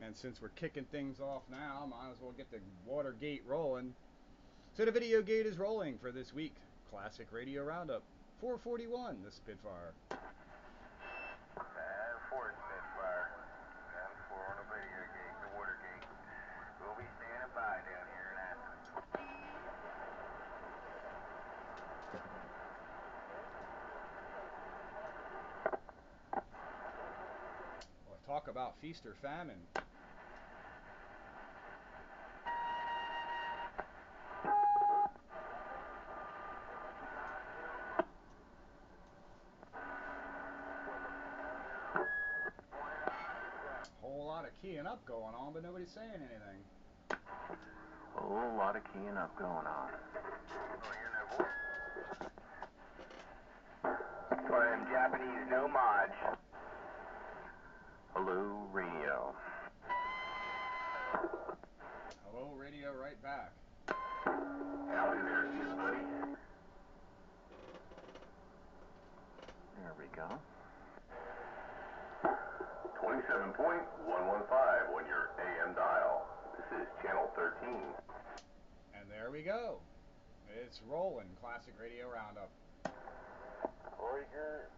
And since we're kicking things off now, might as well get the water gate rolling. So the video gate is rolling for this week. Classic Radio Roundup. 441, the Spitfire. And 4 Spitfire. And 4 on the video gate, the water gate. We'll be standing by down here in Athens. Well, talk about feast or famine. Whole lot of keying up going on, but nobody's saying anything. Whole lot of keying up going on. For them Japanese nomads. Hello, radio. Hello, radio, right back. Howdy there, good buddy. There we go. 27.115 on your AM dial. This is channel 13. And there we go. It's rolling. Classic Radio Roundup. Breaker.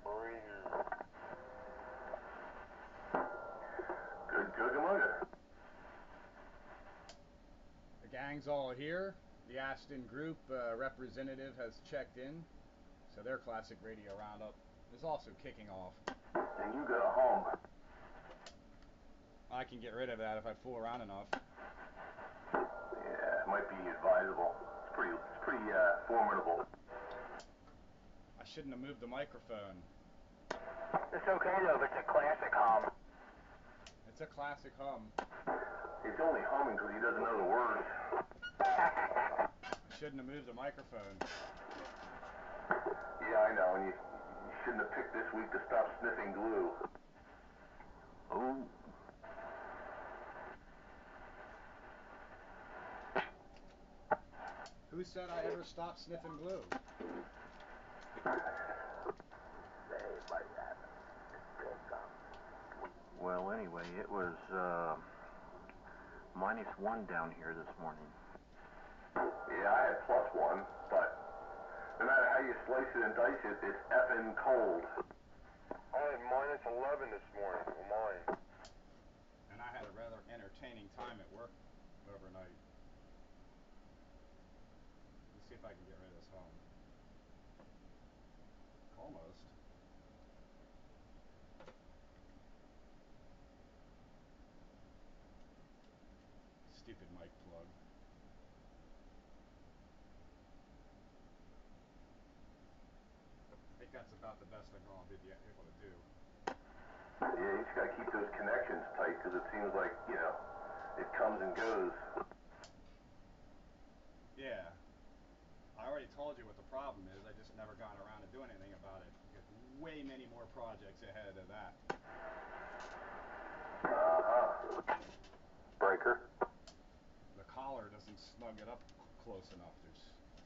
Good Chugga. The gang's all here. The Aston Group representative has checked in. So their Classic Radio Roundup is also kicking off. And you got a home. I can get rid of that if I fool around enough. Yeah, it might be advisable. It's pretty formidable. I shouldn't have moved the microphone. It's okay though, if it's a classic hum. It's a classic hum. He's only humming because he doesn't know the words. I shouldn't have moved the microphone. Yeah, I know, and you shouldn't have picked this week to stop sniffing glue. Oh, Who said I ever stopped sniffing glue? well, anyway, it was -1 down here this morning. Yeah, I had +1, but no matter how you slice it and dice it, it's effing cold. I had -11 this morning on mine. And I had a rather entertaining time at work overnight. Let's see if I can get rid of this hum. Almost. Stupid mic plug. I think that's about the best I'm going to be able to do. Yeah, you just gotta keep those connections tight because it seems like, you know, it comes and goes. Yeah. I already told you what the problem is. I just never gotten around to doing anything about it. Got way many more projects ahead of that. Breaker. The collar doesn't snug it up close enough. It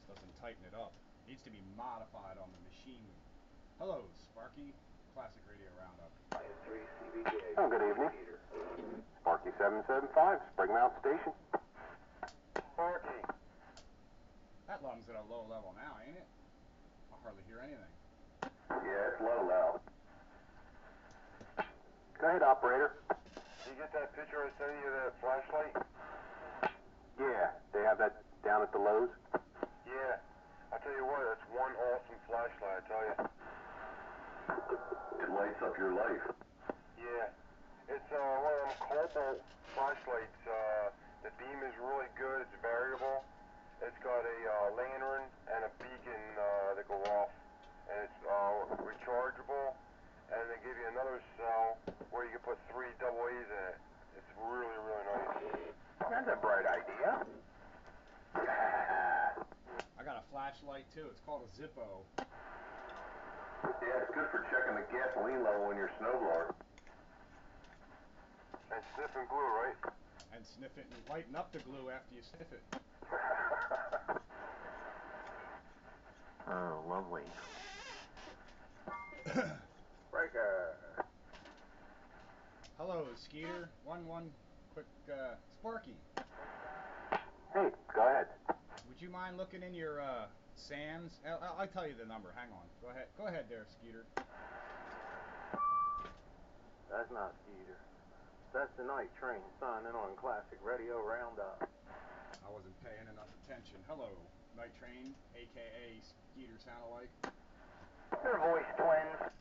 doesn't tighten it up. It needs to be modified on the machine. Hello, Sparky. Classic Radio Roundup. Oh, good evening. Sparky 775, Springmount Station. Sparky. That lung's at a low level now, ain't it? I hardly hear anything. Yeah, it's low now. Go ahead, operator. Did you get that picture I sent you of that flashlight? Yeah, they have that down at the Lowe's? Yeah. I tell you what, that's one awesome flashlight, I tell you. It lights up your life. Yeah. It's one of them Cobra flashlights. The beam is really good, it's variable. It's got a lantern and a beacon that go off. And it's rechargeable. And they give you another cell where you can put 3 double A's in it. It's really, really nice. That's a bright idea. I got a flashlight too. It's called a Zippo. Yeah, it's good for checking the gasoline level in your snowblower. And sniffing glue, right? And sniff it and lighten up the glue after you sniff it. Oh, lovely. Breaker. Hello, Skeeter. quick, Sparky, Hey, go ahead. would you mind looking in your SAMs? I'll tell you the number. Hang on. Go ahead there, Skeeter. That's not Skeeter. That's the night train signing on Classic Radio Roundup. I wasn't paying enough attention. Hello, Night Train, a.k.a. Skeeter sound-alike. Your voice twins.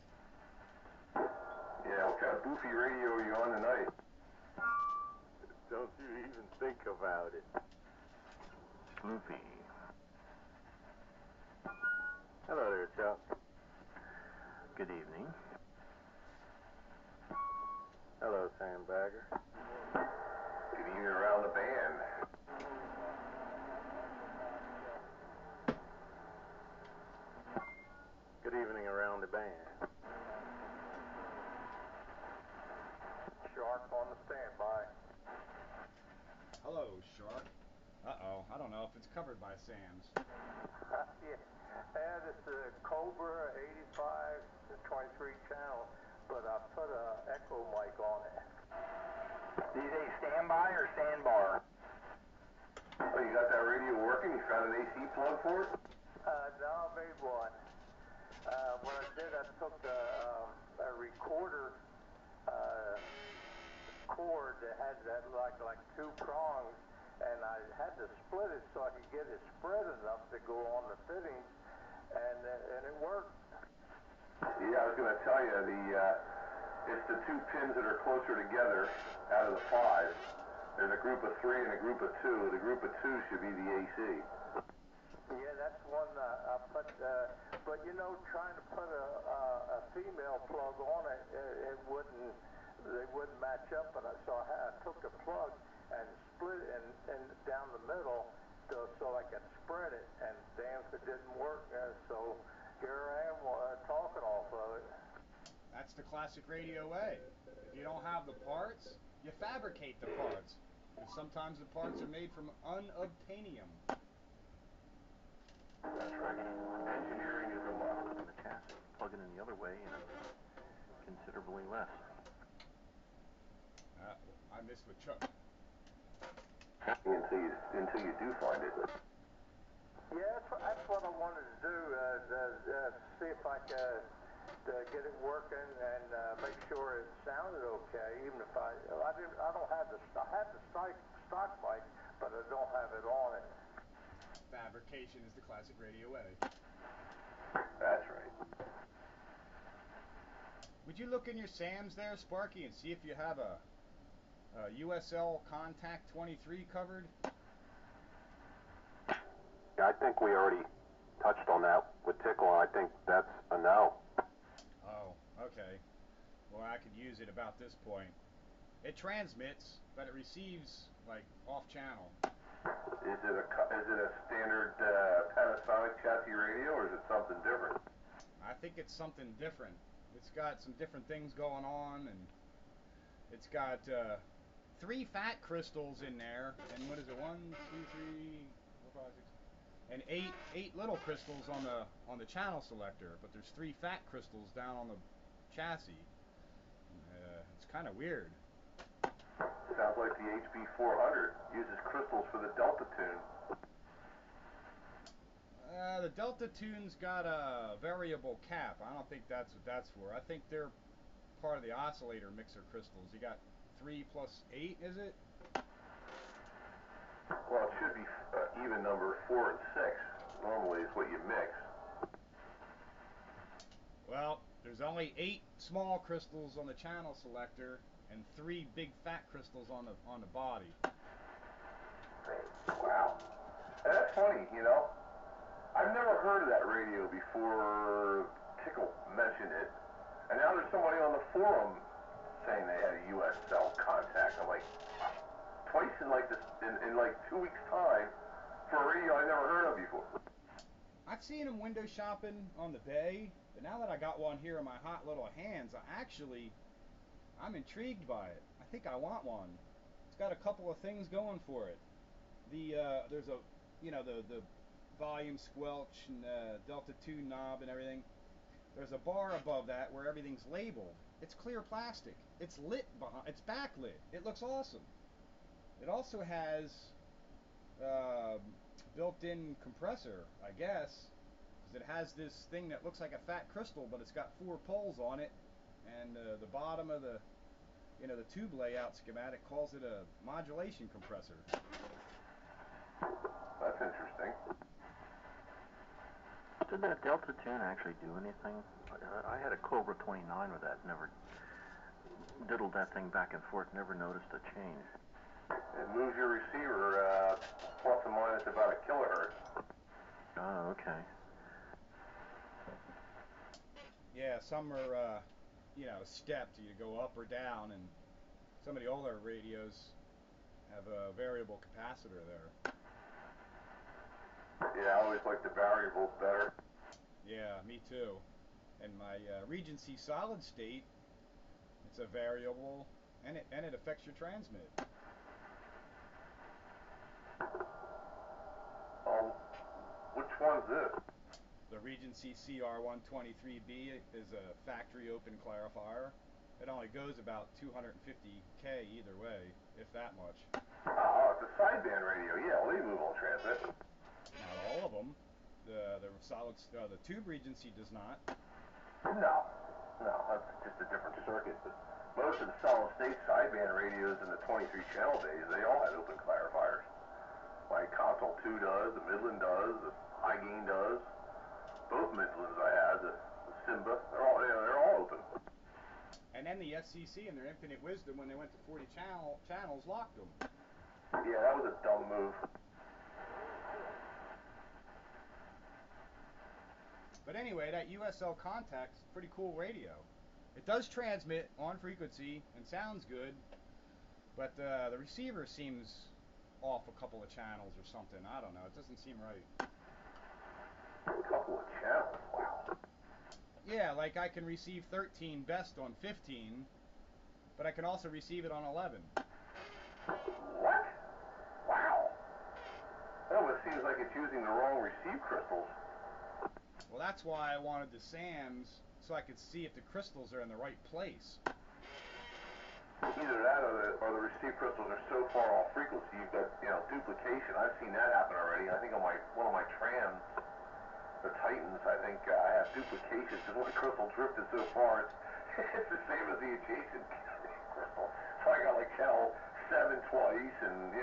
Yeah, what kind of goofy radio are you on tonight? Don't you even think about it. Sloopy. Hello there, Chuck. Good evening. Hello, Sandbagger. Good evening around the band. Good evening around the band. Shark on the standby. Hello, Shark. Uh-oh, I don't know if it's covered by SAMs. Yeah, this is Cobra 85, the 23 channel, but I put a echo mic on it. These a standby or sandbar? Oh, you got that radio working? You found an AC plug for it? No, I made one. What I did, I took a recorder cord that had that like two prongs, and I had to split it so I could get it spread enough to go on the fittings, and it worked. Yeah, I was going to tell you, it's the two pins that are closer together out of the five. There's a group of three and a group of two. The group of two should be the AC. Yeah, that's one I put, but you know, trying to put a female plug on it, they wouldn't match up, and so I took the plug and split it and down the middle so I could spread it, and damn if it didn't work, so here I am talking off of it. That's the classic radio way. If you don't have the parts, you fabricate the parts. Because sometimes the parts are made from unobtainium. That's right. Engineering is a must. On the chassis. Plug it in the other way and it's considerably less. I missed with Chuck. Until you do find it. Yeah, that's what I wanted to do, see if I could get it working and make sure it sounded okay, even if I don't have I had the stock mic, but I don't have it on it. Fabrication is the classic radio way. That's right. Would you look in your SAMs there, Sparky, and see if you have a USL Contact 23 covered? Yeah, I think we already touched on that with Tickle, and I think that's a no. Oh, okay. Well, I could use it about this point. It transmits, but it receives, like, off-channel. Is it a standard Panasonic chassis radio, or is it something different? I think it's something different. It's got some different things going on, and it's got 3 fat crystals in there, and what is it? 1, 2, 3, 4, 5, 6, and eight little crystals on the channel selector. But there's 3 fat crystals down on the chassis. It's kind of weird. Sounds like the HB400 uses crystals for the Delta tune. The Delta tune's got a variable cap. I don't think that's what that's for. I think they're part of the oscillator mixer crystals. You got 3 plus 8, is it? Well, it should be even number 4 and 6. Normally is what you mix. Well, there's only 8 small crystals on the channel selector and 3 big fat crystals on the body. Wow. And that's funny, you know. I've never heard of that radio before Tickle mentioned it. And now there's somebody on the forum saying they had a USL Contact. I'm like, twice in like 2 weeks time for a radio I never heard of before. I've seen them window shopping on the bay, but now that I got one here in my hot little hands, I'm intrigued by it. I think I want one. It's got a couple of things going for it. There's a, the volume squelch and Delta 2 knob and everything. There's a bar above that where everything's labeled. It's clear plastic. It's lit behind. It's backlit. It looks awesome. It also has built-in compressor, I guess, because it has this thing that looks like a fat crystal, but it's got 4 poles on it, and the bottom of the the tube layout schematic calls it a modulation compressor. That's interesting. Did that Delta tune actually do anything? I had a Cobra 29 with that, never diddled that thing back and forth, never noticed a change. It moves your receiver plus or minus about a kilohertz. Oh, okay. Yeah, some are, stepped. You go up or down, and some of the older radios have a variable capacitor there. Yeah, I always like the variables better. Yeah, me too. And my Regency solid state, it's a variable, and it affects your transmit. Which one's this? The Regency CR123B is a factory open clarifier. It only goes about 250K either way, if that much. Oh, it's a sideband radio. Yeah, well, they move on transmit. Not all of them. The tube Regency does not. No, that's just a different circuit. But most of the solid-state sideband radios in the 23-channel days, they all had open clarifiers. Like Console 2 does, the Midland does, the High Gain does. Both Midlands I had, the Simba, they're all open. And then the FCC, in their infinite wisdom, when they went to 40 channels, locked them. Yeah, that was a dumb move. But anyway, that USL Contact is a pretty cool radio. It does transmit on frequency and sounds good, but the receiver seems off a couple of channels or something. I don't know. It doesn't seem right. A couple of channels, wow. Yeah, like I can receive 13 best on 15, but I can also receive it on 11. What? Wow. That almost seems like it's using the wrong receive crystals. Well, that's why I wanted the SAMs, so I could see if the crystals are in the right place. Either that or the receive crystals are so far off frequency you've got, duplication. I've seen that happen already. I think on one of my trams, the Titans, I think I have duplication because my crystal drifted so far. It's the same as the adjacent crystal. So I got like channel 7 twice, and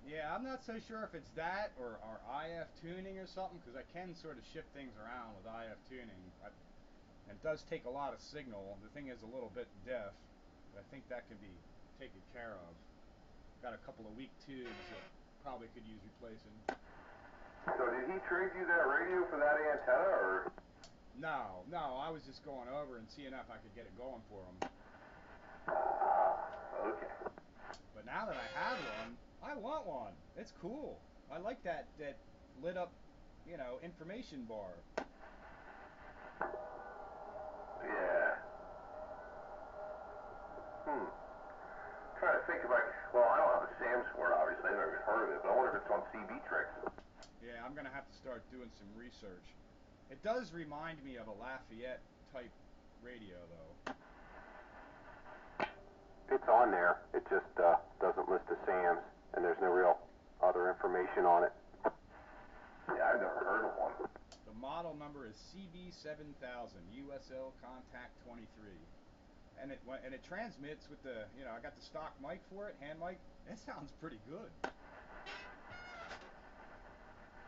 Yeah, I'm not so sure if it's that or IF tuning or something, because I can sort of shift things around with IF tuning. And it does take a lot of signal. The thing is a little bit deaf, but I think that can be taken care of. Got a couple of weak tubes that probably could use replacing. So did he trade you that radio for that antenna, or? No, I was just going over and seeing if I could get it going for him. Okay. But now that I have one, I want one. It's cool. I like that lit up, information bar. Yeah. Trying to think if I don't have a SAMS for it, obviously. I've never even heard of it, but I wonder if it's on CB tricks. Yeah, I'm going to have to start doing some research. It does remind me of a Lafayette type radio, though. It's on there. It just doesn't list the SAMs, and there's no real other information on it. Yeah, I've never heard of one. The model number is CB7000 USL Contact 23, and it transmits with the I got the stock mic for it, hand mic. It sounds pretty good.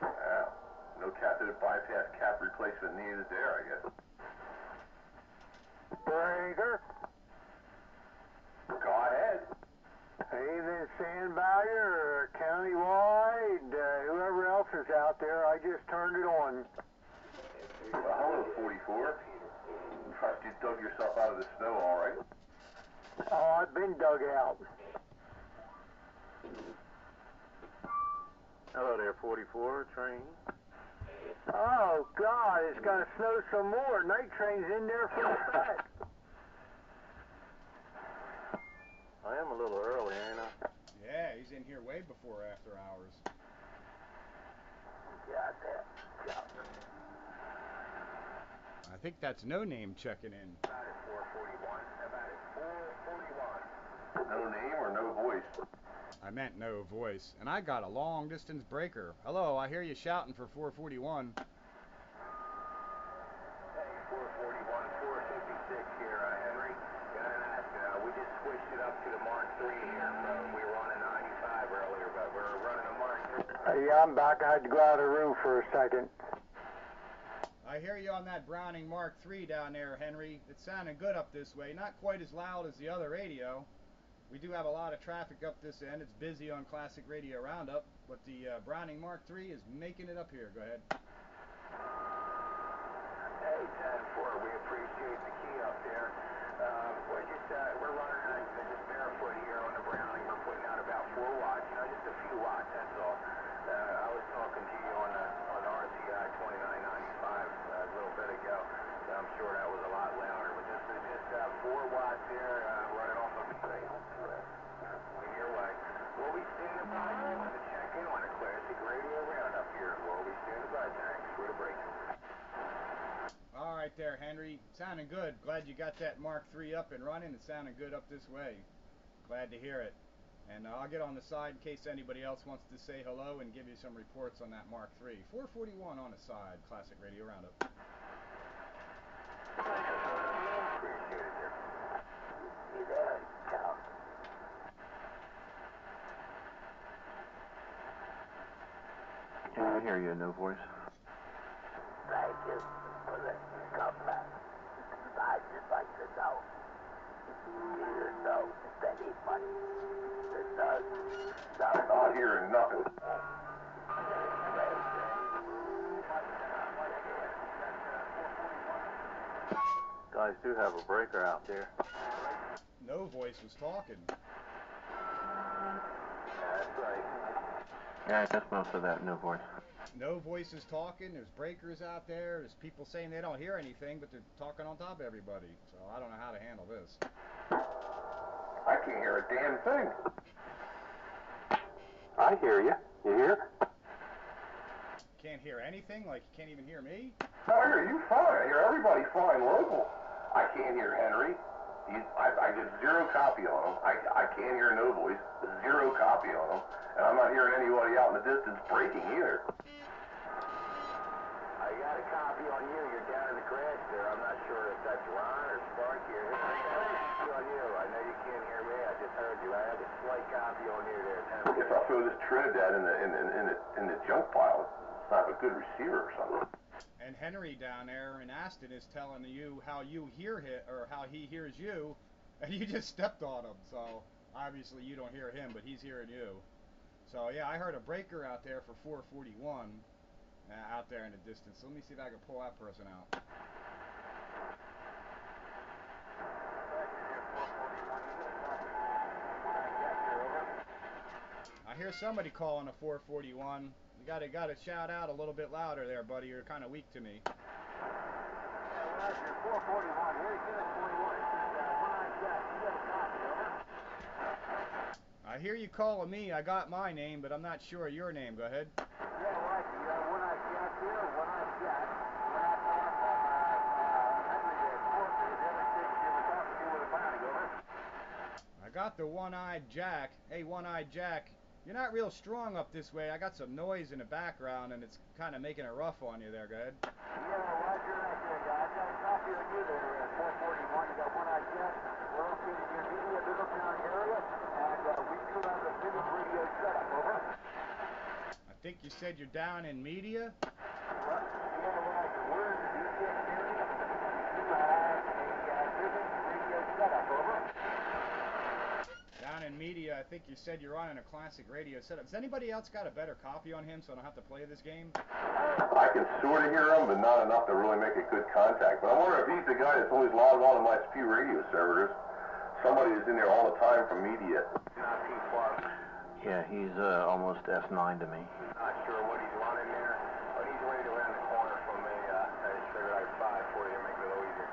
Wow. No catheter bypass cap replacement needed there, I guess. Breaker. Go ahead. Even Sandbagger or Countywide, whoever else is out there, I just turned it on. Well, hello, 44. Trust you dug yourself out of the snow, all right? Oh, I've been dug out. Hello there, 44, train. Oh, God, it's going to snow some more. Night train's in there for the fact. I am a little early, ain't I? Yeah, he's in here way before after hours. Got that. I think that's No Name checking in. No name or no voice? I meant no voice. And I got a long distance breaker. Hello, I hear you shouting for 441. Hey, 441, 456 here, Henry. Got an ask. We just switched it up to the Mark III here. We were on a 95 earlier, but we're running a Mark III. Yeah, I'm back. I had to go out of the room for a second. I hear you on that Browning Mark III down there, Henry. It's sounding good up this way. Not quite as loud as the other radio. We do have a lot of traffic up this end. It's busy on Classic Radio Roundup, but the Browning Mark III is making it up here. Go ahead. Hey, 10-4, we appreciate the key up there. We're running just barefoot here on the Browning. We're putting out about 4 watts, just a few watts, that's all. I was talking to you on the RCI 2995 a little bit ago. I'm sure that was a lot louder, but just 4 watts here, running off of your way. We'll be standing by you to check in on a Classic Radio Roundup here. We'll be standing by, thanks for the break. All right there, Henry. Sounding good. Glad you got that Mark III up and running. It's sounding good up this way. Glad to hear it. And I'll get on the side in case anybody else wants to say hello and give you some reports on that Mark III. 441 on the side, Classic Radio Roundup. Appreciate it, dear. You there, Cal? Yeah, I hear you, no voice. Thank you for the comeback. I'd just like to know, do you know anybody that does I'm not hearing nothing. Guys do have a breaker out there. No voice was talking. That's right. Yeah, that's most of that, no voice. No voice is talking. There's breakers out there. There's people saying they don't hear anything, but they're talking on top of everybody. So I don't know how to handle this. I can't hear a damn thing. I hear you. You hear? Can't hear anything? Like you can't even hear me? No, I hear you fine. I hear everybody fine local. I can't hear Henry. I get 0 copy on him. I can't hear no voice. 0 copy on him. And I'm not hearing anybody out in the distance breaking either. I got a copy on you. You're down in the crash there. I'm not sure if that's Ron or Sparky or who. I got a copy on you. I know you can't hear me. I just heard you. I have a slight copy on you there, Tim. I guess I'll throw this Trinidad in the junk pile. It's not a good receiver or something. And Henry down there in Aston is telling you how you hear him, or how he hears you, and you just stepped on him. So obviously you don't hear him, but he's hearing you. So yeah, I heard a breaker out there for 441 out there in the distance. So let me see if I can pull that person out. I hear somebody calling a 441. You gotta shout out a little bit louder there, buddy. You're kind of weak to me. Roger, 441. Here's 21. You have a copy, over. I hear you calling me. I got my name, but I'm not sure your name. Go ahead. Yeah, right. You got one-eyed Jack here, one-eyed Jack. Last one from Henry there, Porter. The other six you were talking to with a Browning, over. I got the one-eyed Jack. Hey, one-eyed Jack. You're not real strong up this way. I got some noise in the background, and it's kind of making it rough on you there. Go ahead. Yeah, Roger, right there, guys. Got a copy of you there at 441. You got one-eyed Jack. We're located near Media, Middletown area, and we do have a fitted radio setup, over. I think you said you're down in media. Yeah, Roger. We're in the Media area. We do have a fitted radio setup, over. Down in media, I think you said you're on in a classic radio setup. Has anybody else got a better copy on him so I don't have to play this game? I can sort of hear him, but not enough to really make a good contact. But I wonder if he's the guy that's always logged on to my spew radio servers. Somebody is in there all the time from media. Not too far. Yeah, he's almost F9 to me. Not sure what he's running there, but he's right around the corner from me. I just figured I'd try for you to make it a little easier.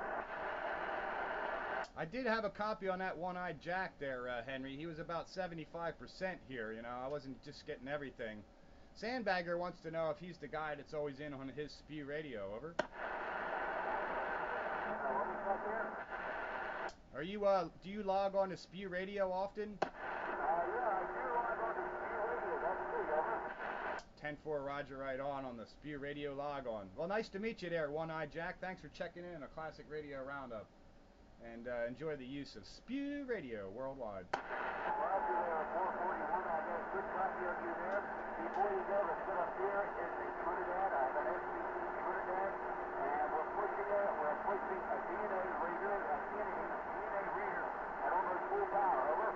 I did have a copy on that one-eyed Jack there, Henry. He was about 75% here, you know. I wasn't just getting everything. Sandbagger wants to know if he's the guy that's always in on his spew radio, over. What was that there? Are you, do you log on to spew radio often? Yeah, I do. 9-4, Roger, right on the Spew Radio log on. Well, nice to meet you there, One-Eye Jack. Thanks for checking in a Classic Radio Roundup. And enjoy the use of Spew Radio worldwide. Roger there, 441. I got a good copy of you there. Before you go, let's get up here in the Trinidad. I have an SBC Trinidad, and we're pushing a DNA reader at almost full power. Over.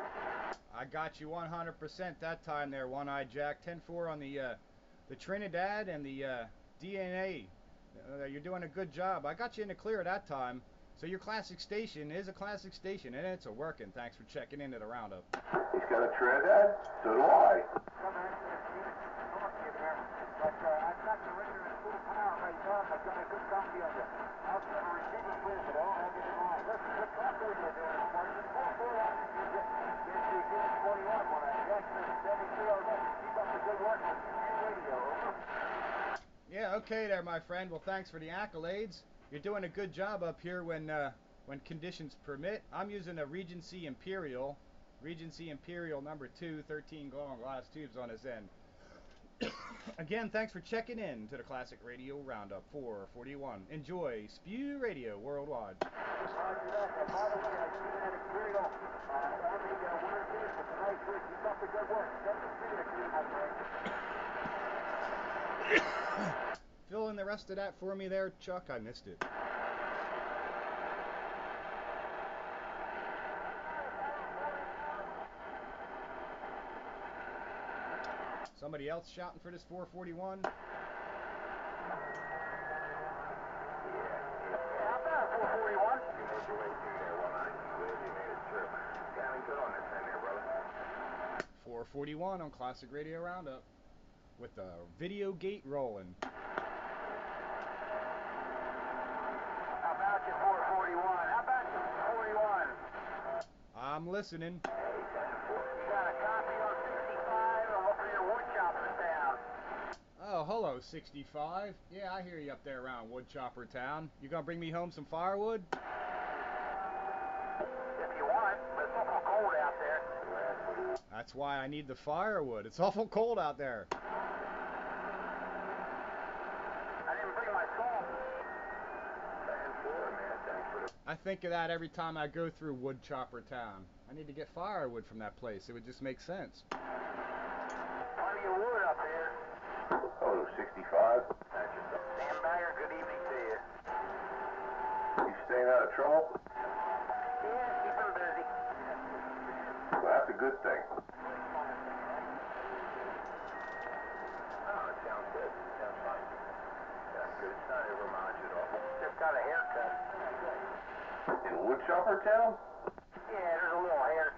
I got you 100% that time there, One-Eye Jack. 10-4 on the Trinidad and the DNA. You're doing a good job. I got you in the clear that time. So your classic station is a classic station, and it's a working. Thanks for checking into the roundup. He's got a Trinidad? So do I. But I've got the reader at full power right now. I've got a good copy of you. I'll send a receiver with it. I'll have it in mind. Listen, good talking with you there, Spartan. 441. Get 21 when I Jackson 73 already. Keep up the good work on radio. Over. Yeah, okay there, my friend. Well, thanks for the accolades. You're doing a good job up here when conditions permit. I'm using a Regency Imperial number 2, 13 glowing glass tubes on his end. Again, thanks for checking in to the Classic Radio Roundup 441. Enjoy Spew Radio worldwide. Roger that. By the way, I see that Imperial on the word here. It's a nice work. Keep up the good work. Send the speeder to you, my friend. Fill in the rest of that for me there, Chuck. I missed it. Somebody else shouting for this 441? Yeah, I'm about 441. You made your way through there, One-Eye. Glad you made it through. Sounding good on this thing there, brother. 441 on Classic Radio Roundup with the video gate rolling. How about you, 441? How about you, 41? I'm listening. Hey, 10-4. You got a copy on 65 and look for your wood choppers down. Oh, hello, 65. Yeah, I hear you up there around Woodchopper Town. You gonna bring me home some firewood? If you want, but it's awful cold out there. That's why I need the firewood. It's awful cold out there. I didn't bring my salt. 10-4, man. Thanks for the... I think of that every time I go through Woodchopper Town. I need to get firewood from that place. It would just make sense. Plenty of wood up here. Oh, 65. Sam Bagger, good evening to you. You staying out of trouble? Yeah, keep him busy. Well, that's a good thing. Oh, it sounds good. Sounds fine. Sounds good. It's not over much at all. Just got a haircut. In Woodchopper Town? Yeah, there's a little hair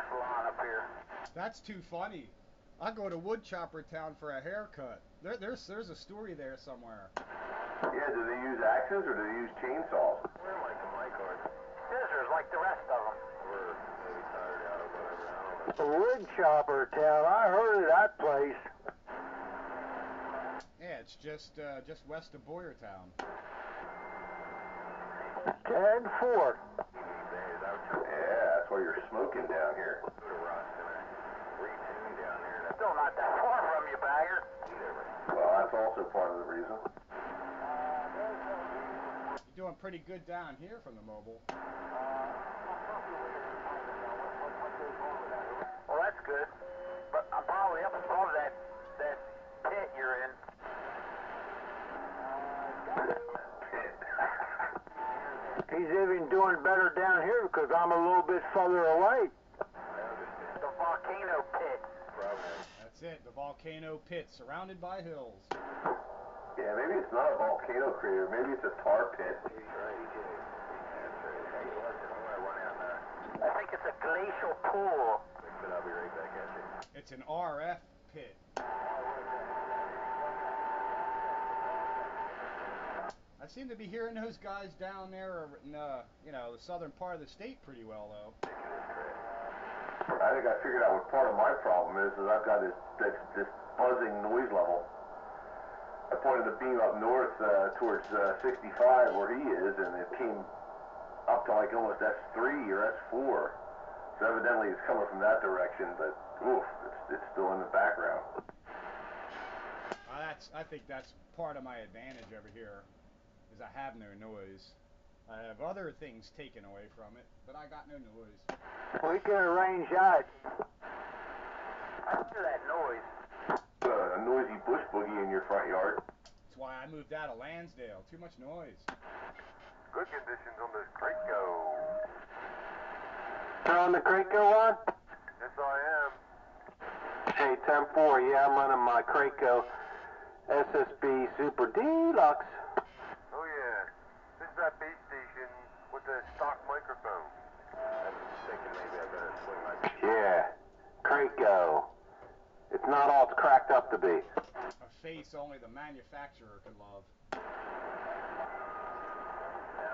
salon up here. That's too funny. I go to Woodchopper Town for a haircut. There's a story there somewhere. Yeah, do they use axes or do they use chainsaws? Where am I to my card? Scissors like the rest of them. Or maybe tired out or whatever, I don't know. Woodchopper Town, I heard of that place. Yeah, it's just west of Boyertown. 10-4. Yeah, that's why you're smoking down here. Still not that far from you, Bagger. Well, that's also part of the reason. You're doing pretty good down here from the mobile. Well, that's good. But I'm probably up above that pit you're in. He's even doing better down here because I'm a little bit further away. The volcano pit. That's it, the volcano pit surrounded by hills. Yeah, maybe it's not a volcano crater. Maybe it's a tar pit. I think it's a glacial pool. I'll be right back at you. It's an RF pit. I seem to be hearing those guys down there in the southern part of the state pretty well, though. I think I figured out what part of my problem is I've got this buzzing noise level. I pointed the beam up north towards 65 where he is, and it came up to like almost S3 or S4. So evidently it's coming from that direction, but oof, it's still in the background. I think that's part of my advantage over here, is I have no noise. I have other things taken away from it, but I got no noise. We can arrange that. I hear that noise. A noisy bush boogie in your front yard. That's why I moved out of Lansdale. Too much noise. Good conditions on this Craco. You're on the Craco one? Yes, I am. Hey, 10-4, yeah, I'm running my Craco SSB Super Deluxe. Oh, yeah. This is that base station with the stock microphone. I'm thinking maybe I better swing my... Yeah, Craco. It's not all it's cracked up to be. A face only the manufacturer can love. Yeah,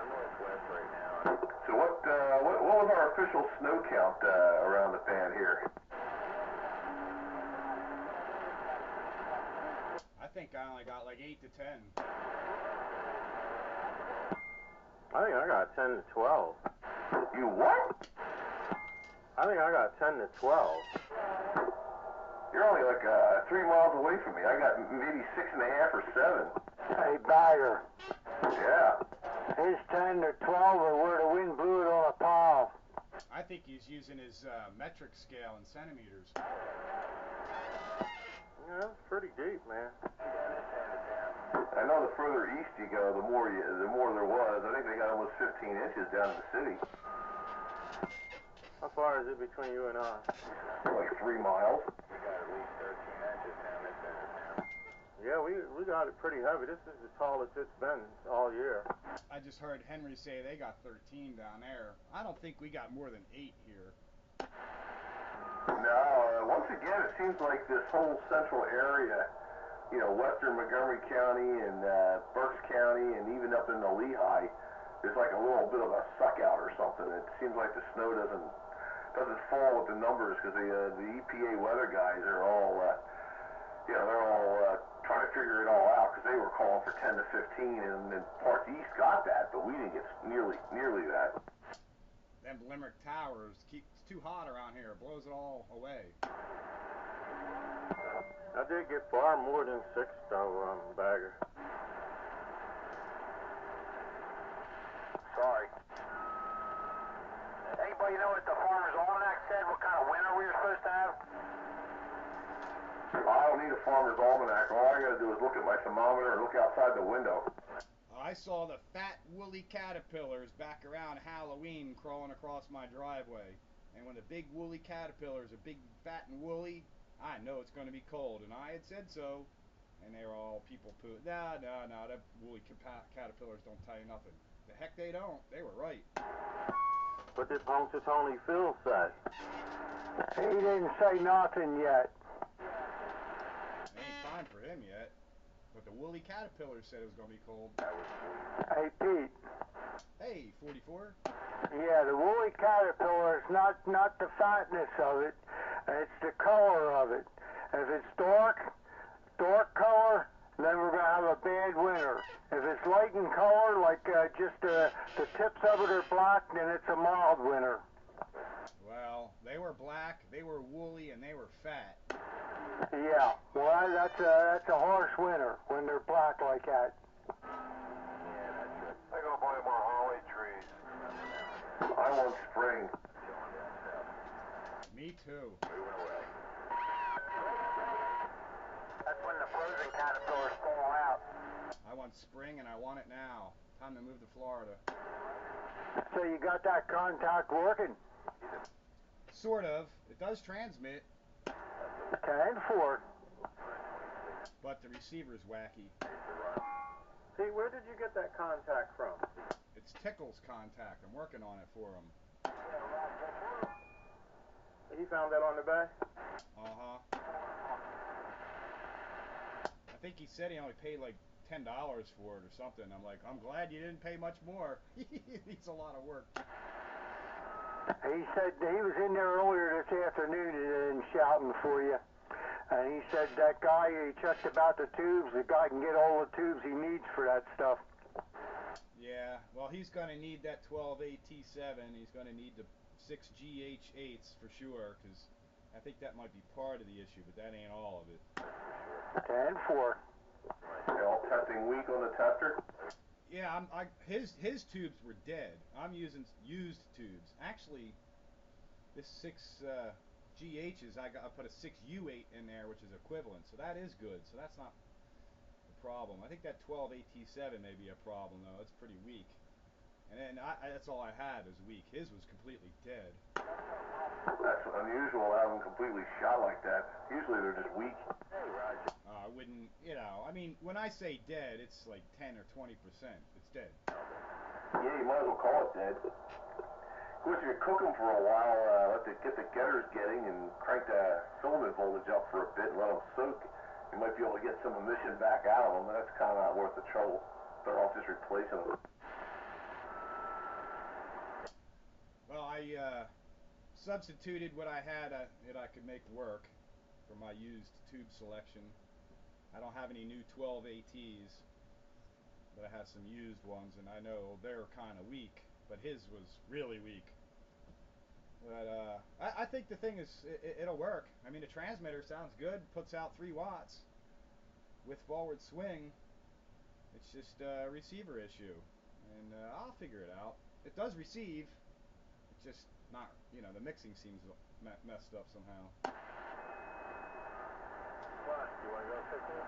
I'm northwest right now. So what was our official snow count around the fan here? I think I only got like 8 to 10. I think I got 10 to 12. You what? I think I got 10 to 12. You're only like 3 miles away from me. I got maybe 6.5 or 7. Hey, Bagger. Yeah. His 10 to 12 or where the wind blew it on a pile. I think he's using his metric scale in centimeters. Yeah, that's pretty deep, man. I know the further east you go, the more there was. I think they got almost 15 inches down in the city. How far is it between you and us? Like 3 miles. We got at least 13 inches down this end of town. Yeah, we got it pretty heavy. This is the tallest it's been all year. I just heard Henry say they got 13 down there. I don't think we got more than 8 here. No, once again, it seems like this whole central area, you know, western Montgomery County and Berks County and even up into Lehigh, there's like a little bit of a suck out or something. It seems like the snow doesn't fall with the numbers because the EPA weather guys are all, they're all trying to figure it all out because they were calling for 10 to 15 and then parts east got that, but we didn't get nearly that. Them Limerick towers, it's too hot around here. It blows it all away. I did get far more than 6 though, Bagger. Sorry. Anybody know what the Farmer's Almanac said? What kind of winter we were supposed to have? I don't need a farmer's almanac. All I gotta do is look at my thermometer and look outside the window. I saw the fat woolly caterpillars back around Halloween crawling across my driveway. And when the big woolly caterpillars are big, fat, and woolly, I know it's going to be cold. And I had said so. And they were all people poo. Nah, the woolly caterpillars don't tell you nothing. The heck they don't. They were right. What did Punxsutawney Phil say? He didn't say nothing yet. It ain't time for him yet. But the woolly caterpillars said it was going to be cold. Hey, Pete. Hey, 44. Yeah, the woolly caterpillar is not the fatness of it. It's the color of it. If it's dark color, then we're going to have a bad winter. If it's light in color, like just the tips of it are black, then it's a mild winter. Well, they were black, they were woolly, and they were fat. Yeah, well, that's a harsh winter when they're black like that. Yeah, that's good. I go buy more holly trees. I want spring. Me too. Moving away. That's when the frozen caterpillars fall out. I want spring and I want it now. Time to move to Florida. So you got that contact working? Sort of. It does transmit, 10-4. but the receiver's wacky. See, where did you get that contact from? It's Tickle's contact. I'm working on it for him. He found that on the bay? Uh-huh. I think he said he only paid like $10 for it or something. I'm like, I'm glad you didn't pay much more. It's a lot of work. He said he was in there earlier this afternoon and shouting for you. And he said that guy, he checked about the tubes. The guy can get all the tubes he needs for that stuff. Yeah, well, he's going to need that 12AT7. He's going to need the 6GH8s for sure, because I think that might be part of the issue, but that ain't all of it. 10-4. You all testing weak on the tester? Yeah, his tubes were dead. I'm using used tubes. Actually, this 6 GHs, I put a 6U8 in there, which is equivalent, so that is good. So that's not the problem. I think that 12AT7 may be a problem though. It's pretty weak. And then that's all I had was weak. His was completely dead. That's unusual to have them completely shot like that. Usually they're just weak. I wouldn't, you know, I mean, when I say dead, it's like 10 or 20%. It's dead. Yeah, you might as well call it dead. Of course, if you cook them for a while, get the getters getting and crank the filament voltage up for a bit and let them soak, you might be able to get some emission back out of them, but that's kind of not worth the trouble. Better off just replacing them. Well, I substituted what I had that I could make work for my used tube selection. I don't have any new 12ATs, but I have some used ones, and I know they're kind of weak, but his was really weak. But I think the thing is, it'll work. I mean, the transmitter sounds good, puts out 3 watts with forward swing. It's just a receiver issue, and I'll figure it out. It does receive, it's just not, you know, the mixing seems messed up somehow. What? You want to go fix it?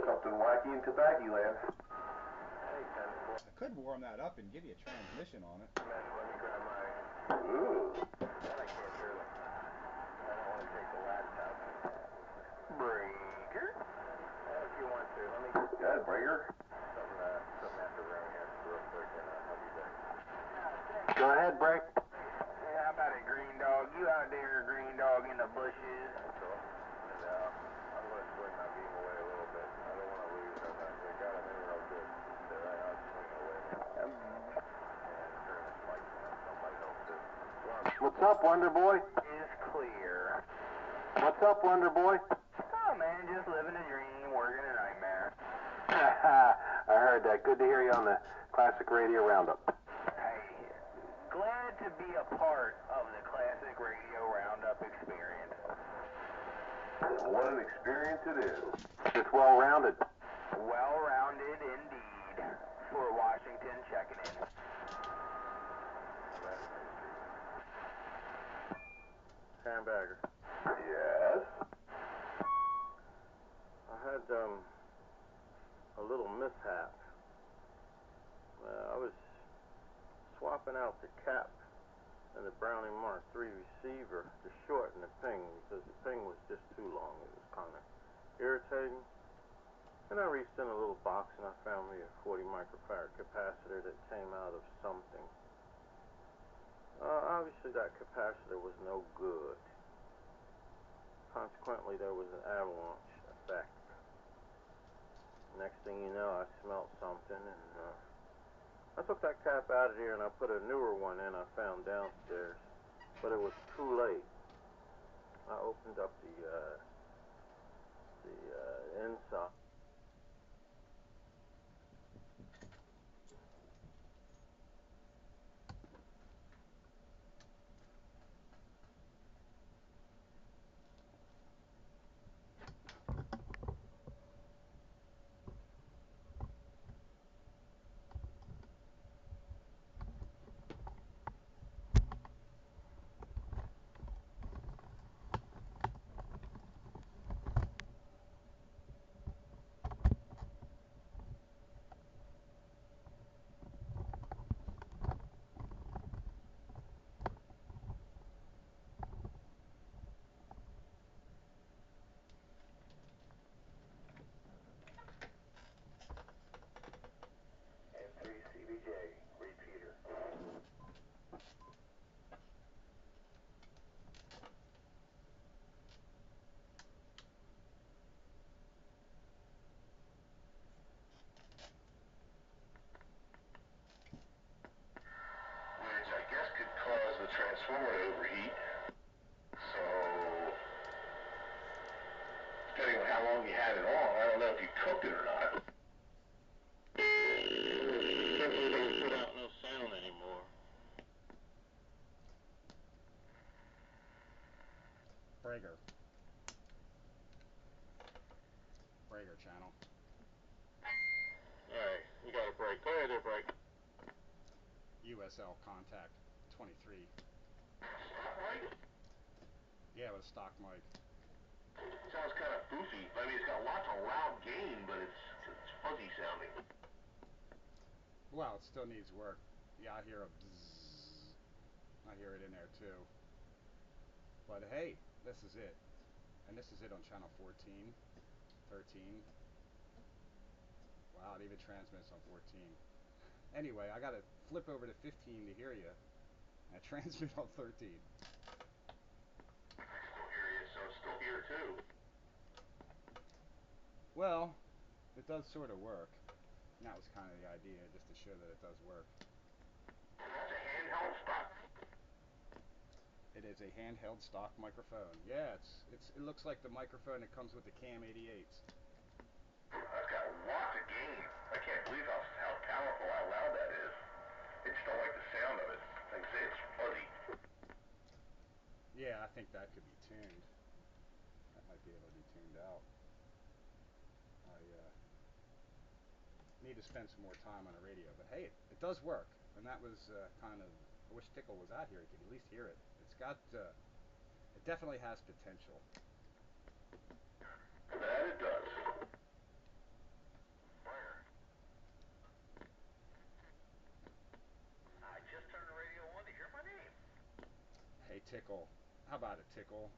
Something wacky in tobacco land. I could warm that up and give you a transmission on it. Let me grab my... Ooh. That I can't really. I don't want to take the laptop. Breaker? If you want to, let me just... Yeah, breaker. Something at the room here real quick, and I'll be back. Go ahead, Break. Hey, how about it, Green Dog? You out there, Green Dog, in the bushes? That's all. And, I'm going to swing my beam away a little bit. I don't want to lose them. They got them in real good. So I'll swing away now. And turn this light down. Somebody help this. What's up, Wonder Boy? Is clear. What's up, Wonder Boy? Oh, man, just living a dream, working a nightmare. I heard that. Good to hear you on the Classic Radio Roundup. Hey, glad to be a part of the Classic Radio Roundup experience. What an experience it is. It's well-rounded. Well-rounded indeed for Washington checking in. Hamburger. Yes. I had a little mishap. I was swapping out the cap in the Browning Mark III receiver to shorten the ping because the ping was just too long. It was kind of irritating. And I reached in a little box and I found me a 40 microfarad capacitor that came out of something. Obviously that capacitor was no good. Consequently, there was an avalanche effect. Next thing you know, I smelled something, and I took that cap out of here and I put a newer one in I found downstairs, but it was too late. I opened up the inside. Which I guess could cause the transformer to overheat. So, depending on how long you had it on, I don't know if you cooked it or not. Certainly don't put out no sound anymore. Breaker. break. Go ahead there, break. USL Contact 23. Right? Yeah, with a stock mic. Sounds kind of boofy. I mean, it's got lots of loud gain, but it's fuzzy sounding. Well, it still needs work. Yeah, I hear a bzzz. I hear it in there too. But hey, this is it. And this is it on channel 14, 13. Wow, it even transmits on 14. Anyway, I gotta flip over to 15 to hear you. And I transmit on 13. I still hear you, so it's still here too. Well, it does sort of work. And that was kind of the idea, just to show that it does work. That's a handheld stock. It is a handheld stock microphone. Yeah, it looks like the microphone that comes with the Cam 88s. That's got lots of gain. I can't believe how powerful, how loud that is. I just don't like the sound of it. Like I say, it's fuzzy. Yeah, I think that could be tuned. That might be able to be tuned out. I need to spend some more time on a radio, but hey, it does work. And that was kind of, I wish Tickle was out here. He could at least hear it. It's got, it definitely has potential. That it does. Where? I just turned the radio on to hear my name. Hey, Tickle. How about it, Tickle?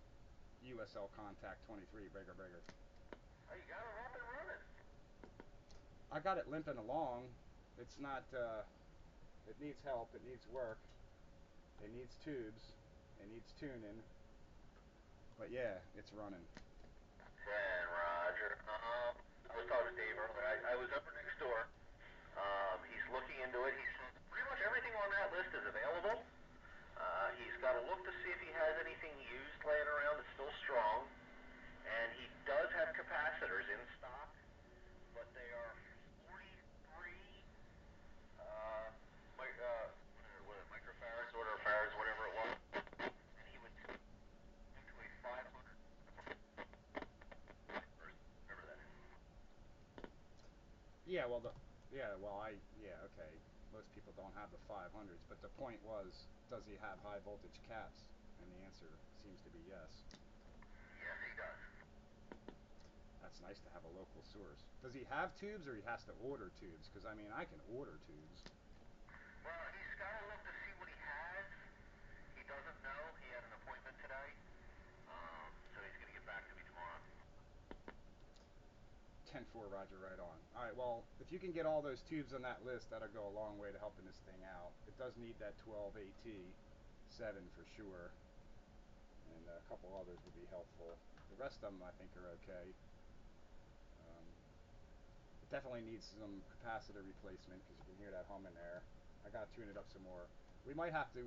USL Contact 23, Breaker Breaker. Oh, you got it up and running. I got it limping along. It's not, it needs help. It needs work. It needs tubes. It needs tuning. But yeah, it's running. And Roger. I was talking to Dave earlier. I was over next door. He's looking into it. He's pretty much everything on that list is available. He's got to look to see if he has anything used laying around that's still strong. And he does have capacitors in stock, but they are 43 what are microfarads, or farads, whatever it was. And he would go to a 500, whatever that is. Yeah, okay. Most people don't have the 500s, but the point was, does he have high voltage caps? And the answer seems to be yes. Yes, he does. That's nice to have a local source. Does he have tubes, or he has to order tubes? Because, I mean, I can order tubes. Well, he's got to look to see what he has. He doesn't know. He had an appointment today. So he's going to get back to me tomorrow. 10-4, Roger, right on. Alright, well, if you can get all those tubes on that list, that'll go a long way to helping this thing out. It does need that 12AT7 for sure. And a couple others would be helpful. The rest of them, I think, are okay. It definitely needs some capacitor replacement, because you can hear that hum in there. I gotta tune it up some more. We might have to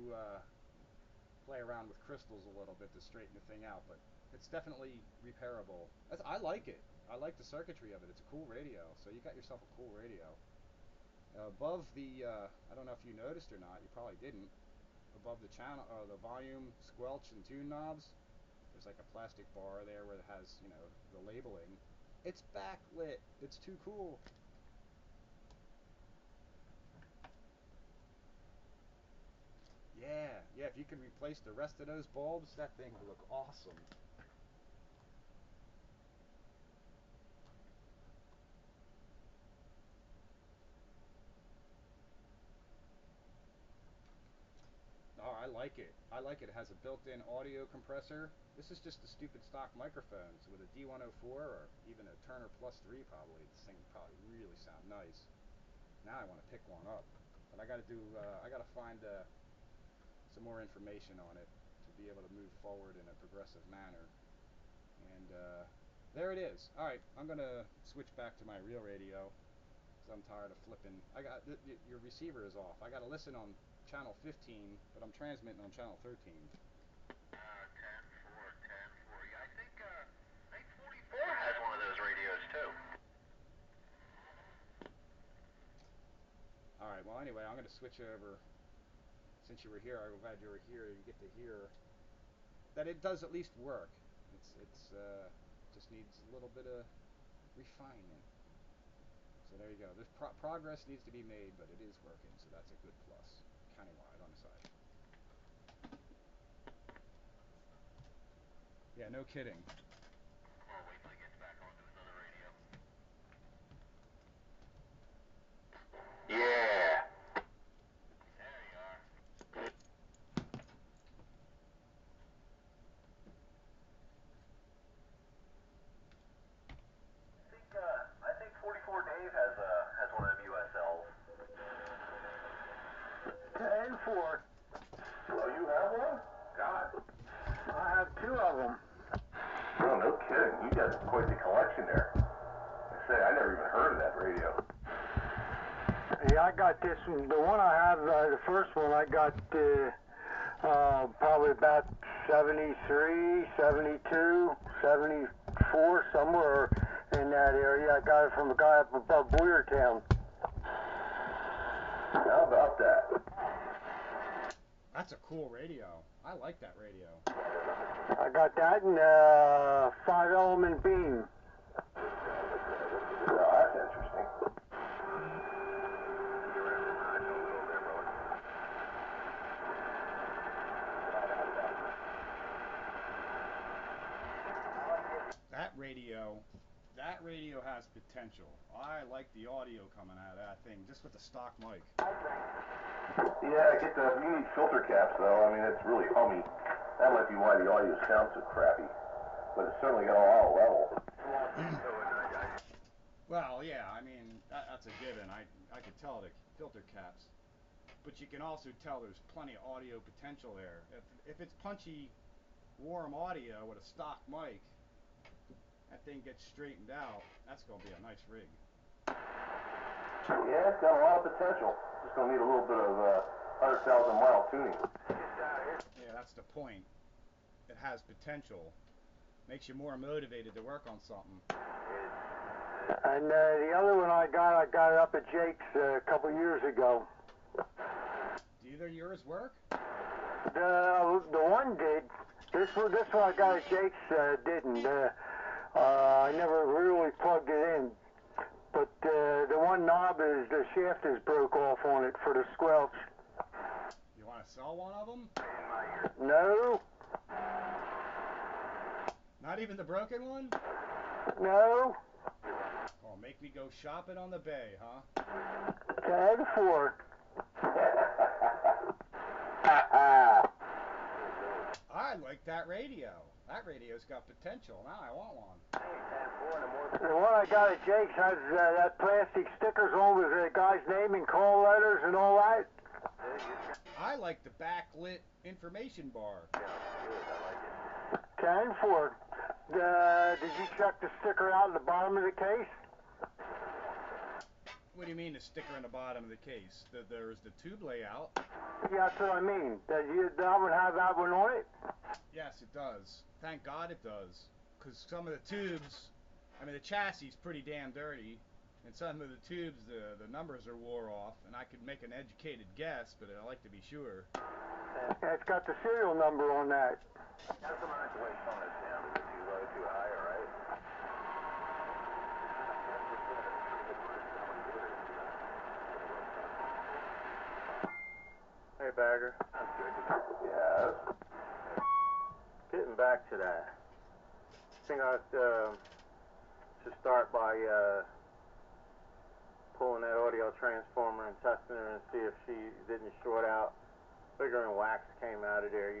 play around with crystals a little bit to straighten the thing out, but it's definitely repairable. I like it. I like the circuitry of it. It's a cool radio, so you got yourself a cool radio. Above the, I don't know if you noticed or not, you probably didn't, above the channel, the volume, squelch, and tune knobs, there's like a plastic bar there where it has, you know, the labeling. It's backlit. It's too cool. Yeah, if you could replace the rest of those bulbs, that thing would look awesome. Oh, I like it. I like it. It has a built-in audio compressor. This is just a stupid stock microphone. So with a D104 or even a Turner Plus 3 probably, this thing would probably really sound nice. Now I want to pick one up. But I got to find some more information on it to be able to move forward in a progressive manner. And there it is. All right, I'm going to switch back to my real radio because I'm tired of flipping. Your receiver is off. I got to listen on channel 15, but I'm transmitting on channel 13. 10-4, 10-4. Yeah, I think 44 has one of those radios too. All right. Well, anyway, I'm going to switch over. Since you were here, I'm glad you were here. You get to hear that it does at least work. It's just needs a little bit of refinement. So there you go. There's progress needs to be made, but it is working, so that's a good plus. Countywide on the side. Yeah, no kidding. Well, wait till he gets back onto his other radio. Yeah. There you are. I think 44 Dave has one of them USLs. 10-4. Oh, you have one? God. I have two of them. Oh, no kidding. You got quite the collection there. I say, I never even heard of that radio. Yeah, I got this one. The one I have, the first one, I got probably about 73, 72, 74, somewhere in that area. I got it from a guy up above Boyertown. How about that? That's a cool radio. I like that radio. I got that and 5-element beam. Oh, that's interesting. That radio has potential. I like the audio coming out of that thing, just with the stock mic. Yeah, you need filter caps though. I mean, it's really hummy. That might be why the audio sounds so crappy. But it's certainly got a lot of level. Well, yeah, I mean, that's a given. I could tell the filter caps. But you can also tell there's plenty of audio potential there. If it's punchy, warm audio with a stock mic, that thing gets straightened out, that's going to be a nice rig. Yeah, it's got a lot of potential. Just gonna need a little bit of 100,000 mile tuning. Yeah, that's the point. It has potential. Makes you more motivated to work on something. And the other one I got it up at Jake's a couple years ago. Do either of yours work? The one did. This one I got at Jake's didn't. I never really plugged it in. But the one knob the shaft is broke off on it for the squelch. You want to sell one of them? No. Not even the broken one? No. Oh, make me go shopping on the bay, huh? 10-4. I like that radio. That radio's got potential. Now I want one. The one I got at Jake's has that plastic stickers on with the guy's name and call letters and all that. I like the backlit information bar. 10-4. Did you check the sticker out in the bottom of the case? What do you mean the sticker in the bottom of the case? There's the tube layout. Yeah, that's what I mean. Does that one have that one on it? Yes, it does. Thank God it does. Because some of the tubes, I mean the chassis is pretty damn dirty, and some of the tubes, the numbers are wore off, and I could make an educated guess, but I like to be sure. Yeah, it's got the serial number on that. Have some isolation on this sound. Is it too low, too high, all right? Hey, Bagger. That's good. Yes. Getting back to that. I think I should start by pulling that audio transformer and testing her and see if she didn't short out. Figuring wax came out of there,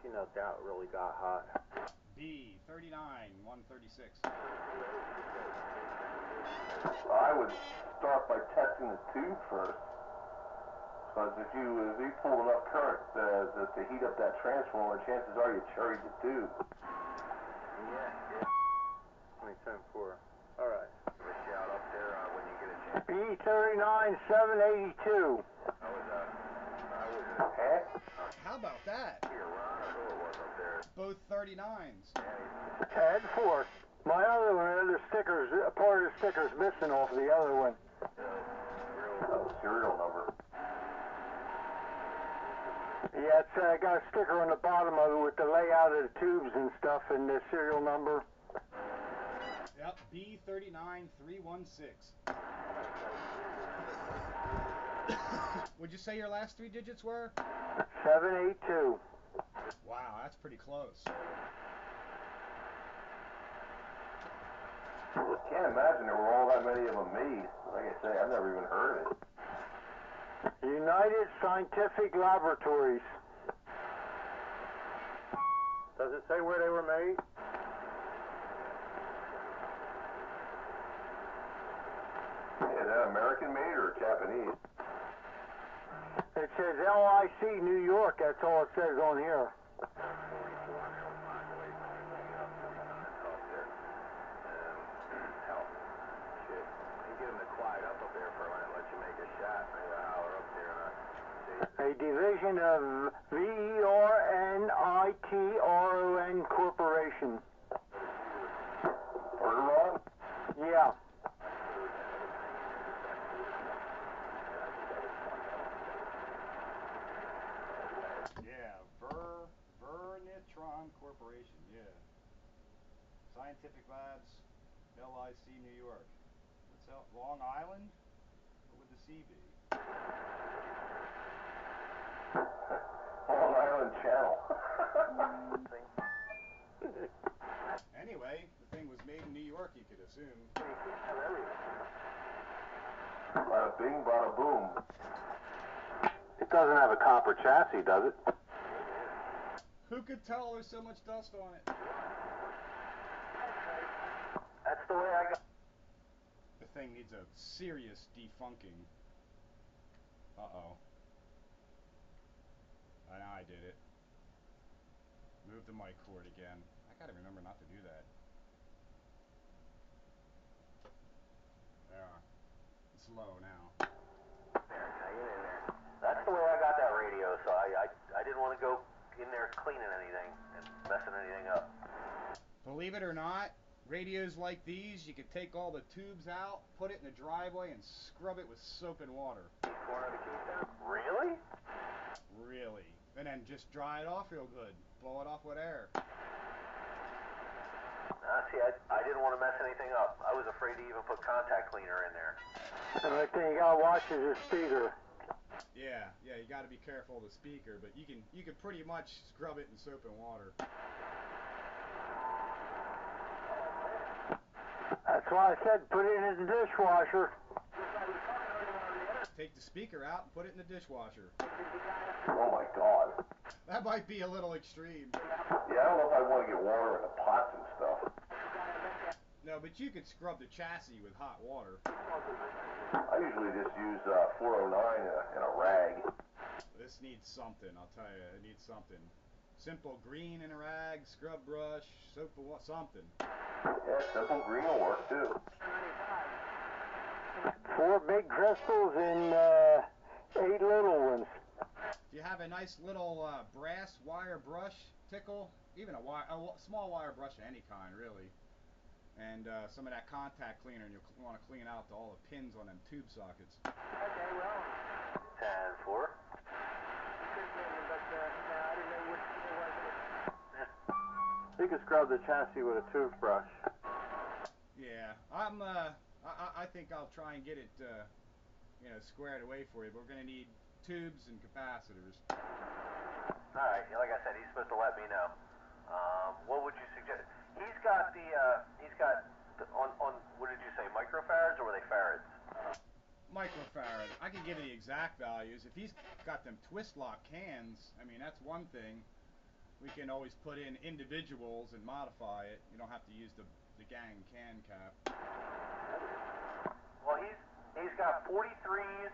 she no doubt really got hot. B 39 136. I would start by testing the tube first. Because if you pull enough current to heat up that transformer, chances are you cherried the tube. Yeah. 2010-4. All right. Reach out up there when you get a chance. B39 782. How about that? Both 39s. 10-4. My other one, the stickers, part of the sticker's missing off the other one. Serial number. Yeah, it's got a sticker on the bottom of it with the layout of the tubes and stuff and the serial number. Yep, Yep, B39316. Would you say your last 3 digits were? 782. Wow, that's pretty close. Can't imagine there were all that many of them made. Like I say, I've never even heard of it. United Scientific Laboratories. Does it say where they were made? Is that American made or Japanese? It says LIC New York. That's all it says on here. A division of VERNITRON Corporation. Verteron? Yeah. Yeah, Vernitron Corporation, yeah. Scientific Labs, LIC New York. What's that? Long Island? What would the C be? Long Island Channel. Anyway, the thing was made in New York, you could assume. Bada bing, bada boom. It doesn't have a copper chassis, does it? Who could tell there's so much dust on it? That's the way I got. The thing needs a serious defunking. Uh-oh. I know I did it. Move the mic cord again. I gotta remember not to do that. There. It's low now. That's the way I got that radio, so I didn't want to go in there cleaning anything and messing anything up. Believe it or not, radios like these, you could take all the tubes out, put it in the driveway, and scrub it with soap and water. Really? Really. And then just dry it off real good. Blow it off with air. See, I didn't want to mess anything up. I was afraid to even put contact cleaner in there. The only thing you gotta watch is your speaker. Yeah, you got to be careful of the speaker, but you can pretty much scrub it in soap and water. That's why I said put it in the dishwasher. Take the speaker out and put it in the dishwasher. Oh my God. That might be a little extreme. Yeah, I don't know if I want to get water in the pots and stuff. No, but you could scrub the chassis with hot water. I usually just use 409 in a rag. This needs something, I'll tell you. It needs something. Simple green in a rag, scrub brush, soap and water, something. Yeah, simple green will work too. 4 big crystals and 8 little ones. If you have a nice little brass wire brush tickle, even a small wire brush of any kind, really, and some of that contact cleaner, and you'll want to clean out all the pins on them tube sockets. 10-4. You can scrub the chassis with a toothbrush. Yeah, I think I'll try and get it, squared away for you. But we're gonna need tubes and capacitors. All right, like I said, he's supposed to let me know. What would you suggest? He's got on what did you say, microfarads or were they farads? Microfarad. I can give you the exact values. If he's got them twist lock cans, I mean that's one thing. We can always put in individuals and modify it. You don't have to use the gang can cap. Well, he's got 43s,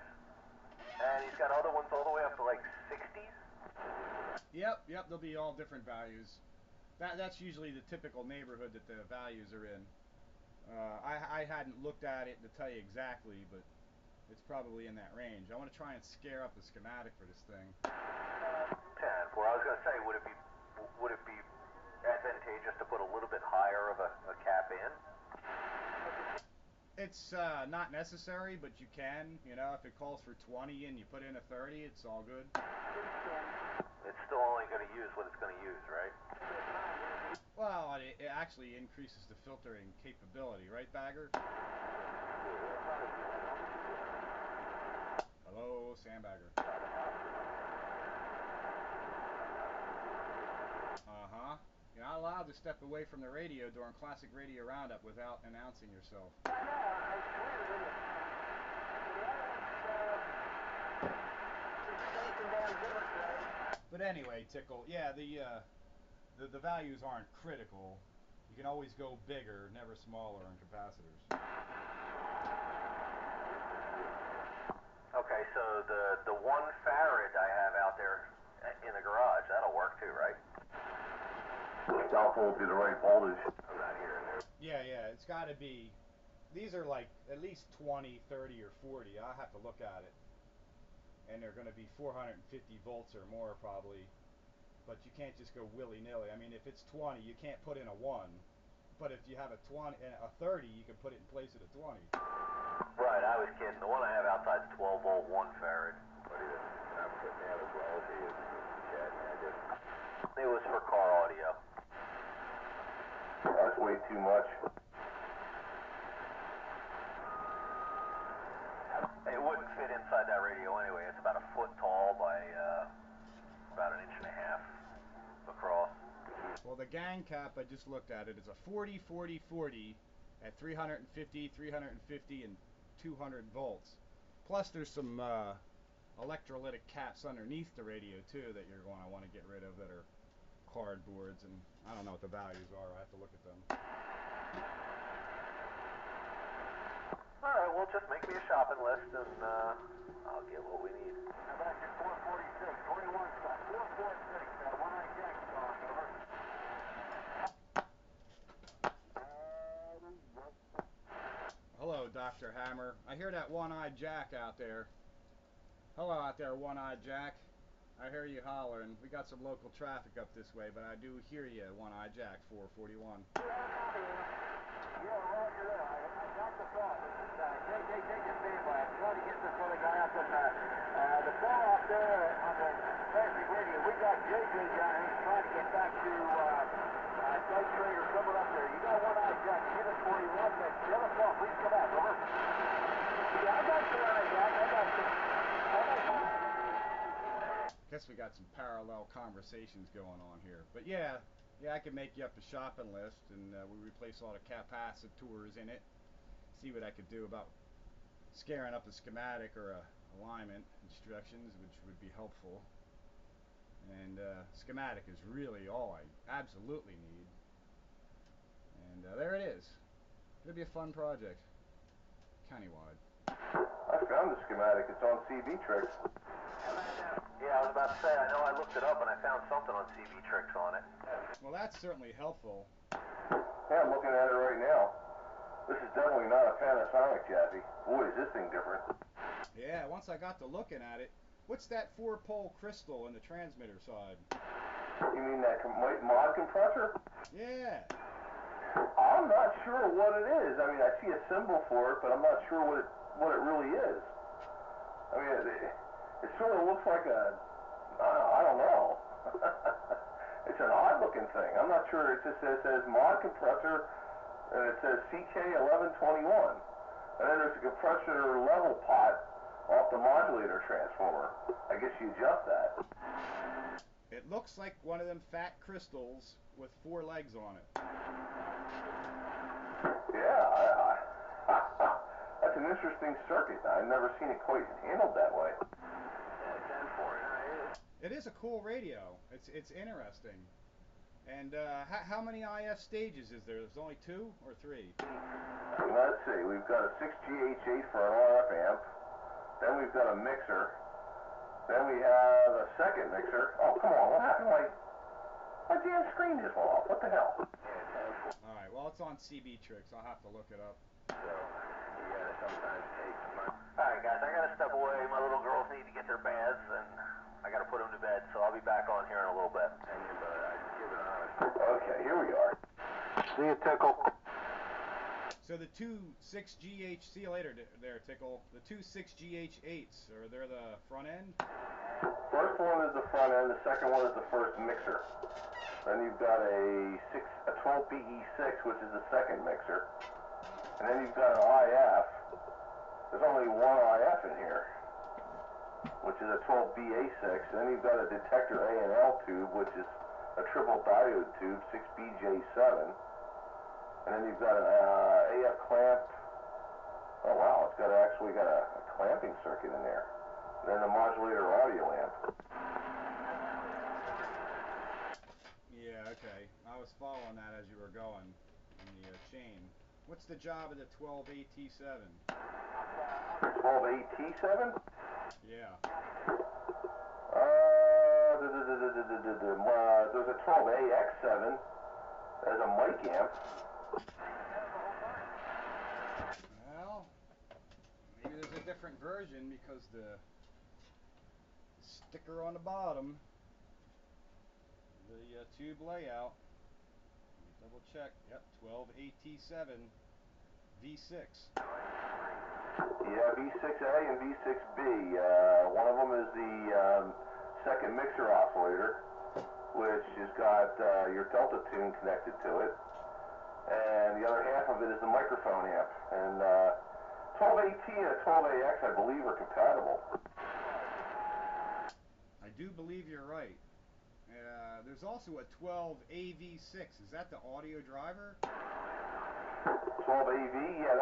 and he's got other ones all the way up to like 60s. Yep, they'll be all different values. That's usually the typical neighborhood that the values are in. I hadn't looked at it to tell you exactly, but it's probably in that range. I want to try and scare up the schematic for this thing. 10-4. I was going to say, would it be advantageous to put a little bit higher of a cap in? It's not necessary, but you can. You know, if it calls for 20 and you put in a 30, it's all good. It's still only going to use what it's going to use, right? Well, it actually increases the filtering capability, right, Bagger? Hello, Sandbagger. Uh-huh. You're not allowed to step away from the radio during Classic Radio Roundup without announcing yourself. I know, I swear to you. It's taken down different today. But anyway, Tickle, yeah, the values aren't critical. You can always go bigger, never smaller on capacitors. Okay, so the 1 farad I have out there in the garage, that'll work too, right? That won't be the right voltage. I'm not hearing there. Yeah, it's got to be. These are like at least 20, 30, or 40. I'll have to look at it. And they're going to be 450 volts or more probably. But you can't just go willy-nilly. I mean, if it's 20, you can't put in a 1. But if you have a 30, you can put it in place of a 20. Right, I was kidding. The one I have outside is 12 volt 1 farad. But he was not putting out as well as he is chatting, I guess. It was for car audio. That's way too much. It wouldn't fit inside that radio anyway. It's about a foot tall by about 1.5 inches across. Well, the gang cap, I just looked at it, is a 40-40-40 at 350, 350, and 200 volts. Plus, there's some electrolytic caps underneath the radio, too, that you're going to want to get rid of that are cardboards, and I don't know what the values are. I have to look at them. All right, well, just make me a shopping list, and I'll get what we need. How about your 446, 21, 446, one-eye jack song, over. Hello, Dr. Hammer. I hear that one-eyed Jack out there. Hello out there, one-eyed Jack. I hear you hollering. We got some local traffic up this way, but I do hear you, one-eyed Jack, 441. Yeah, Roger there. I got the thought. This is JJ Standby. I'm trying to get this other guy up in the ball out there on the Classic Radio. We got JJ down here trying to get back to Day Trade or someone up there. You got one-eyed Jack. Get it for you. One minute. Tell us off. Please come back. Over. Yeah, I got you, one-eyed Jack. I got you. Guess we got some parallel conversations going on here. But yeah, I can make you up a shopping list, and we replace all the capacitors in it. See what I could do about scaring up a schematic or a alignment instructions, which would be helpful. And schematic is really all I absolutely need. And there it is. It'll be a fun project, countywide. I found the schematic. It's on CB Tricks. Yeah, I was about to say, I know I looked it up and I found something on CB Tricks on it. Well, that's certainly helpful. Yeah, I'm looking at it right now. This is definitely not a Panasonic chassis. Boy, is this thing different. Yeah, once I got to looking at it, what's that 4-pole crystal in the transmitter side? You mean that mod compressor? Yeah. I'm not sure what it is. I mean, I see a symbol for it, but I'm not sure what it really is. I mean, it sort of looks like I don't know. It's an odd-looking thing. I'm not sure. It just says mod compressor, and it says CK1121. And then there's a compressor level pot off the modulator transformer. I guess you adjust that. It looks like one of them fat crystals with 4 legs on it. Yeah, that's an interesting circuit. I've never seen it quite handled that way. It is a cool radio. It's interesting. And how many IF stages is there? There's only 2 or 3? Let's see. We've got a 6GH8 for an RF amp. Then we've got a mixer. Then we have a second mixer. Oh, come on. What happened? My damn screen just went off. What the hell? All right. Well, it's on CB Tricks. I'll have to look it up. So, you gotta sometimes take some... Alright guys, I gotta step away. My little girls need to get their baths, and I gotta put them to bed, so I'll be back on here in a little bit. Okay, here we are. See you, Tickle. So the two 6GH, see you later there, Tickle. The two 6GH8s, or they're the front end? First one is the front end, the second one is the first mixer. Then you've got a 12BE6, which is the second mixer. And then you've got an IF. There's only one IF in here, which is a 12BA6. And then you've got a detector A and L tube, which is a triple diode tube, 6BJ7. And then you've got an AF clamp. Oh wow, it's actually got a clamping circuit in there. And then the modulator audio amp. Yeah, okay. I was following that as you were going in the chain. What's the job of the 12AT7? 12AT7? Yeah. There's a 12AX7 as a mic amp. Well, maybe there's a different version because the sticker on the bottom, the tube layout, double check, yep, 12AT7 V6. Yeah, V6A and V6B. One of them is the second mixer oscillator, which has got your Delta tune connected to it. And the other half of it is the microphone amp. And 12AT and 12AX, I believe, are compatible. I do believe you're right. There's also a 12AV6. Is that the audio driver? 12AV, yeah,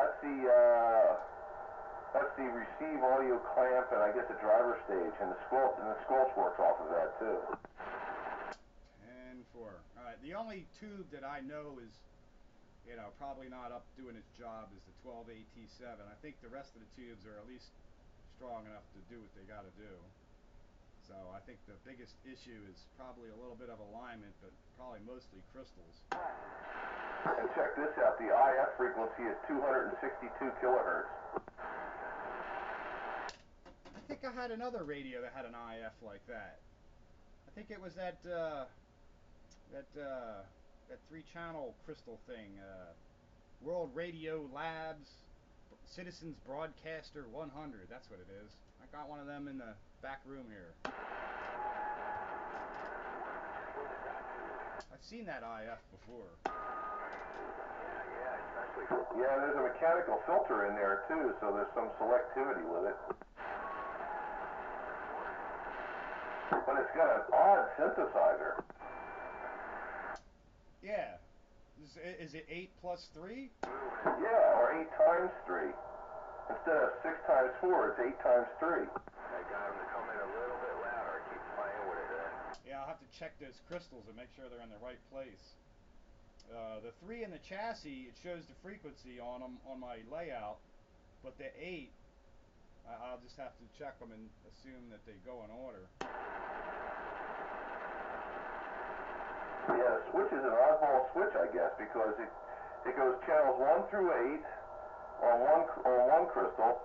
that's the receive audio clamp and I guess a driver stage, and the squelch works off of that too. 10-4. All right. The only tube that I know is, probably not up doing its job is the 12AT7. I think the rest of the tubes are at least strong enough to do what they got to do. So I think the biggest issue is probably a little bit of alignment, but probably mostly crystals. And check this out, the IF frequency is 262 kilohertz. I think I had another radio that had an IF like that. I think it was that 3-channel crystal thing, World Radio Labs Citizens Broadcaster 100. That's what it is. I got one of them in the back room here. I've seen that IF before. Yeah, there's a mechanical filter in there too, so there's some selectivity with it. But it's got an odd synthesizer. Yeah. Is it 8 plus 3? Yeah, or 8 times 3. Instead of 6 times 4, it's 8 times 3. I got him to come in a little bit louder. Keep playing with it. Yeah, I'll have to check those crystals and make sure they're in the right place. The 3 in the chassis, it shows the frequency on them on my layout, but the 8, I'll just have to check them and assume that they go in order. Yeah, the switch is an oddball switch, I guess, because it goes channels 1 through 8 on one crystal,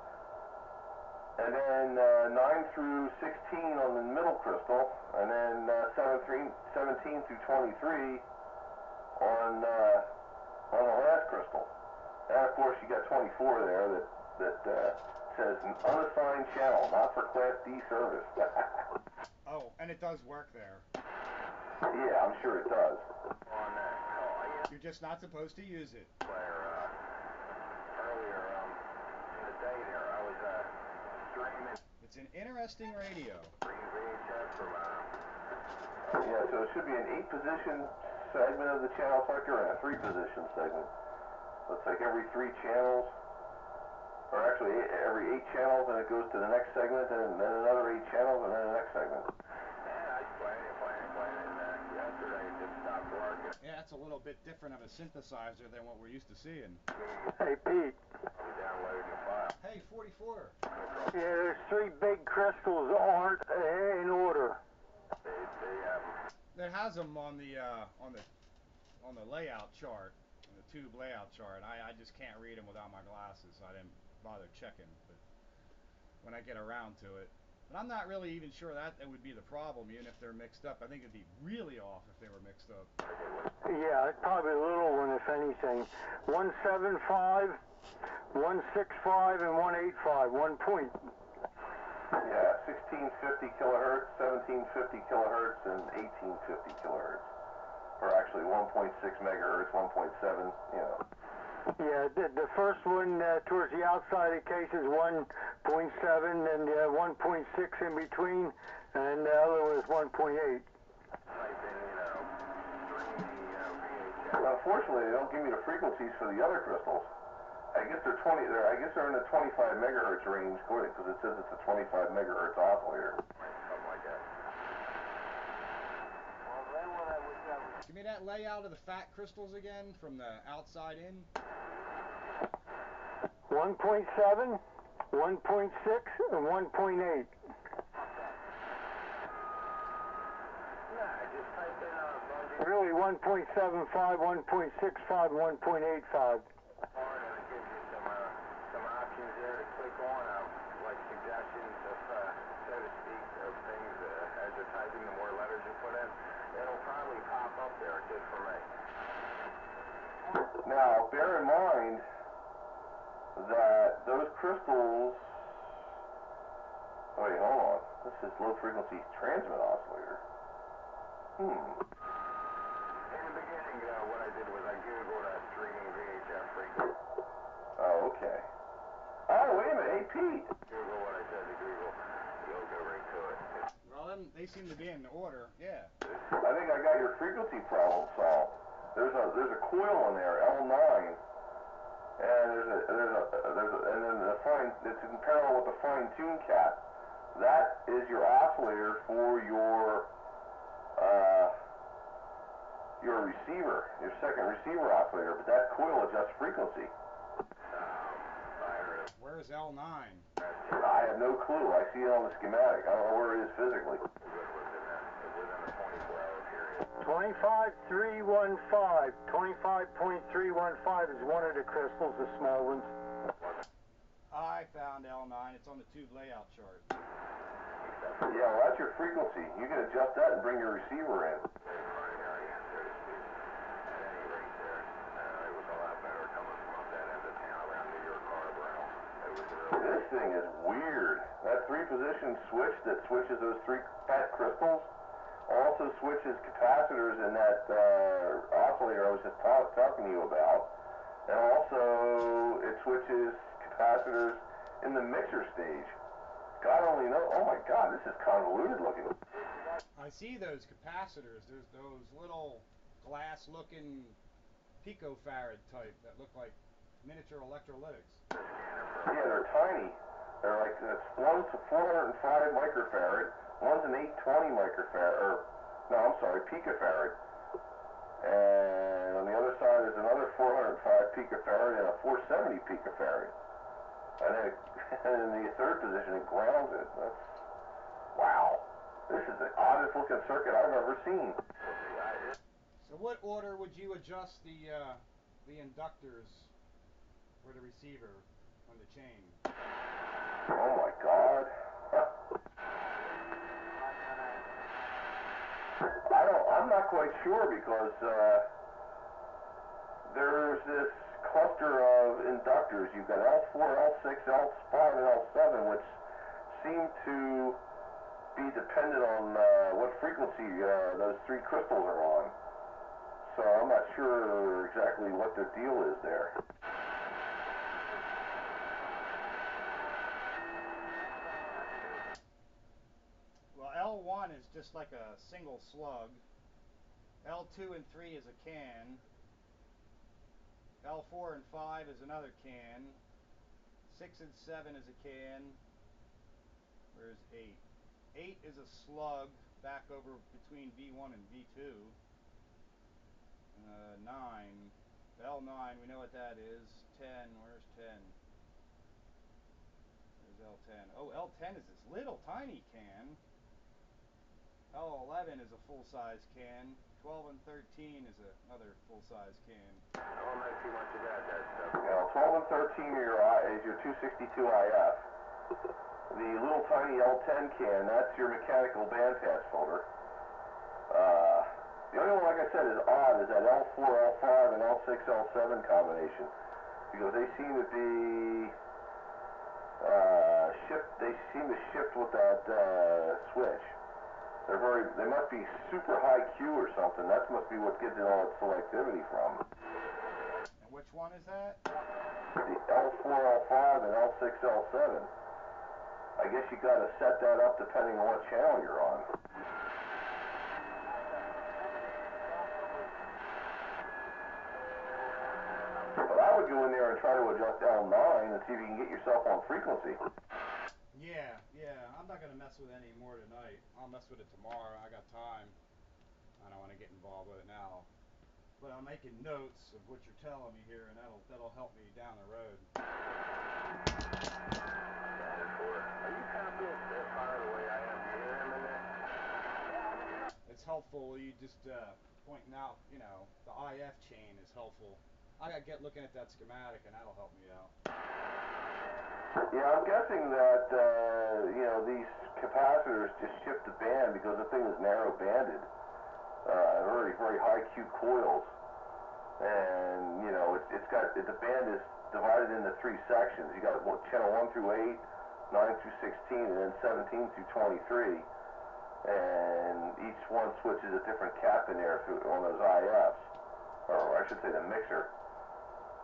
and then 9 through 16 on the middle crystal, and then 17 through 23 on the last crystal. And of course you got 24 there that says an unassigned channel, not for Class D service. Oh, and it does work there. Yeah, I'm sure it does. You're just not supposed to use it. Earlier in the day there, I was streaming. It's an interesting radio. Yeah, so it should be an 8-position segment of the channel selector and a 3-position segment. Looks like every 3 channels, or actually every 8 channels, and it goes to the next segment, and then another 8 channels, and then the next segment. Yeah, I was playing it, yesterday it just stopped working. Yeah, it's a little bit different of a synthesizer than what we're used to seeing. Hey, Pete. I'll download your file. Hey, 44. Yeah, there's 3 big crystals aren't in order. It has them on the layout chart, on the tube layout chart. I just can't read them without my glasses, so I didn't bother checking. But when I get around to it, But I'm not really even sure that would be the problem, even if they're mixed up. I think it'd be really off if they were mixed up. Yeah, probably a little one, if anything. 175, 165, and 185. 1 point. Yeah, 1650 kilohertz, 1750 kilohertz, and 1850 kilohertz. Or actually 1.6 megahertz, 1.7, you know. Yeah, the first one towards the outside of the case is 1.7 and 1.6 in between, and the other one is 1.8. Unfortunately, they don't give me the frequencies for the other crystals. I guess they're I guess they're in the 25 megahertz range, because it says it's a 25 megahertz oscillator. Something like that. Give me that layout of the fat crystals again from the outside in. 1.7, 1.6, and 1.8. Really 1.75, 1.65, 1.85. Some options there to click on, like suggestions of, so to speak, of things as you're typing. The more letters you put in, it'll probably pop up there. It did for me. Now, bear in mind that those crystals. Wait, hold on. This is low frequency transmit oscillator. In the beginning, what I did was I Googled streaming VHF frequency. Oh, okay. Oh, wait a minute. Hey, Pete. Google what I said to Google. You'll go right to it. Well, they seem to be in order. Yeah. I think I got your frequency problem solved. There's a coil in there, L9, and and then it's in parallel with the fine tune cap. That is your oscillator for your receiver, your second receiver oscillator. But that coil adjusts frequency. Where's L9? I have no clue. I see it on the schematic. I don't know where it is physically. Within a 24-hour period. 25315. 25.315 is one of the crystals, the small ones. I found L9. It's on the tube layout chart. Yeah, well, that's your frequency. You can adjust that and bring your receiver in. This thing is weird. That three-position switch that switches those three fat crystals also switches capacitors in that oscillator I was just talking to you about. And also it switches capacitors in the mixer stage. God only knows. Oh my God, this is convoluted looking. I see those capacitors. There's those little glass-looking picofarad type that look like miniature electrolytics. Yeah, they're tiny. They're like, one's a 405 microfarad, one's an 820 microfarad, picofarad. And on the other side is another 405 picofarad and a 470 picofarad. And then in the third position, it grounds it. Wow. This is the oddest looking circuit I've ever seen. So what order would you adjust the inductors for the receiver on the chain? Oh my God. I'm not quite sure because there's this cluster of inductors. You've got L4, L6, L5, and L7, which seem to be dependent on what frequency those three crystals are on. So I'm not sure exactly what the deal is there. Well, L1 is just like a single slug. L2 and 3 is a can. L4 and 5 is another can. 6 and 7 is a can. Where's 8? 8 is a slug back over between V1 and V2. 9. L9, we know what that is. 10, where's 10? There's L10. Oh, L10 is this little tiny can. L11 is a full-size can. 12 and 13 is another full-size can. I don't know too much about that stuff. You know, 12 and 13 is your 262 IF. the little tiny L10 can, that's your mechanical bandpass filter. The only one, like I said, is odd is that L4, L5, and L6, L7 combination, because they seem to be they seem to shift with that switch. They must be super high Q or something. That must be what gives it all its selectivity from. And which one is that? The L4, L5, and L6, L7. I guess you got to set that up depending on what channel you're on. Well, I would go in there and try to adjust L9 and see if you can get yourself on frequency. Yeah, I'm not gonna mess with it anymore tonight. I'll mess with it tomorrow. I got time. I don't want to get involved with it now. But I'm making notes of what you're telling me here, and that'll help me down the road. Are you kind of being far the way I am? You hear him in there? It's helpful. You just pointing out, you know, the IF chain is helpful. I gotta get looking at that schematic, and that'll help me out. Yeah, I'm guessing that, you know, these capacitors just shift the band because the thing is narrow banded. Very, very high Q coils. And, you know, the band is divided into three sections. You got channel 1 through 8, 9 through 16, and then 17 through 23. And each one switches a different cap in there through one of those IFs. Or I should say the mixer.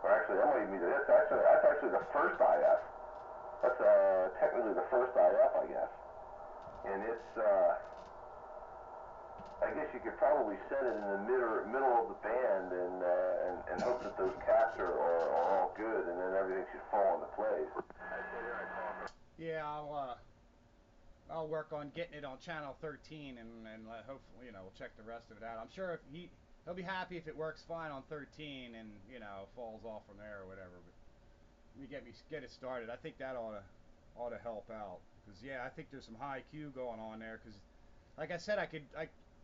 Or actually, that might even be, that's actually the first IF. That's technically the first IF, I guess. And it's, I guess you could probably set it in the middle of the band and hope that those caps are all good, and then everything should fall into place. Yeah, I'll work on getting it on channel 13, and hopefully, you know, we'll check the rest of it out. I'm sure if he'll be happy if it works fine on 13, and you know, falls off from there or whatever. But let me get it started. I think that ought to help out, because yeah, I think there's some high Q going on there. Because like I said, I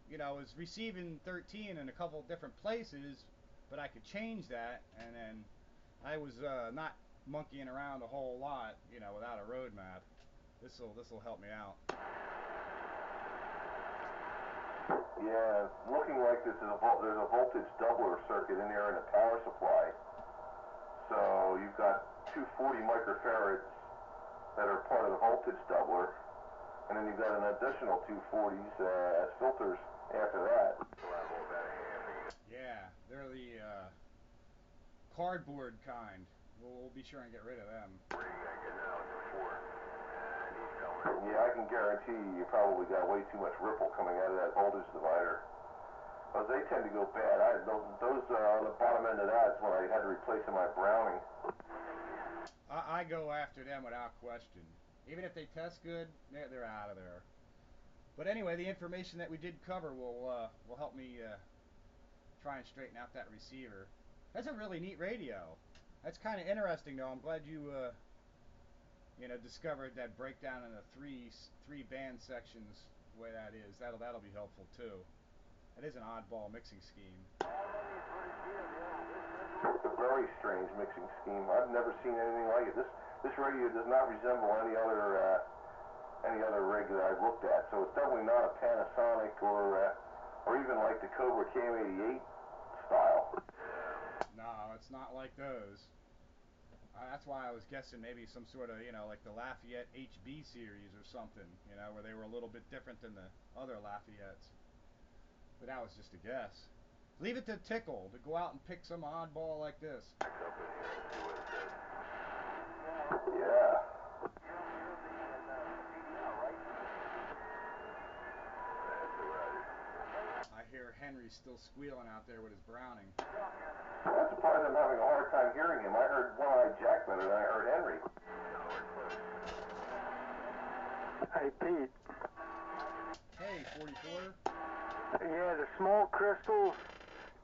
you know, was receiving 13 in a couple different places, but I could change that, and then I was not monkeying around a whole lot, you know, without a roadmap. This'll help me out. Yeah, looking like there's a voltage doubler circuit in there in the power supply. So you've got 240 microfarads that are part of the voltage doubler, and then you've got an additional 240s as filters after that. Yeah, they're the cardboard kind. We'll be sure and get rid of them. Yeah, I can guarantee you probably got way too much ripple coming out of that voltage divider. Because they tend to go bad. Those on the bottom end of that is when I had to replace in my Browning. I go after them without question. Even if they test good, they're out of there. But anyway, the information that we did cover will help me try and straighten out that receiver. That's a really neat radio. That's kind of interesting, though. I'm glad you you know, discovered that breakdown in the three band sections. The way that is, that'll be helpful too. It is an oddball mixing scheme. It's a very strange mixing scheme. I've never seen anything like it. This radio does not resemble any other rig that I've looked at. So it's definitely not a Panasonic or even like the Cobra KM88 style. No, it's not like those. That's why I was guessing maybe some sort of, you know, like the Lafayette HB series or something, you know, where they were a little bit different than the other Lafayettes. But that was just a guess. Leave it to Tickle to go out and pick some oddball like this. Yeah. I hear Henry still squealing out there with his Browning. I'm surprised I'm having a hard time hearing him. I heard one-eyed Jack better than I heard Henry. Hey, Pete. Hey, 44. Yeah, the small crystals,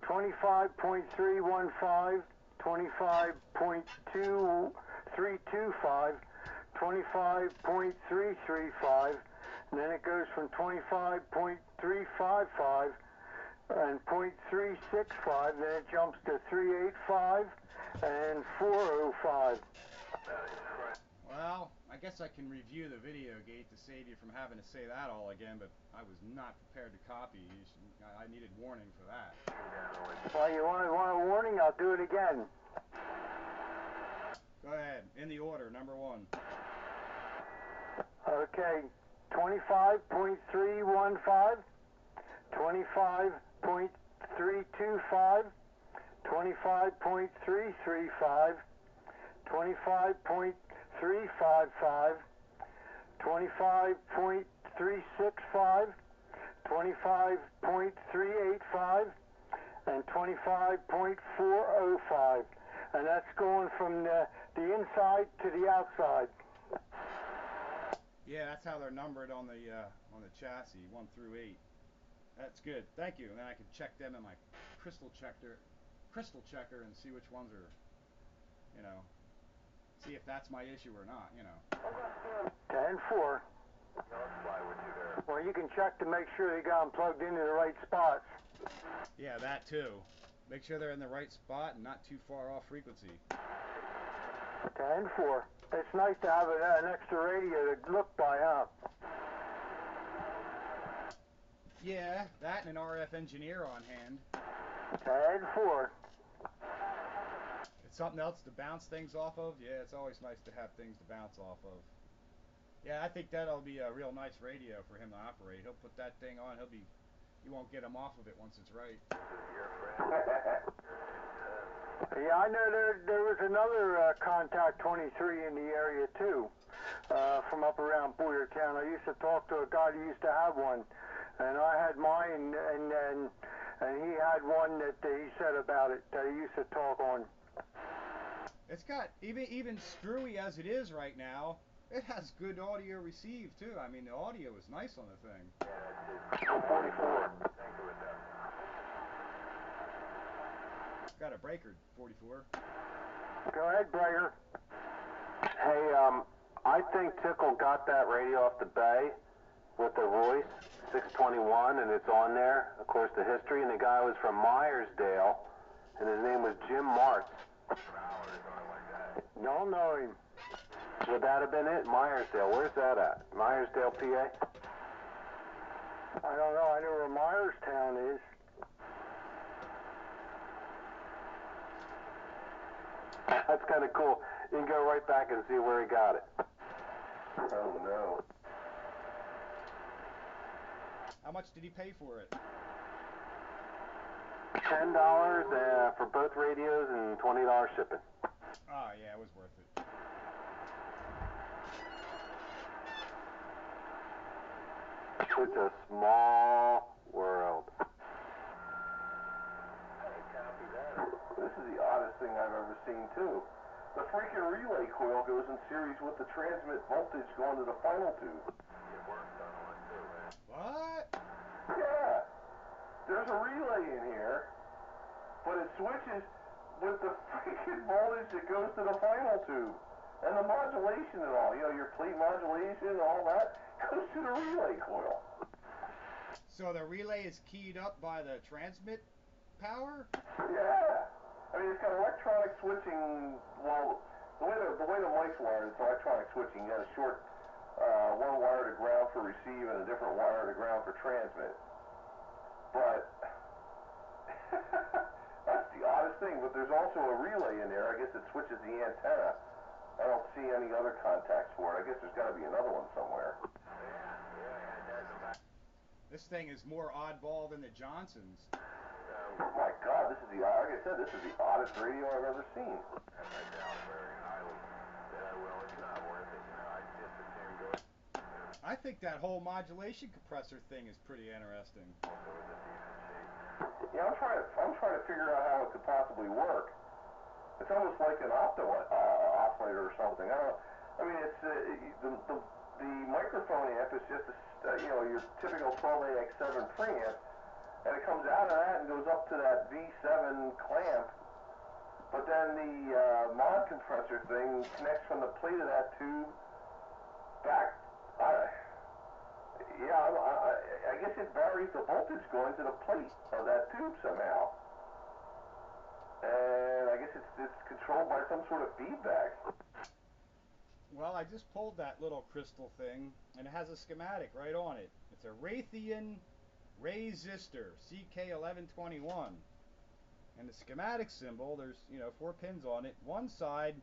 25.315, 25.2325, 25.335, and then it goes from 25.355 and 0.365, then it jumps to 385 and 405. Well, I guess I can review the video gate to save you from having to say that all again, but I was not prepared to copy. I needed warning for that. Well, you want a warning? I'll do it again. Go ahead. In the order, number 1. Okay, 25.315, 25.325, 25.335, 25.355, 25.365, 25.385, and 25.405. And that's going from the inside to the outside. Yeah, that's how they're numbered on the chassis, 1 through 8. That's good. Thank you. And then I can check them in my crystal checker and see which ones are, see if that's my issue or not, 10-4. Well, you can check to make sure they got them plugged into the right spots. Yeah, that too. Make sure they're in the right spot and not too far off frequency. 10-4. It's nice to have an extra radio to look by, huh? Yeah, that and an RF engineer on hand. 10-4. It's something else to bounce things off of. Yeah, it's always nice to have things to bounce off of. Yeah, I think that'll be a real nice radio for him to operate. He'll put that thing on. You won't get him off of it once it's right. Yeah, I know there was another Contact 23 in the area too, from up around Boyertown. I used to talk to a guy who used to have one, and I had mine, and he had one that he said about it that he used to talk on. It's got even screwy as it is right now. It has good audio received too. I mean, the audio is nice on the thing. 44. Got a breaker, 44. Go ahead, Breaker. Hey, I think Tickle got that radio off the bay with the Royce 621, and it's on there, of course, the history, and the guy was from Myersdale, and his name was Jim Martz. Don't know him. Would that have been it? Myersdale, where's that at? Myersdale, PA? I don't know. I know where Myerstown is. That's kind of cool. You can go right back and see where he got it. Oh, no. How much did he pay for it? $10 for both radios and $20 shipping. Oh, yeah, it was worth it. It's a small world. This is the oddest thing I've ever seen, too. The freaking relay coil goes in series with the transmit voltage going to the final tube. What? Yeah. There's a relay in here, but it switches with the freaking voltage that goes to the final tube. And the modulation and all, your plate modulation and all that goes to the relay coil. So the relay is keyed up by the transmit power? Yeah. I mean, it's got electronic switching. Well, the way the mic's wired, it's electronic switching. You got a short one wire to ground for receive and a different wire to ground for transmit. But that's the oddest thing. But there's also a relay in there. I guess it switches the antenna. I don't see any other contacts for it. I guess there's got to be another one somewhere. This thing is more oddball than the Johnsons. Oh my God, like I said, this is the oddest radio I've ever seen. I think that whole modulation compressor thing is pretty interesting. Yeah, I'm trying to figure out how it could possibly work. It's almost like an oscillator or something. I don't know. I mean, it's the microphone amp is just your typical 12AX7 preamp, and it comes out of that and goes up to that V7 clamp. But then the mod compressor thing connects from the plate of that tube back. I guess it varies the voltage going to the plate of that tube somehow. And I guess it's controlled by some sort of feedback. Well, I just pulled that little crystal thing, and it has a schematic right on it. It's a Raytheon resistor CK1121. And the schematic symbol, there's, 4 pins on it. One side,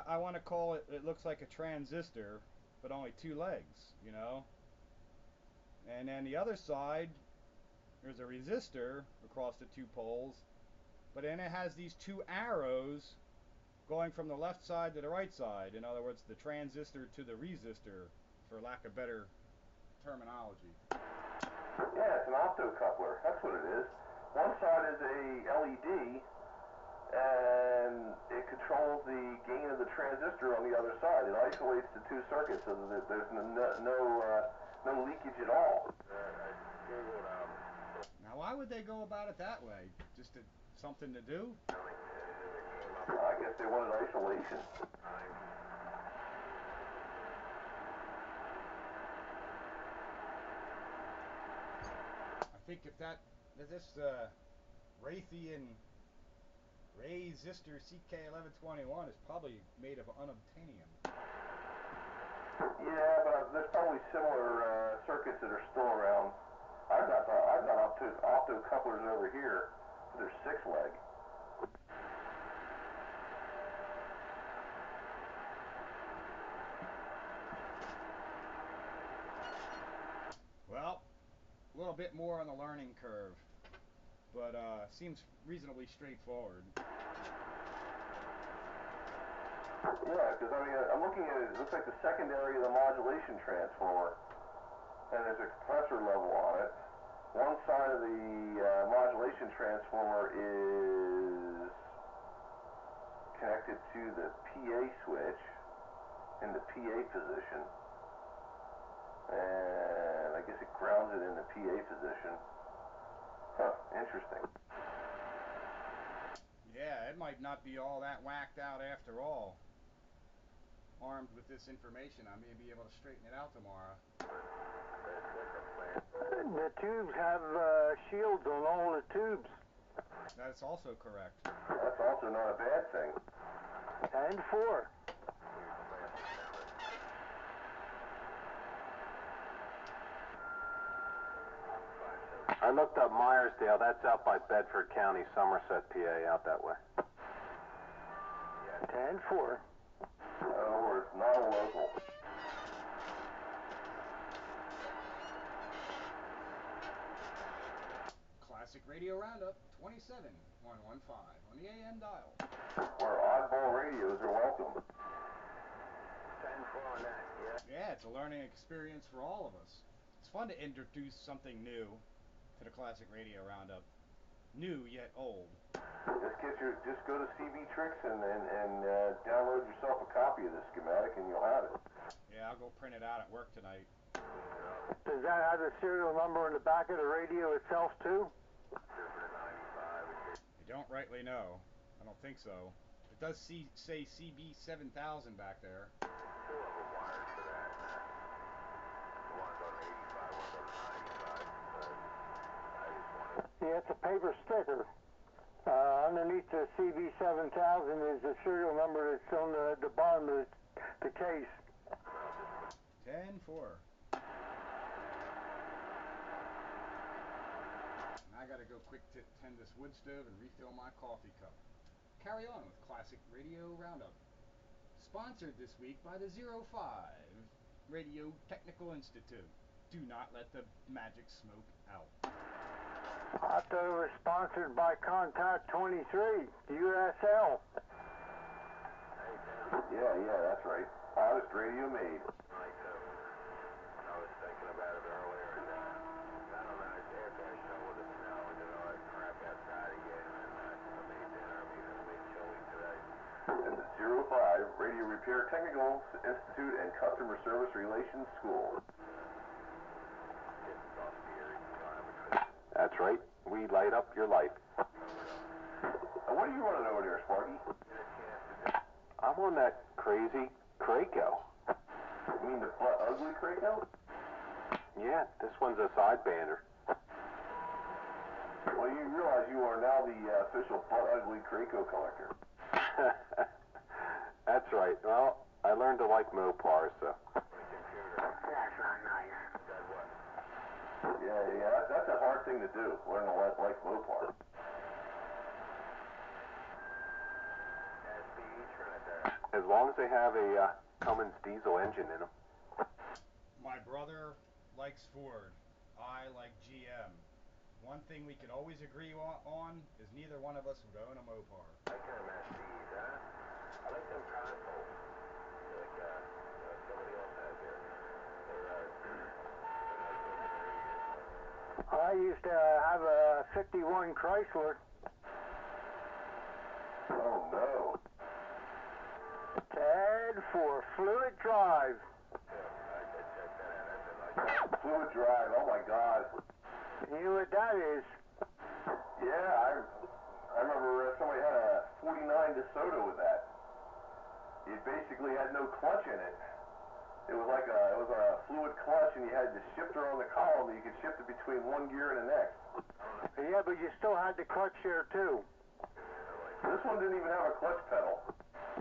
I want to call it, it looks like a transistor, but only 2 legs, And then the other side, there's a resistor across the 2 poles, but then it has these 2 arrows going from the left side to the right side. In other words, the transistor to the resistor, for lack of better terminology. Yeah, it's an optocoupler. That's what it is. One side is a LED, and it controls the gain of the transistor on the other side. It isolates the 2 circuits so that there's no leakage at all. Now, why would they go about it that way? Just something to do? I guess they wanted isolation. I think if this Raytheon resistor CK1121 is probably made of unobtainium. Yeah, but there's probably similar circuits that are still around. I've got optocouplers over here. They're 6-leg. Well, a little bit more on the learning curve, but seems reasonably straightforward. Yeah, because I'm looking at it. It looks like the secondary of the modulation transformer, and there's a compressor level on it. One side of the modulation transformer is connected to the PA switch in the PA position, and I guess it grounds it in the PA position. Huh, interesting. Yeah, it might not be all that whacked out after all. Armed with this information, I may be able to straighten it out tomorrow. The tubes have shields on all the tubes. That's also correct. That's also not a bad thing. And 4. I looked up Myersdale. That's out by Bedford County, Somerset, PA, out that way. 10-4. Or it's not a local. Classic Radio Roundup 27115 on the AM dial. Where oddball radios are welcome. 10-4 on that, Yeah, it's a learning experience for all of us. It's fun to introduce something new to the Classic Radio Roundup. New yet old. Just go to CB Tricks and download yourself a copy of this schematic and you'll have it. Yeah, I'll go print it out at work tonight. Does that have the serial number in the back of the radio itself too? I don't rightly know. I don't think so. It does say CB 7000 back there. Yeah, it's a paper sticker. Underneath the CB7000 is the serial number that's on the bottom of the case. 10-4. I gotta go quick to tend this wood stove and refill my coffee cup. Carry on with Classic Radio Roundup. Sponsored this week by the 05 Radio Technical Institute. Do not let the magic smoke out. I thought it was sponsored by Contact 23, USL. Yeah, that's right. Hottest radio made. I was thinking about it earlier, and I don't know, after I shoveled the snow and did all that crap outside again, and I made dinner. I mean, it's been chilly today. And the 05 Radio Repair Technical Institute and Customer Service Relations School. Getting dusty every time. That's right. We light up your life. What are you running over there, Sparky? I'm on that crazy Krakow. You mean the ugly Krakow? Yeah, this one's a sidebander. Well, you realize you are now the official butt ugly Krakow collector. That's right. Well, I learned to like Mopars, so. That's not nice. Yeah, that's a hard thing to do, learn to like Mopar. As long as they have a Cummins diesel engine in them. My brother likes Ford. I like GM. One thing we could always agree on is neither one of us would own a Mopar. I kind of match these, huh? I like them consoles. Like, somebody else has here. I used to have a 51 Chrysler. Oh no. Ted for fluid drive. Fluid drive, oh my god. You know what that is? Yeah, I remember somebody had a 49 DeSoto with that. It basically had no clutch in it. It was a fluid clutch, and you had the shifter on the column that you could shift it between one gear and the next. Yeah, but you still had the clutch there too. This one didn't even have a clutch pedal.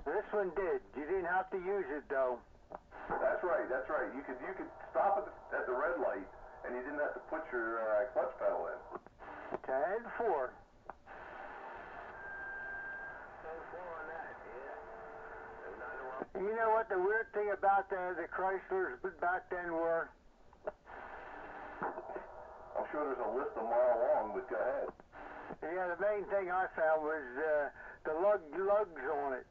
This one did. You didn't have to use it though. That's right. You could stop at the red light, and you didn't have to put your clutch pedal in. 10-4. You know what the weird thing about the Chryslers back then were? I'm sure there's a list a mile long, but go ahead. Yeah, the main thing I found was the lugs on it.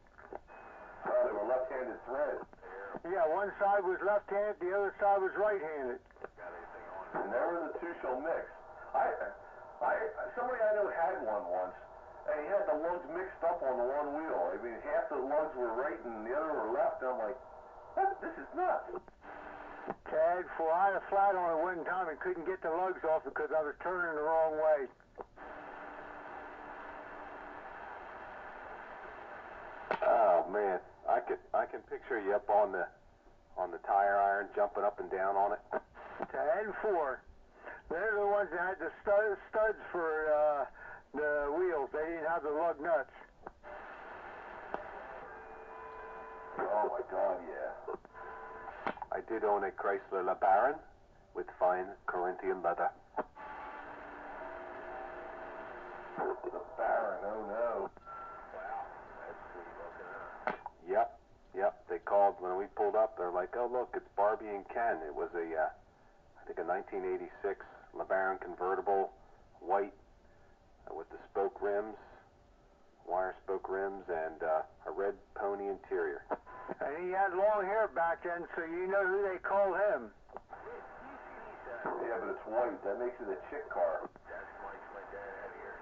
Oh, they were left-handed thread. Yeah, one side was left-handed, the other side was right-handed. Never the two shall mix. Somebody I know had one once, and he had the lugs mixed up on the one wheel. I mean, half the lugs were right and the other were left. And I'm like, this is nuts. Ted, for I had a flat on it one time and couldn't get the lugs off because I was turning the wrong way. Oh man, I can picture you up on the tire iron, jumping up and down on it. 10-4. They're the ones that had the studs for the wheels. They didn't have the lug nuts. Oh my God, yeah. I did own a Chrysler LeBaron with fine Corinthian leather. The Baron, oh no. Wow, that's pretty looking, huh? Yep. They called when we pulled up. They're like, "Oh look, it's Barbie and Ken." It was I think a 1986 LeBaron convertible, white, with the spoke rims, wire spoke rims, and a red pony interior. And he had long hair back then, so you know who they called him. Yeah, but it's white. That makes it a chick car. That's my dad had here.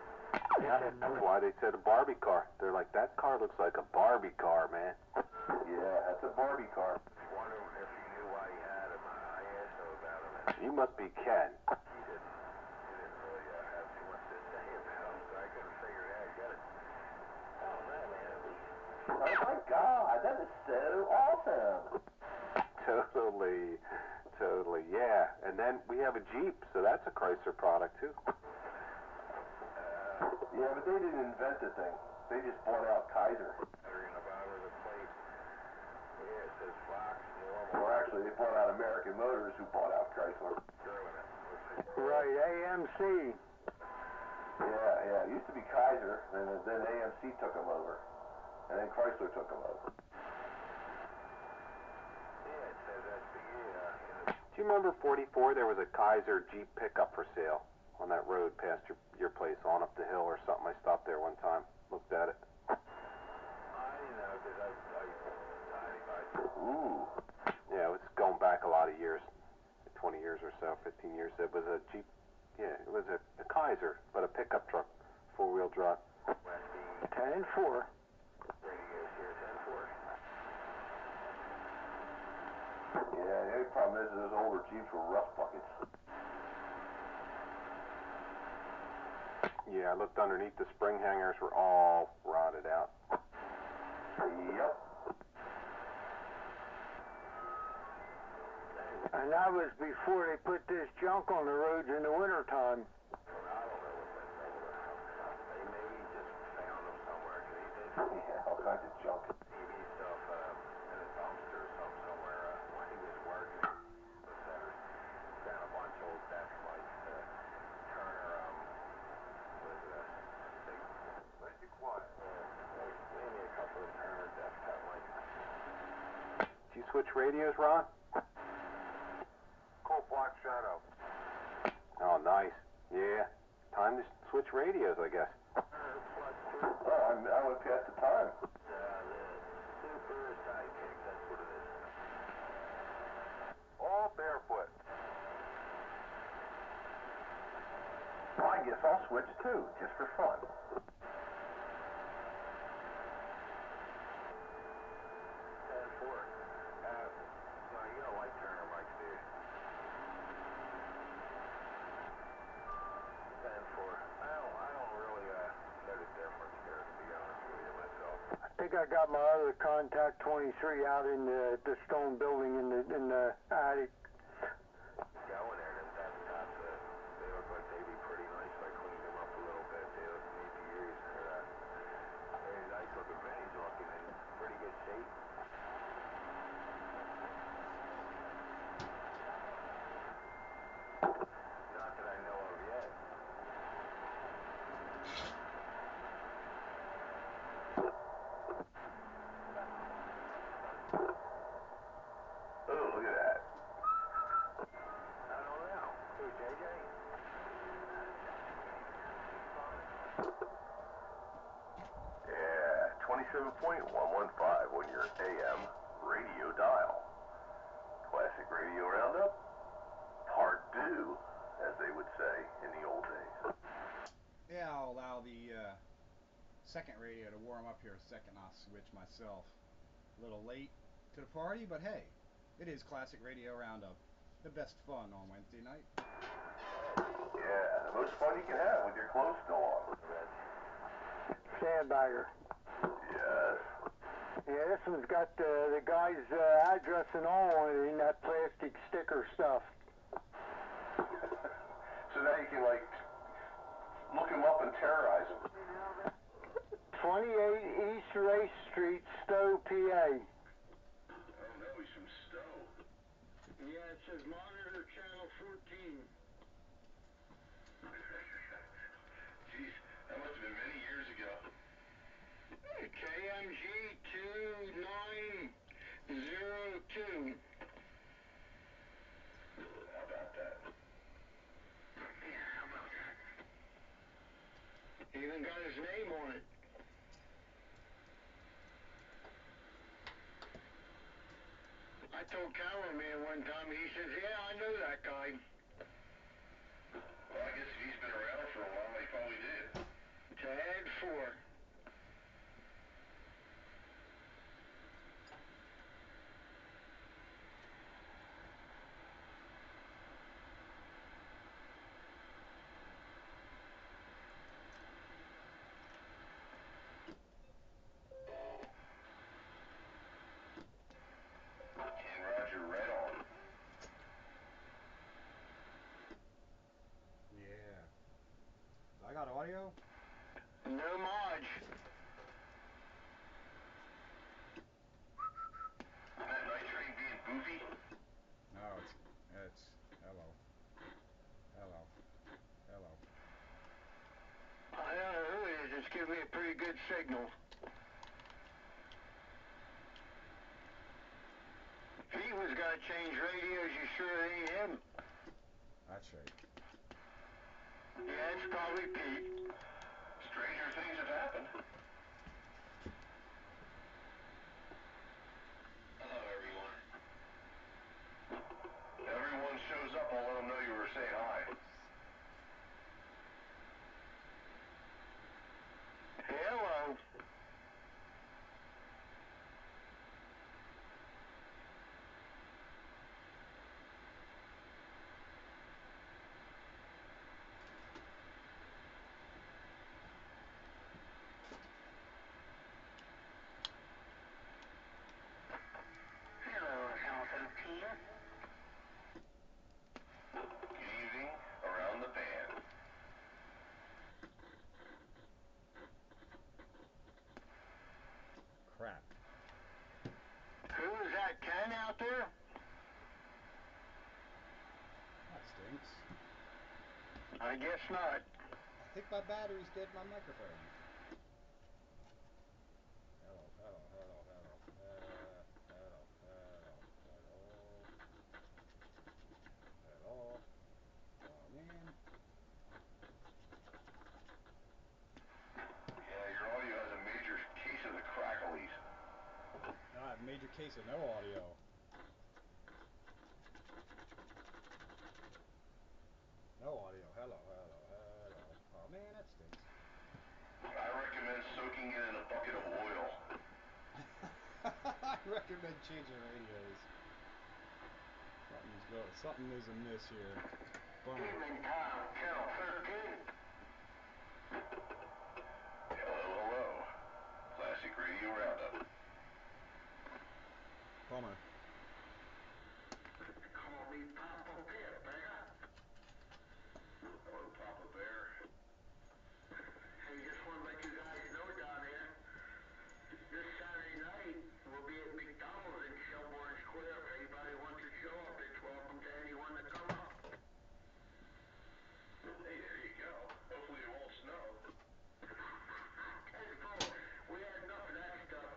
Yeah, that's why they said a Barbie car. They're like, that car looks like a Barbie car, man. Yeah, that's a Barbie car. I wonder if he knew why he had him. I asked him about him, and You must be Ken. he didn't really have too much to say about him, so I couldn't figure it out. He got it. Oh, man, at least. Oh my God, that is so awesome. Totally, yeah. And then we have a Jeep, so that's a Chrysler product too. Yeah, but they didn't invent the thing. They just bought out Kaiser. Battery in the bottom of the plate. Yeah, it says Fox, normal. Or actually, they bought out American Motors, who bought out Chrysler. Right, AMC. Yeah, it used to be Kaiser, and then AMC took them over. And then Chrysler took them over. Yeah, it says that's the Do you remember 44? There was a Kaiser Jeep pickup for sale on that road past your place on up the hill or something. I stopped there one time, looked at it. I didn't know, because I Ooh. Yeah, it's going back a lot of years, 20 years or so, 15 years. It was a Jeep. Yeah, it was a Kaiser, but a pickup truck, four-wheel drive. 10-4. radios here, 10-4. Yeah, the only problem is those older Jeeps were rust buckets. Yeah, I looked underneath. The spring hangers were all rotted out. Yep. And that was before they put this junk on the roads in the wintertime. I don't know what that trouble is. They maybe just found them somewhere, because he did Yeah, all kinds of junk. TV stuff in a dumpster. switch radios, Ron? Cool Black Shadow. Oh, nice. Yeah. Time to switch radios, I guess. Oh, I went past the time. The super sidekick, that's what it is. All barefoot. Well, I guess I'll switch too, just for fun. No, you don't like turning mics, do you? 10-4. I don't really get a difference there, to be honest with you myself. I think I got my other Contact 23 out in the stone building in the attic. Going there, they look like they'd be pretty nice if I cleaned them up a little bit. They look maybe used. They're very nice looking pennies, looking in pretty good shape. Not that I know of yet. Oh, look at that. I don't know. Who, JJ? Yeah, 27.115 on your AM radio dial. Classic radio roundup. Part due, as they would say in the old days. Yeah, I'll allow the second radio to warm up here a second. I'll switch myself. A little late to the party, but hey, it is Classic Radio Roundup. The best fun on Wednesday night. Yeah, the most fun you can have with your clothes still on. Sandbagger. Yes. Yeah, this one's got the guy's address and all on it in that plastic sticker stuff. So now you can, like, look him up and terrorize him. 28 East Race Street, Stowe, PA. Oh no, he's from Stowe. Yeah, it says monitor channel 14. Jeez, that must have been many years ago. KMG 2902. How about that? Yeah, how about that? Even got his name on it. I told cameraman one time, he says, yeah, I know that guy. Well, I guess if he's been around for a while, he probably did. Tad 4. And Roger read on. Yeah. I got audio? No mods. Isn't that night train being goofy? No, it's hello. Hello. Hello. I don't know who it is. It's giving me a pretty good signal. If he was going to change radios, you sure it ain't him? That's right. Yeah, it's probably Pete. Stranger things have happened. Hello, everyone. Everyone shows up, I'll let them know you were saying hi. Hello. Hello, Hamilton team. Good evening, around the band. Crap. Who's that 10 out there? That stinks. I guess not. I think my battery's dead in my microphone. Hello, hello, hello, hello. Hello, hello. a case of no audio. No audio. Hello. Oh man, that stinks. I recommend soaking it in a bucket of oil. I recommend changing radios. Something is amiss here. Bummer. Evening, Tom. Channel 13. Hello. Classic Radio Roundup. Bummer. Call me Papa Bear, Bear. Hello, Papa Bear. Hey, just want to let you guys know down there, this Saturday night, we'll be at McDonald's in Shelbourne Square. If anybody wants to show up, it's welcome to anyone to come up. Hey, there you go. Hopefully it won't snow. Hey, folks, we had enough of that stuff.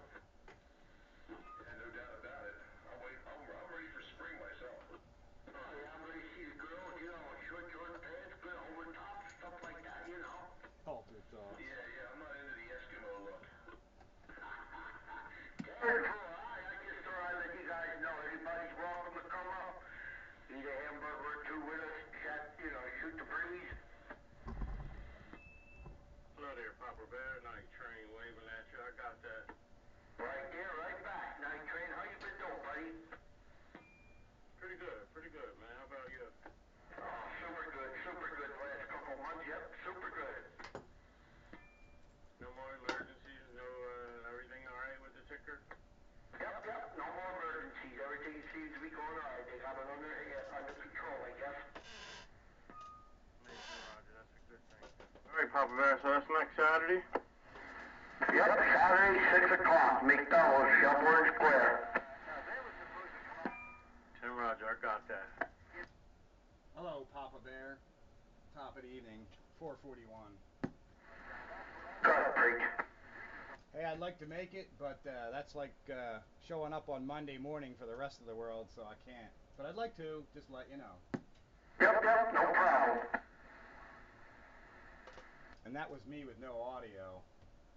Yeah, no doubt about it. I'm ready for spring myself. Oh, yeah, I'm ready to see the girls, you know, short pants, good over top, stuff like that, you know. Halter thoughts. Yeah, I'm not into the Eskimo look. Careful, I just thought I'd let you guys know everybody's welcome to come up. Eat a hamburger or two with us, chat, you know, shoot the breeze. Hello there, Papa Bear. Night Train waving at you. I got that. Right there, right back. Night Train, how you been doing, buddy? Pretty good, man. How about you? Oh, super good. The last couple months, yep, super good. No more emergencies, everything all right with the ticker? Yep, no more emergencies. Everything seems to be going all right. They got it under control, I guess. Roger, that's a good thing. All right, Papa Bear, so that's next Saturday? Yep, Saturday, 6 o'clock, McDonald's, Shelbourne Square. Tim Roger, I got that. Hello, Papa Bear. Top of the evening, 4:41. Go ahead, preach. Hey, I'd like to make it, but that's like showing up on Monday morning for the rest of the world, so I can't. But I'd like to, just let you know. Yep, no problem. And that was me with no audio.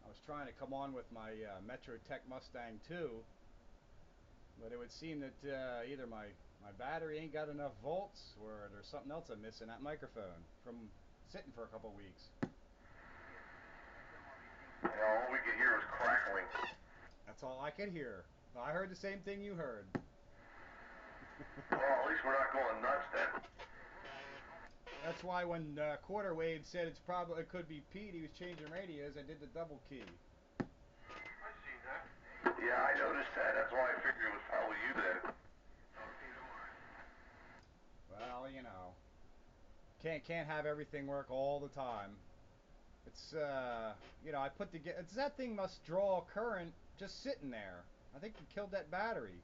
I was trying to come on with my Meterotek Mustang II, but it would seem that either my battery ain't got enough volts, or there's something else I'm missing, that microphone, from sitting for a couple weeks. Yeah, all we could hear was crackling. That's all I could hear. I heard the same thing you heard. Well, at least we're not going nuts then. That's why when Quarter Wave said it could be Pete, he was changing radios, I did the double key. I seen that. Yeah, I noticed that. That's why I figured it was probably you then. Well, you know, can't have everything work all the time. It's you know, I put together. That thing must draw current just sitting there. I think you killed that battery.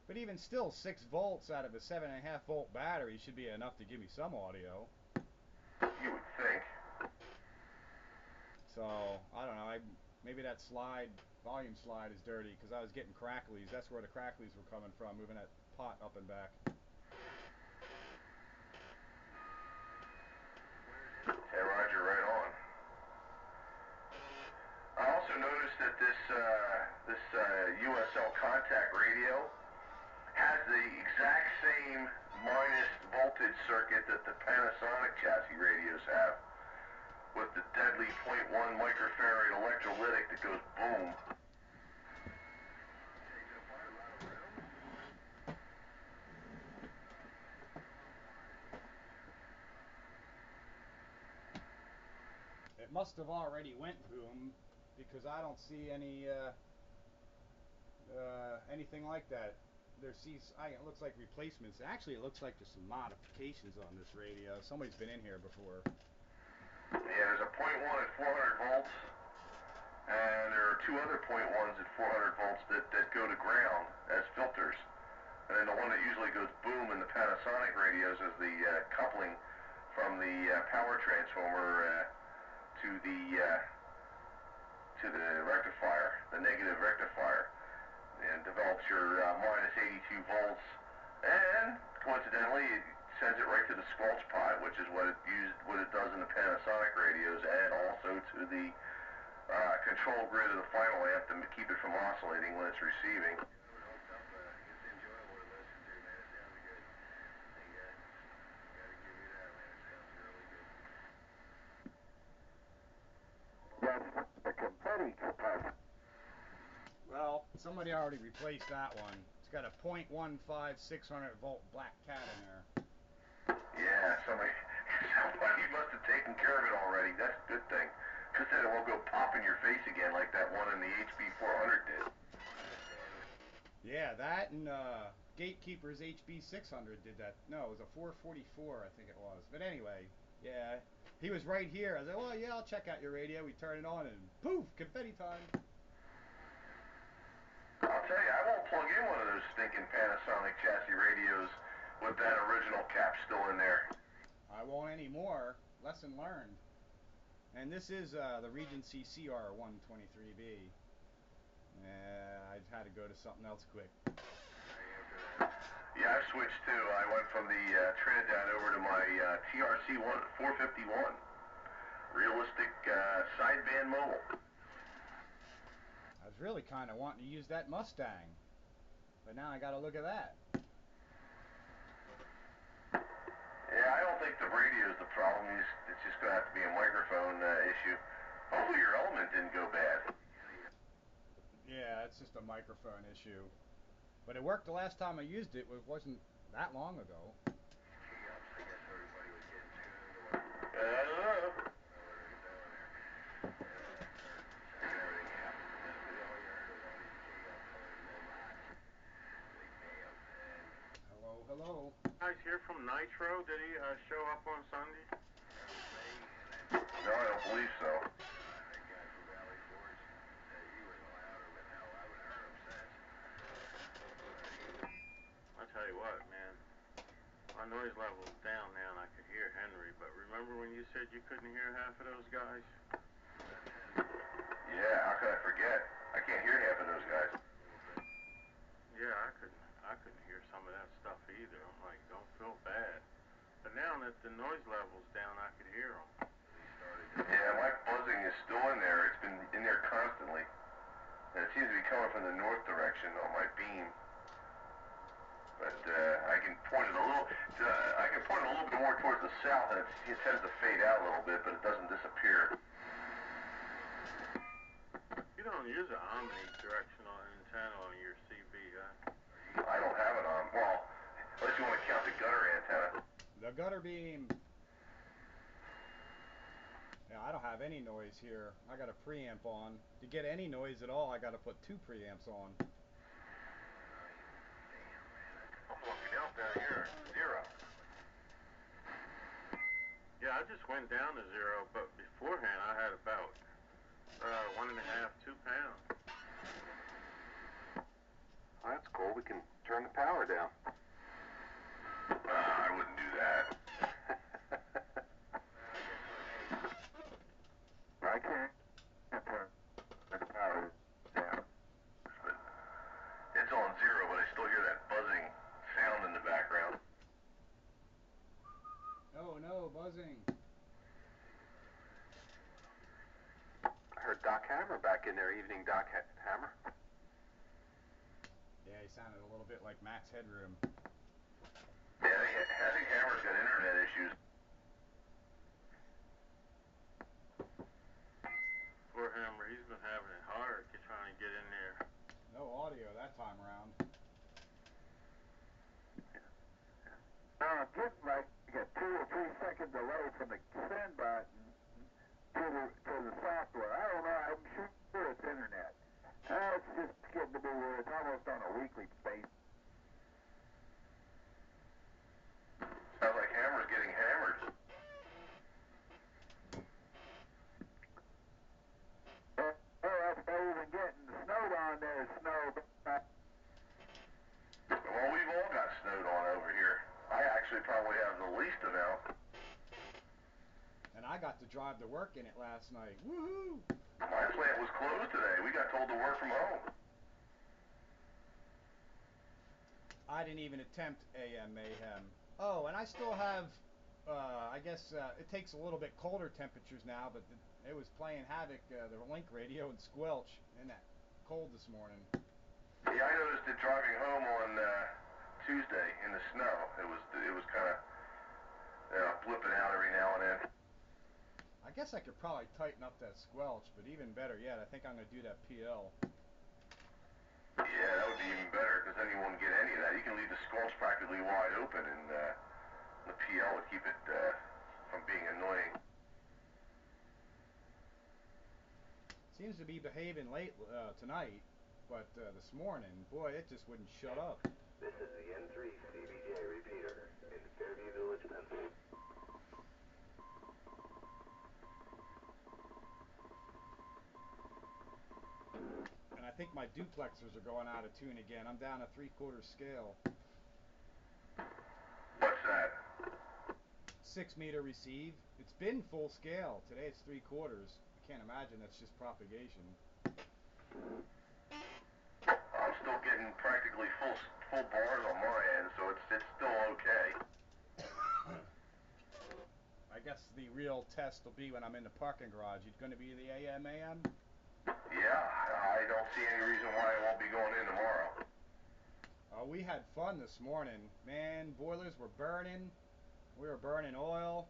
But even still, 6 volts out of a 7.5 volt battery should be enough to give me some audio. You would think. So I don't know. Maybe that volume slide is dirty because I was getting cracklies. That's where the cracklies were coming from, moving that pot up and back. Hey, Roger, right on. I also noticed that this USL Contact radio has the exact same minus voltage circuit that the Panasonic chassis radios have, with the deadly .1 microfarad electrolytic that goes boom. It must have already went boom because I don't see anything like that. It looks like replacements. Actually, it looks like there's some modifications on this radio. Somebody's been in here before. Yeah, there's a .1 at 400 volts, and there are 2 other .1s at 400 volts that go to ground as filters. And then the one that usually goes boom in the Panasonic radios is the coupling from the power transformer to the rectifier, the negative rectifier, and develops your minus 82 volts, and coincidentally it sends it right to the squelch pot, which is what it does in the Panasonic radios, and also to the control grid of the final amp to keep it from oscillating when it's receiving. Somebody already replaced that one. It's got a .15 600-volt black cat in there. Yeah, somebody must have taken care of it already. That's a good thing. Because then it won't go pop in your face again like that one in the HB400 did. Yeah, that and Gatekeeper's HB600 did that. No, it was a 444, I think it was. But anyway, yeah, he was right here. I was like, well, yeah, I'll check out your radio. We turn it on and poof, confetti time. I'll tell you, I won't plug in one of those stinking Panasonic chassis radios with that original cap still in there. I won't anymore. Lesson learned. And this is the Regency CR 123B. I had to go to something else quick. Yeah, I've switched too. I went from the Trinidad over to my TRC 451. Realistic sideband mobile. I was really kind of wanting to use that Mustang. But now I got to look at that. Yeah, I don't think the radio is the problem. It's just going to have to be a microphone issue. Hopefully your element didn't go bad. Yeah, it's just a microphone issue. But it worked the last time I used it. It wasn't that long ago. I don't know. Hello, hello. Guys here from Nitro, did he show up on Sunday? No, I don't believe so. I tell you what, man, my noise level's down now and I could hear Henry, but remember when you said you couldn't hear half of those guys? Yeah, how could I forget? I can't hear half of those guys. Yeah, I couldn't hear some of that stuff either. I'm like, don't feel bad. But now that the noise level's down, I could hear them. Yeah, my buzzing is still in there. It's been in there constantly. And it seems to be coming from the north direction on my beam. But I can point it a little. I can point it a little bit more towards the south, and it tends to fade out a little bit, but it doesn't disappear. You don't use an omnidirectional antenna on your CB, huh? I don't have it on. Well, unless you want to count the gutter antenna. The gutter beam. Yeah, I don't have any noise here. I got a preamp on. To get any noise at all, I got to put 2 preamps on. I'm looking out down here. 0. Yeah, I just went down to 0, but beforehand I had about 1.5, 2 pounds. Well, that's cool. We can turn the power down. I wouldn't do that. I can't turn the power down. But it's on 0, but I still hear that buzzing sound in the background. Oh no, buzzing. I heard Doc Hammer back in there. Evening, Doc Hammer. Yeah, he sounded a little bit like Max Headroom. Yeah, I think Hammer's got internet issues. Poor Hammer, he's been having it hard trying to get in there. No audio that time around. Getting like a 2 or 3 second delay from the send button to the software. I don't know. I'm sure it's internet. It's just getting to be where it's almost on a weekly basis. Sounds like Hammer's getting hammered. That's better than getting snowed on there, snow. Well, we've all got snowed on over here. I actually probably have the least amount. And I got to drive to work in it last night. Woohoo! My plant was closed today. We got told to work from home. I didn't even attempt AM mayhem. Oh, and I still have, I guess it takes a little bit colder temperatures now, but it was playing havoc, the link radio and squelch in that cold this morning. Yeah, I noticed it driving home on Tuesday in the snow. It was kind of blipping out every now and then. I guess I could probably tighten up that squelch, but even better yet, I think I'm going to do that PL. Yeah, does anyone get any of that? You can leave the sculls practically wide open, and the PL would keep it from being annoying. Seems to be behaving late tonight, but this morning, boy, it just wouldn't shut up. This is the N3 CBJ repeater in Fairview Village, Pennsylvania. And I think my duplexers are going out of tune again. I'm down a 3/4 scale. What's that? 6 meter receive. It's been full scale. Today it's 3/4. I can't imagine that's just propagation. I'm still getting practically full bars on my end, so it's still okay. I guess the real test will be when I'm in the parking garage. It's going to be the AM/AM? Yeah, I don't see any reason why I won't be going in tomorrow. We had fun this morning. Man, boilers were burning. We were burning oil.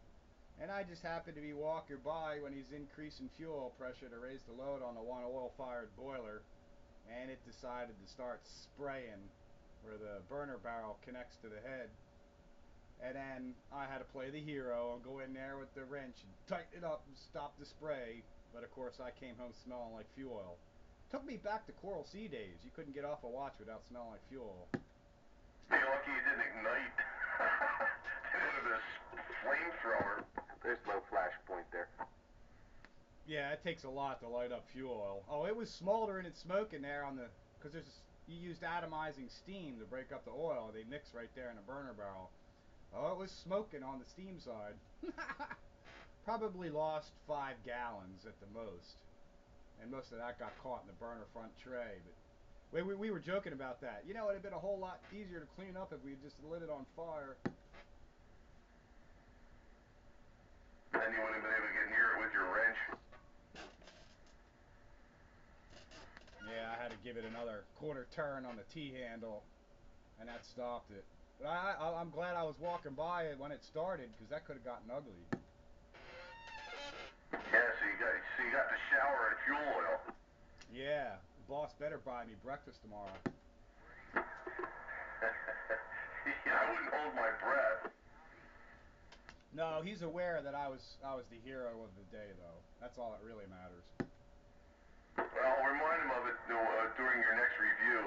And I just happened to be walking by when he's increasing fuel pressure to raise the load on the one oil-fired boiler. And it decided to start spraying where the burner barrel connects to the head. And then I had to play the hero and go in there with the wrench and tighten it up and stop the spray. But of course I came home smelling like fuel oil. Took me back to Coral Sea days. You couldn't get off a watch without smelling like fuel. You're lucky you didn't ignite. It would have been a flamethrower. There's no flash point there. Yeah, it takes a lot to light up fuel oil. Oh, it was smoldering and smoking there on the, because you used atomizing steam to break up the oil. They mix right there in the burner barrel. Oh, it was smoking on the steam side. Probably lost 5 gallons at the most. And most of that got caught in the burner front tray. But we were joking about that. You know, it would have been a whole lot easier to clean up if we had just lit it on fire. Then you wouldn't have been able to get near it with your wrench. Yeah, I had to give it another quarter turn on the T-handle, and that stopped it. But I'm glad I was walking by it when it started, because that could have gotten ugly. Yeah, so you got the shower and fuel oil. Yeah, the boss better buy me breakfast tomorrow. Yeah, I wouldn't hold my breath. No, he's aware that I was the hero of the day, though. That's all that really matters. Well, remind him of it during your next review.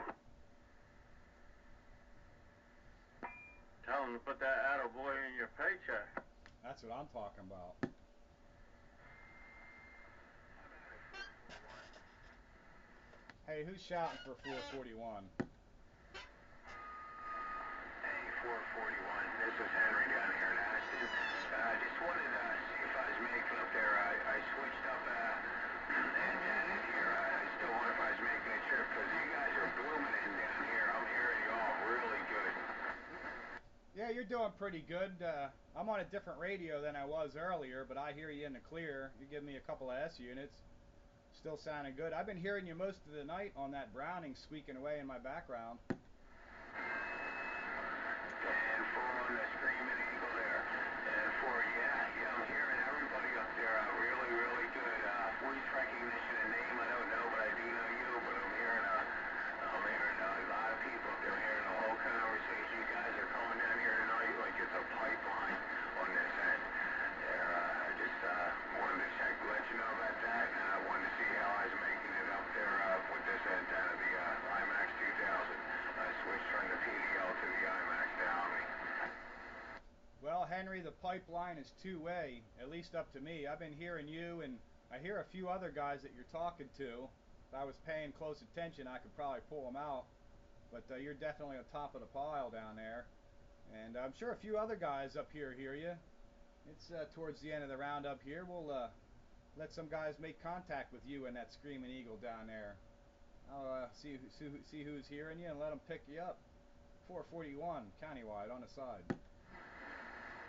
Tell him to put that attaboy in your paycheck. That's what I'm talking about. Hey, who's shouting for 441? Hey, 441, this is Henry down here in Ashton. Just wanted to see if I was making up there. I switched up antenna here. I still wonder if I was making a trip, because you guys are booming in down here. I'm hearing you all really good. Yeah, you're doing pretty good. I'm on a different radio than I was earlier, but I hear you in the clear. You give me a couple of S units. Still sounding good. I've been hearing you most of the night on that Browning squeaking away in my background. And for the Screaming Eagle there. And for, yeah, I'm hearing everybody up there really, really good. Voice recognition and name I don't know, but I do know you. But I'm hearing a lot of people up there hearing the whole conversation. You guys are coming down here tonight like it's a pipeline on this end. I just wanted to check, let you know about that, and I wanted to see how I was making it up there with this antenna, the IMAX 2000. I switched from the PDL to the IMAX to Omni. Well, Henry, the pipeline is two-way, at least up to me. I've been hearing you, and I hear a few other guys that you're talking to. If I was paying close attention, I could probably pull them out. But you're definitely on top of the pile down there. And I'm sure a few other guys up here hear you. It's towards the end of the round up here. We'll let some guys make contact with you and that Screaming Eagle down there. I'll see who's hearing you and let them pick you up. 441 countywide on the side.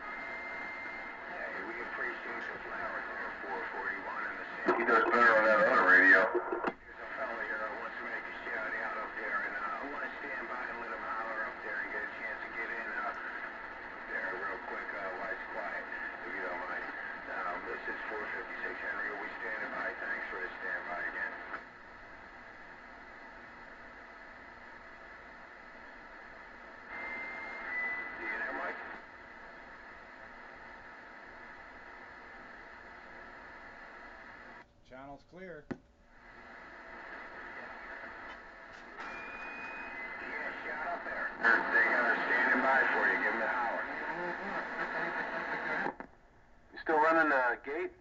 Hey, we appreciate the flowers there, 441 in the city. He does better on that other radio. There's a fella here that wants to make a shout out up there, and I want to stand by and let him holler up there and get a chance to get in there real quick while it's quiet, if you don't mind. This is 456 Henry. Are we standing by? Thanks for the standby again. Channel's clear. Yeah, shout up there. They got her standing by for you. Give them a holler. You still running the gate?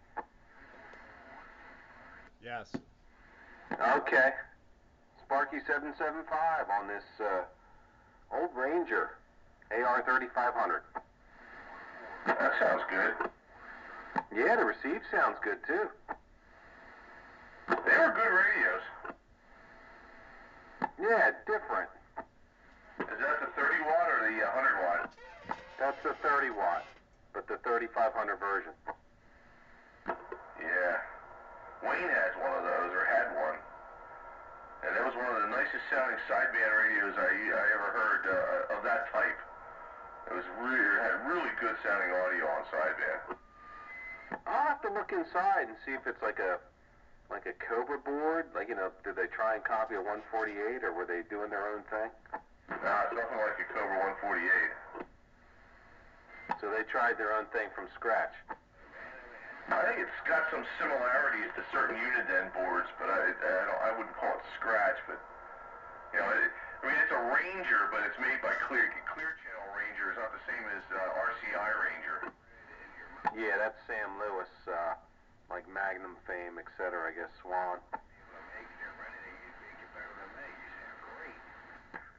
Yes. Okay. Sparky 775 on this old Ranger AR 3500. That sounds good. Yeah, the receive sounds good too. They were good radios. Yeah, different. Is that the 30 watt or the 100 watt? That's the 30 watt, but the 3500 version. Yeah. Wayne has one of those, or had one. And that was one of the nicest sounding sideband radios I ever heard of that type. It had really good sounding audio on sideband. I'll have to look inside and see if it's like a Cobra board. Like, you know, did they try and copy a 148, or were they doing their own thing? Nah, it's nothing like a Cobra 148. So they tried their own thing from scratch. I think it's got some similarities to certain Uniden boards, but I wouldn't call it scratch. But you know, it's a Ranger, but it's made by Clear Channel Ranger. Is not the same as RCI Ranger. Yeah, that's Sam Lewis, like Magnum fame, etc. I guess Swan.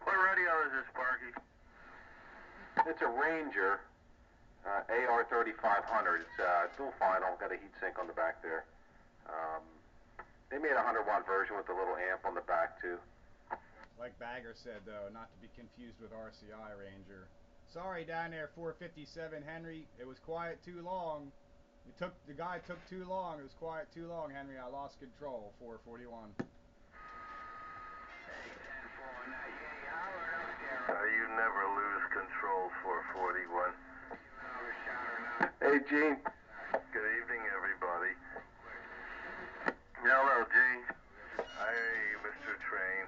What radio is this, Sparky? It's a Ranger. AR 3500. It's dual final, got a heatsink on the back there. They made a 100 watt version with a little amp on the back too. Like Bagger said, though, not to be confused with RCI Ranger. Sorry down there, 457 Henry. It was quiet too long. The guy took too long. It was quiet too long, Henry. I lost control. 441. You never lose control, 441. Hey, Gene. Good evening, everybody. Hello, Gene. Hey, Mr. Train.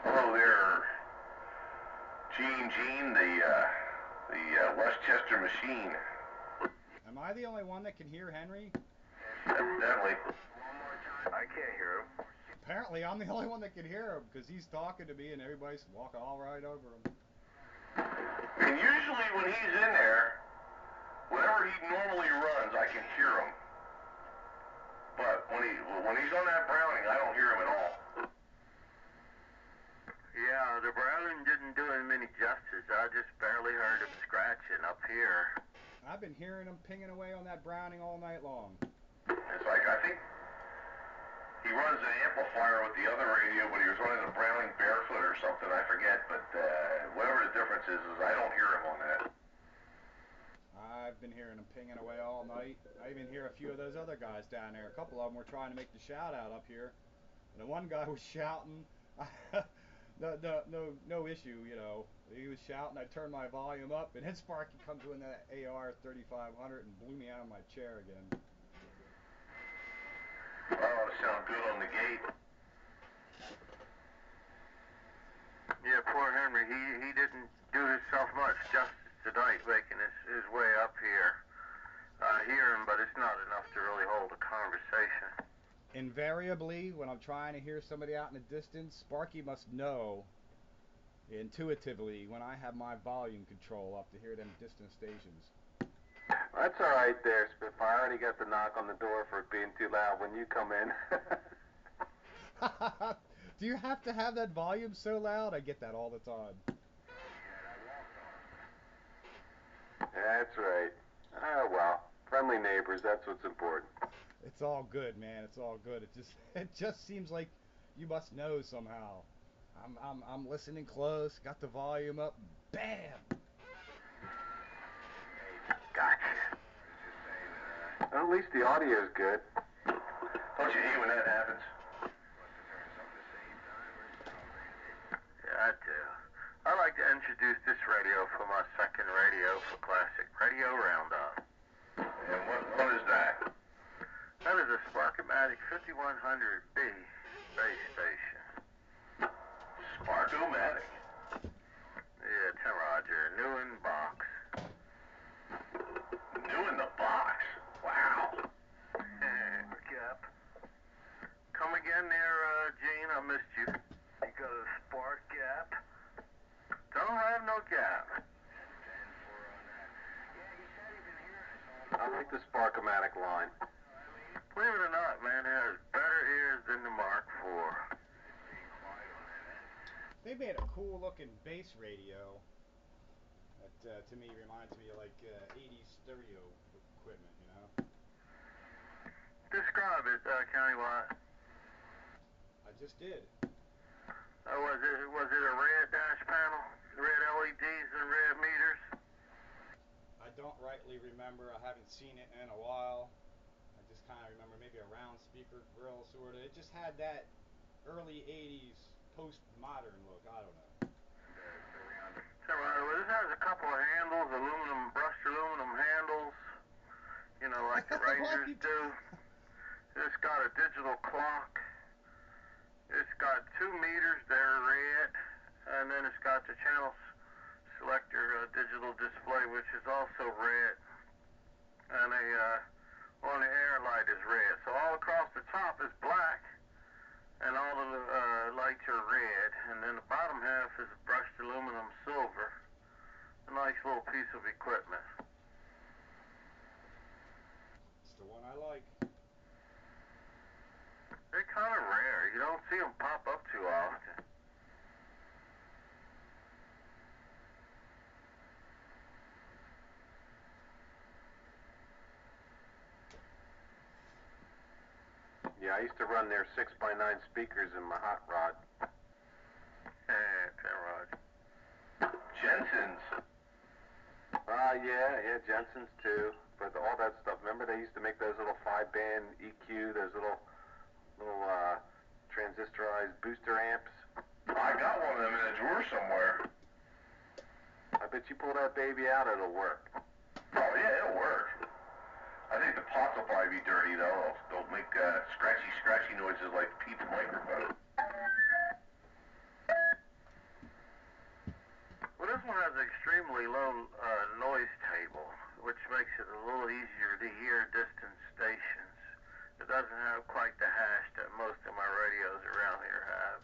Hello there, Gene, the Westchester machine. Am I the only one that can hear Henry? Definitely. I can't hear him. Apparently, I'm the only one that can hear him because he's talking to me and everybody's walking all right over him. And usually when he's in there, whatever he normally runs, I can hear him. But when he's on that Browning, I don't hear him at all. Yeah, the Browning didn't do him any justice. I just barely heard him scratching up here. I've been hearing him pinging away on that Browning all night long. It's like, I think he runs an amplifier with the other radio, but he was running a Browning Barefoot or something, I forget. But whatever the difference is I don't hear him on that. I've been hearing him pinging away all night. I even hear a few of those other guys down there. A couple of them were trying to make the shout out up here. And the one guy was shouting. No issue, you know. He was shouting. I turned my volume up, and then Sparky comes in that AR 3500 and blew me out of my chair again. That ought to sound good on the gate. Yeah, poor Henry. He didn't do himself much justice tonight, making his way up here. I hear him, but it's not enough to really hold a conversation. Invariably, when I'm trying to hear somebody out in the distance, Sparky must know intuitively when I have my volume control up to hear them distant stations. That's all right there, Spitfire. I already got the knock on the door for it being too loud when you come in. Do you have to have that volume so loud? I get that all the time. That's right. Oh, well. Friendly neighbors, that's what's important. It's all good, man. It's all good. It just seems like you must know somehow. I'm listening close, got the volume up, bam! Gotcha. Well, at least the audio's good. Don't you hate when that happens? Yeah, I do. I'd like to introduce this radio for my second radio for Classic Radio Roundup. And what is that? That is a Sparkomatic 5100B base station. Sparkomatic. Yeah, Tim Roger. New in box. New in the box. Wow. like the Sparkomatic line. Believe it or not, man, it has better ears than the Mark IV. They made a cool looking bass radio that to me reminds me of like 80s stereo equipment, you know? Describe it, countywide. I just did. Was it a red dash panel, red LEDs and red meters? I don't rightly remember. I haven't seen it in a while. I just kind of remember maybe a round speaker grill sort of. It just had that early 80s postmodern look. I don't know. Well, this has a couple of handles, brushed aluminum handles, you know, like the Rangers do. It's got a digital clock. It's got 2 meters, they're red, and then it's got the channel selector digital display, which is also red, and on the air light is red. So all across the top is black, and all of the lights are red, and then the bottom half is brushed aluminum silver. A nice little piece of equipment. It's the one I like. They're kind of rare. You don't see them pop up too often. Yeah, I used to run their 6x9 speakers in my hot rod. Rod. Jensen's. Yeah, Jensen's too. But all that stuff, remember they used to make those little 5-band EQ, those little transistorized booster amps? I got one of them in a drawer somewhere. I bet you pull that baby out, it'll work. Oh yeah, it'll work. I think the pots will probably be dirty though. They'll make scratchy noises like Pete's microphone. Well, this one has an extremely low noise table, which makes it a little easier to hear distant stations. It doesn't have quite the hash that most of my radios around here have.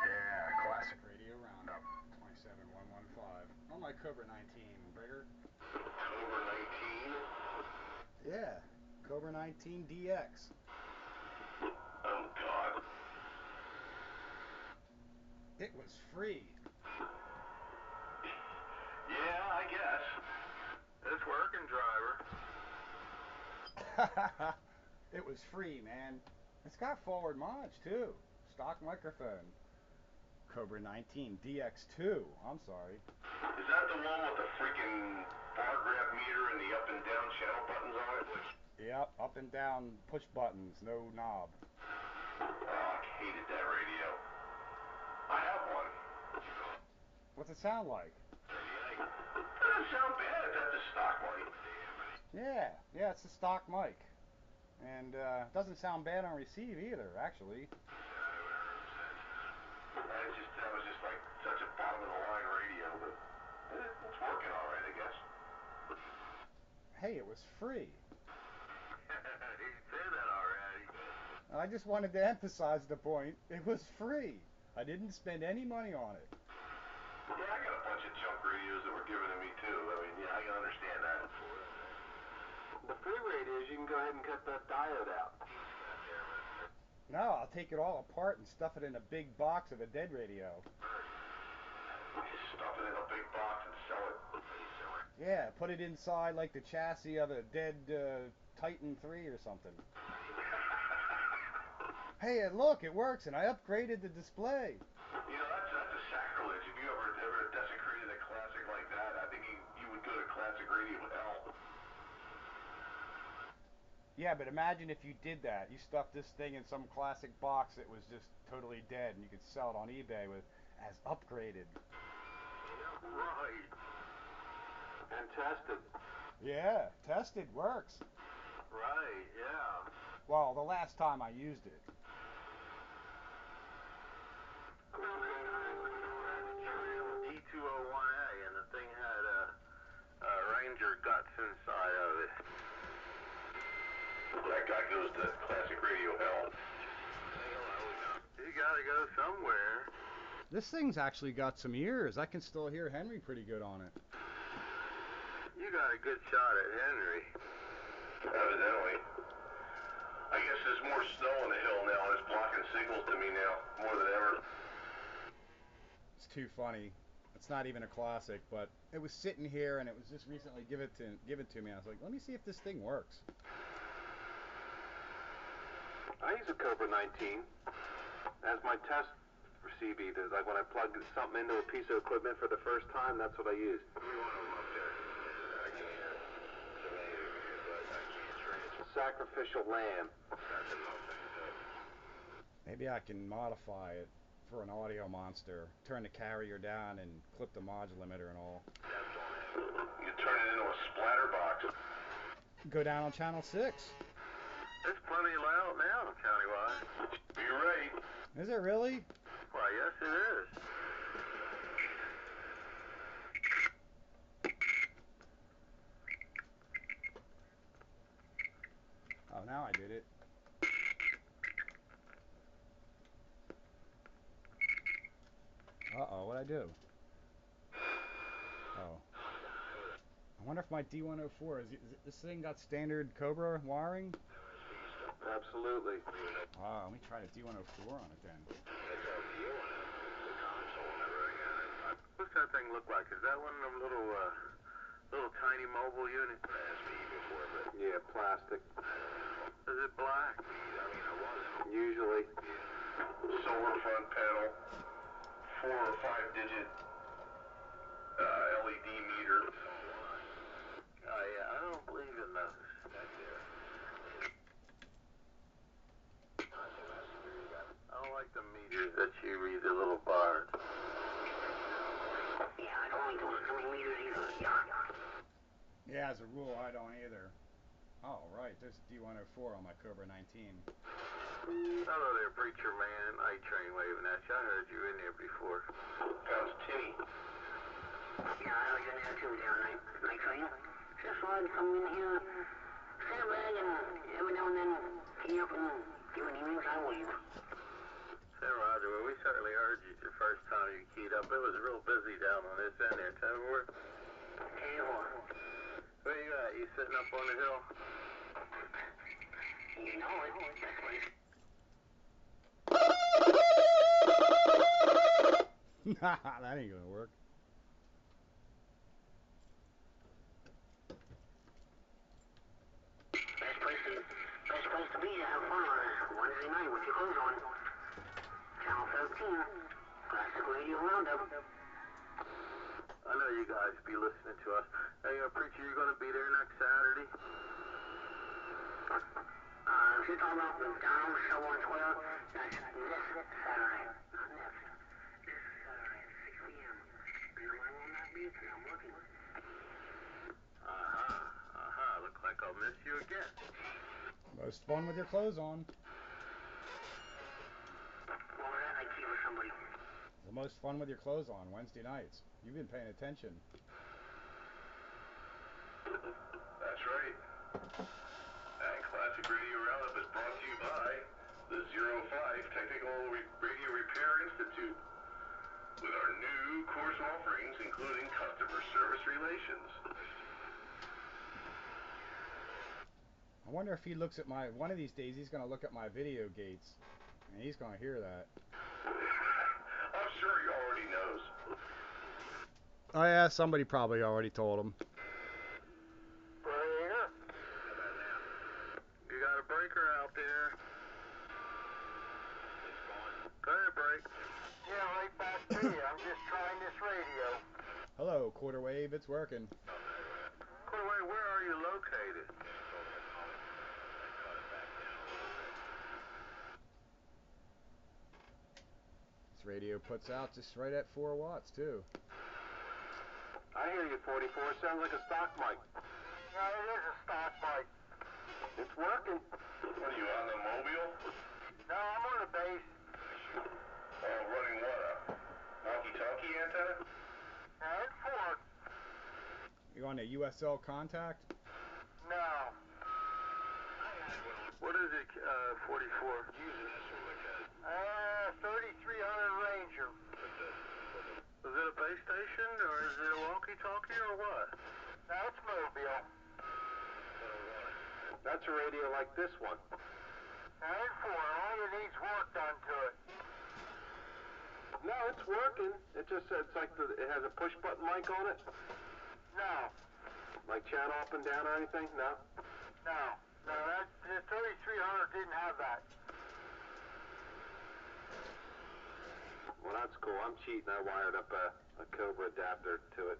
Yeah, classic radio roundup. 27115. On my Cobra 19, Brigger. Cobra 19? Yeah, Cobra 19 DX. Oh, God. It was free. Yeah, I guess. It's working, driver. It was free, man. It's got forward mods too. Stock microphone. Cobra 19 DX2. I'm sorry. Is that the one with the freaking bar graph meter and the up and down channel buttons on it? Yep, up and down push buttons, no knob. Oh, I hated that radio. I have one. What's it sound like? It doesn't sound bad if that's a stock one. Yeah, it's a stock mic. And doesn't sound bad on receive either, actually. That was just like such a bottom of the line radio, but it's working all right, I guess. Hey, it was free. He said that already. I just wanted to emphasize the point. It was free. I didn't spend any money on it. Yeah, I got a bunch of junk radios that were given to me too. I mean, yeah, I can understand that. The free radios, you can go ahead and cut that diode out. No, I'll take it all apart and stuff it in a big box of a dead radio. Stuff it in a big box and sell it. Yeah, put it inside like the chassis of a dead Titan 3 or something. Hey, and look, it works, and I upgraded the display. You know, that's a sacrilege. If you ever desecrated a classic like that, I think you would go to classic radio hell. Yeah, but imagine if you did that. You stuffed this thing in some classic box that was just totally dead, and you could sell it on eBay with as upgraded. Right. And tested. Yeah, tested, works. Right, yeah. Well, the last time I used it. D201A, and the thing had Ranger guts inside of it. That guy goes to classic radio hell. You gotta go somewhere. This thing's actually got some ears. I can still hear Henry pretty good on it. You got a good shot at Henry. Evidently. I guess there's more snow on the hill now, and it's blocking signals to me now, more than ever. It's too funny. It's not even a classic, but it was sitting here and it was just recently given to me. I was like, let me see if this thing works. I use a Cobra 19 as my test for CB. There's like when I plug something into a piece of equipment for the first time, that's what I use. Sacrificial lamb. Maybe I can modify it for an audio monster. Turn the carrier down and clip the mod limiter and all. You turn it into a splatter box. Go down on channel 6. It's plenty loud now, countywide. You're right. Is it really? Why, yes it is. Oh, now I did it. Uh-oh, what'd I do? Oh. I wonder if my D104, is this thing got standard Cobra wiring? Absolutely. Let me try the D104 on it then. What's that thing look like? Is that one of them little tiny mobile units? Yeah, plastic. Is it black? Usually. Silver front panel. 4 or 5 digit LED meter. Oh yeah, I don't believe in those. I don't like the meters that you read, the little bars. Yeah, I don't like those dummy meters either. Yeah, as a rule, I don't either. Oh, right, there's D104 on my Cobra 19. Hello there, preacher man. A-train waving at you. I heard you in there before. Sounds tinny. Yeah, I heard you in there too the other night. Night train. Just thought I'd come in here, sandbag, and every now and then key up and see what he means I leave. Say, Roger, well, we certainly heard you the first time you keyed up. It was real busy down on this end there. Tell me where Hey, what? you at? You sitting up on the hill? You know it. That's what it's... That ain't gonna work. Best place to be to have fun on a Wednesday night with your clothes on. Channel 13, Classic Radio Roundup. I know you guys be listening to us. Hey, preacher, you going to be there next Saturday? If you're talking about the Donald show on Twitter, that's this Saturday. Not next. This Saturday at 6 p.m. And I will not be because I'm working. Looks like I'll miss you again. Most fun with your clothes on. What was that I key for somebody? The most fun with your clothes on Wednesday nights. You've been paying attention. That's right. And Classic Radio Roundup is brought to you by the 05 Technical Radio Repair Institute, with our new course offerings including customer service relations. I wonder if he looks at my... One of these days he's gonna look at my video gates. And he's gonna hear that. I'm sure he already knows. Oh yeah, somebody probably already told him. Breaker? You got a breaker out there? Go ahead, break. Yeah, right back to you. I'm just trying this radio. Hello, quarter wave, it's working. Wait, where are you located? This radio puts out just right at 4 watts too. I I hear you, 44. Sounds like a stock mic. Yeah, it is a stock mic. It's working. What are you, on the mobile? No, I'm on the base. Oh, running what, a walkie-talkie antenna? And Ford. You on a USL Contact? No. What is it, 44? 3300 Ranger. Is it a base station, or is it a walkie-talkie, or what? No, it's mobile. That's a radio like this one. And Ford. All you need's work done to it. No, it's working. It just says it has a push button mic on it. No. Like channel up and down or anything? No? No. No, the 3300 didn't have that. Well, that's cool. I'm cheating. I wired up a Cobra adapter to it.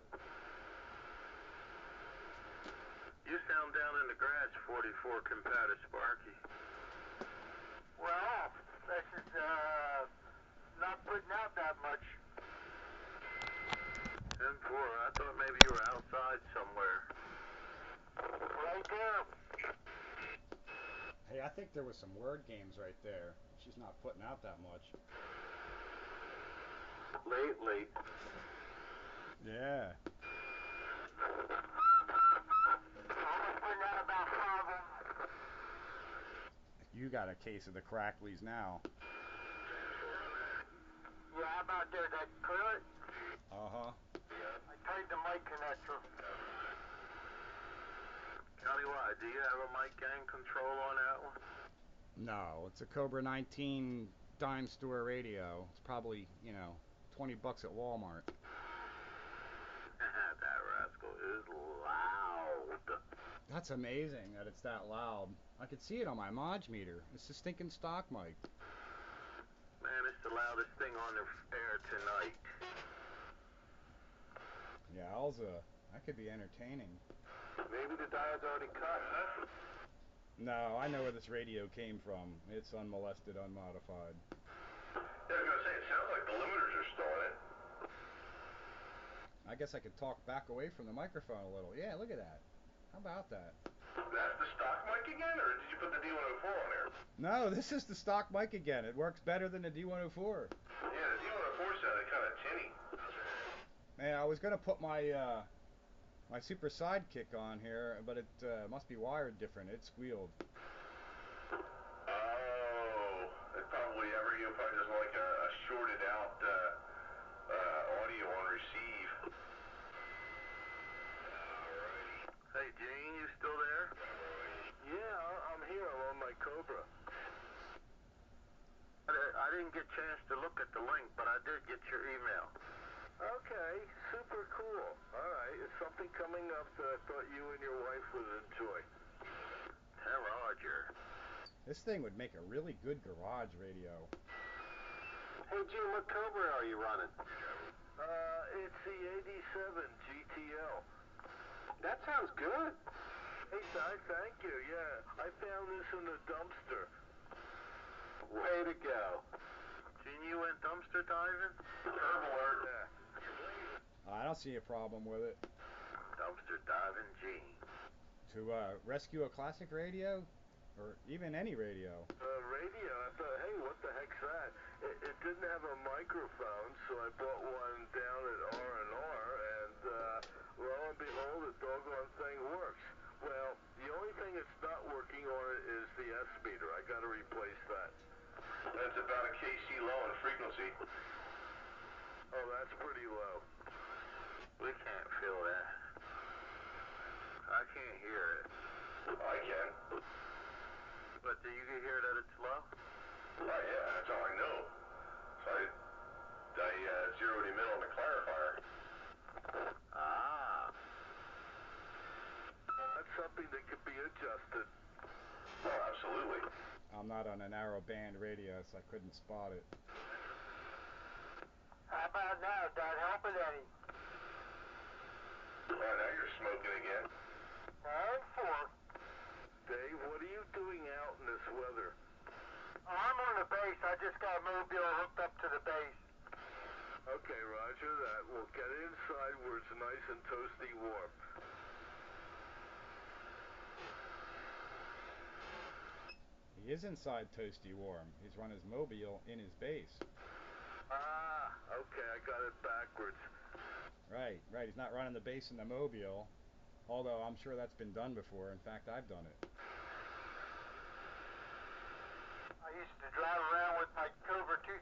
You sound down in the grass, 44 compared to Sparky. Well, this is, not putting out that much. M4, I thought maybe you were outside somewhere. Right there. Hey, I think there was some word games right there. She's not putting out that much. Lately. Yeah. Almost putting out about 5 of them. You got a case of the cracklies now. Yeah, how about there? That clear it? Uh-huh. I tightened the mic connector. Countywide, do you have a mic gain control on that one? No, it's a Cobra 19 dime store radio. It's probably, $20 at Walmart. That rascal is loud. That's amazing that it's that loud. I could see it on my mod meter. It's a stinking stock mic. Man, it's the loudest thing on the air tonight. Yowza. That could be entertaining. Maybe the diode's already cut, huh? No, I know where this radio came from. It's unmolested, unmodified. Yeah, I was gonna say, it sounds like the limiters are still in it. I guess I could talk back away from the microphone a little. Yeah, look at that. How about that? That's the stock mic again, or did you put the D104 on there? No, this is the stock mic again. It works better than the D104. Yeah, the D104 sounded kind of tinny. Man, I was gonna put my my super sidekick on here, but it must be wired different. It squealed. Oh, it probably doesn't like a shorted out audio on receive. Hey, Gene, you still there? Yeah, I'm here. I'm on my Cobra. I didn't get a chance to look at the link, but I did get your email. Okay, super cool. All right, it's something coming up that I thought you and your wife would enjoy. Hey, Roger. This thing would make a really good garage radio. Hey, Jim, what Cobra are you running? It's the 87 GTL. That sounds good. Hey, Ty, thank you. Yeah, I found this in the dumpster. Way to go. Gene, you went dumpster diving? Curb alert. Yeah. I don't see a problem with it. Dumpster diving, Gene. To rescue a classic radio, or even any radio. Radio, I thought, hey, what the heck's that? It didn't have a microphone, so I bought one down at R&R, and lo and behold, the doggone thing works. Well, the only thing that's not working on it is the S-meter. I gotta replace that. That's about a KC low in frequency. Oh, that's pretty low. We can't feel that. I can't hear it. I can. But do you hear that it's low? Oh yeah, that's all I know. So I zeroed him in on the clarifier. Ah. That's something that could be adjusted. Oh, absolutely. I'm not on a narrow band radio, so I couldn't spot it. How about now? That helping any? Oh, now you're smoking again. And 4. Dave, what are you doing out in this weather? I'm on the base. I just got mobile hooked up to the base. Okay, Roger. Roger that. We'll get inside where it's nice and toasty warm. He is inside toasty warm. He's run his mobile in his base. Ah, okay, I got it backwards. Right. He's not running the base in the mobile, although I'm sure that's been done before. In fact, I've done it. I used to drive around with my Cobra 2000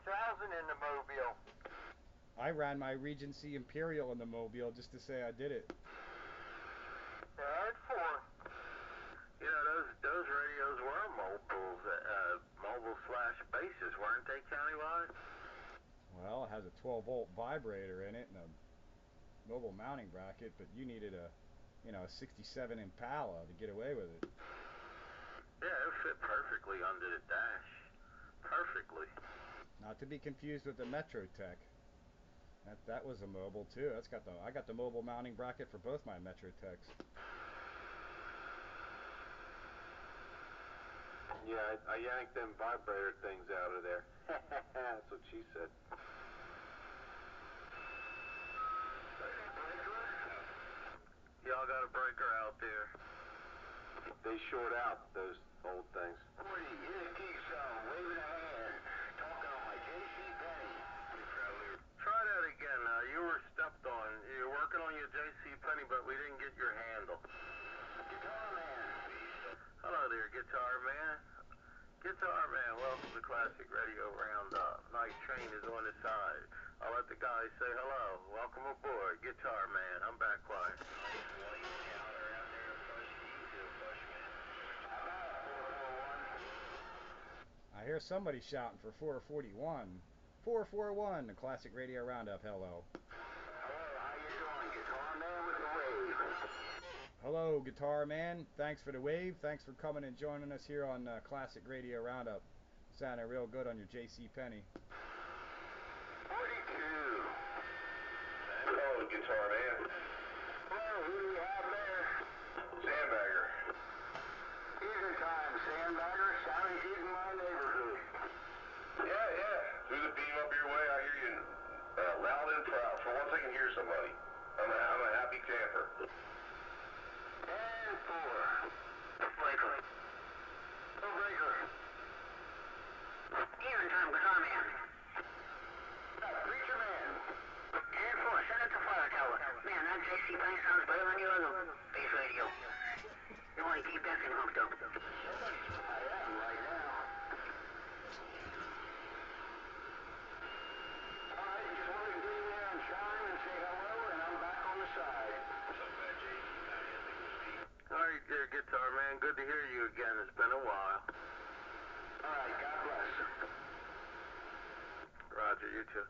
in the mobile. I ran my Regency Imperial in the mobile just to say I did it. And 4. You know, those radios were mobiles, mobile/bases, weren't they, countywide? Well, it has a 12-volt vibrator in it and a mobile mounting bracket, but you needed a 67 Impala to get away with it. Yeah, it fit perfectly under the dash. Perfectly. Not to be confused with the Meterotek. That was a mobile too. I got the mobile mounting bracket for both my Meteroteks. Yeah, I yanked them vibrator things out of there. That's what she said. Y'all got a breaker out there. They short out those old things. Here keeps waving a hand, talking on my JC Penny. Try that again. You were stepped on. You're working on your JC Penny, but we didn't get your handle. Guitar man. Hello there, Guitar Man. Guitar Man, welcome to Classic Radio Roundup. Nice train is on the side. I'll let the guys say hello. Welcome aboard, Guitar Man. I'm back quiet. I hear somebody shouting for 441. 441, the Classic Radio Roundup. Hello. Hello, how you doing? Guitar man with the wave. Hello, Guitar Man. Thanks for the wave. Thanks for coming and joining us here on Classic Radio Roundup. Sounding real good on your JC Penny. 42. Hello, Guitar Man. Well, who do we have there? Sandbagger. Evening time, Sandbagger. Sounding good in my neighborhood. Yeah. Through the beam up your way, I hear you loud and proud. For once I can hear somebody. I'm a happy camper. And 4. Breaker. No breaker. Evening time, Guitar man. Preacher man. And 4, send it to Fire Tower. Man, that JC Penny sounds better than your other base radio. You want to keep that thing hooked up. I am right now. Alright, just wanted to get in there and chime and say hello, and I'm back on the side. Alright there, Guitar Man. Good to hear you again. It's been a while. Alright, God bless. Roger, you too.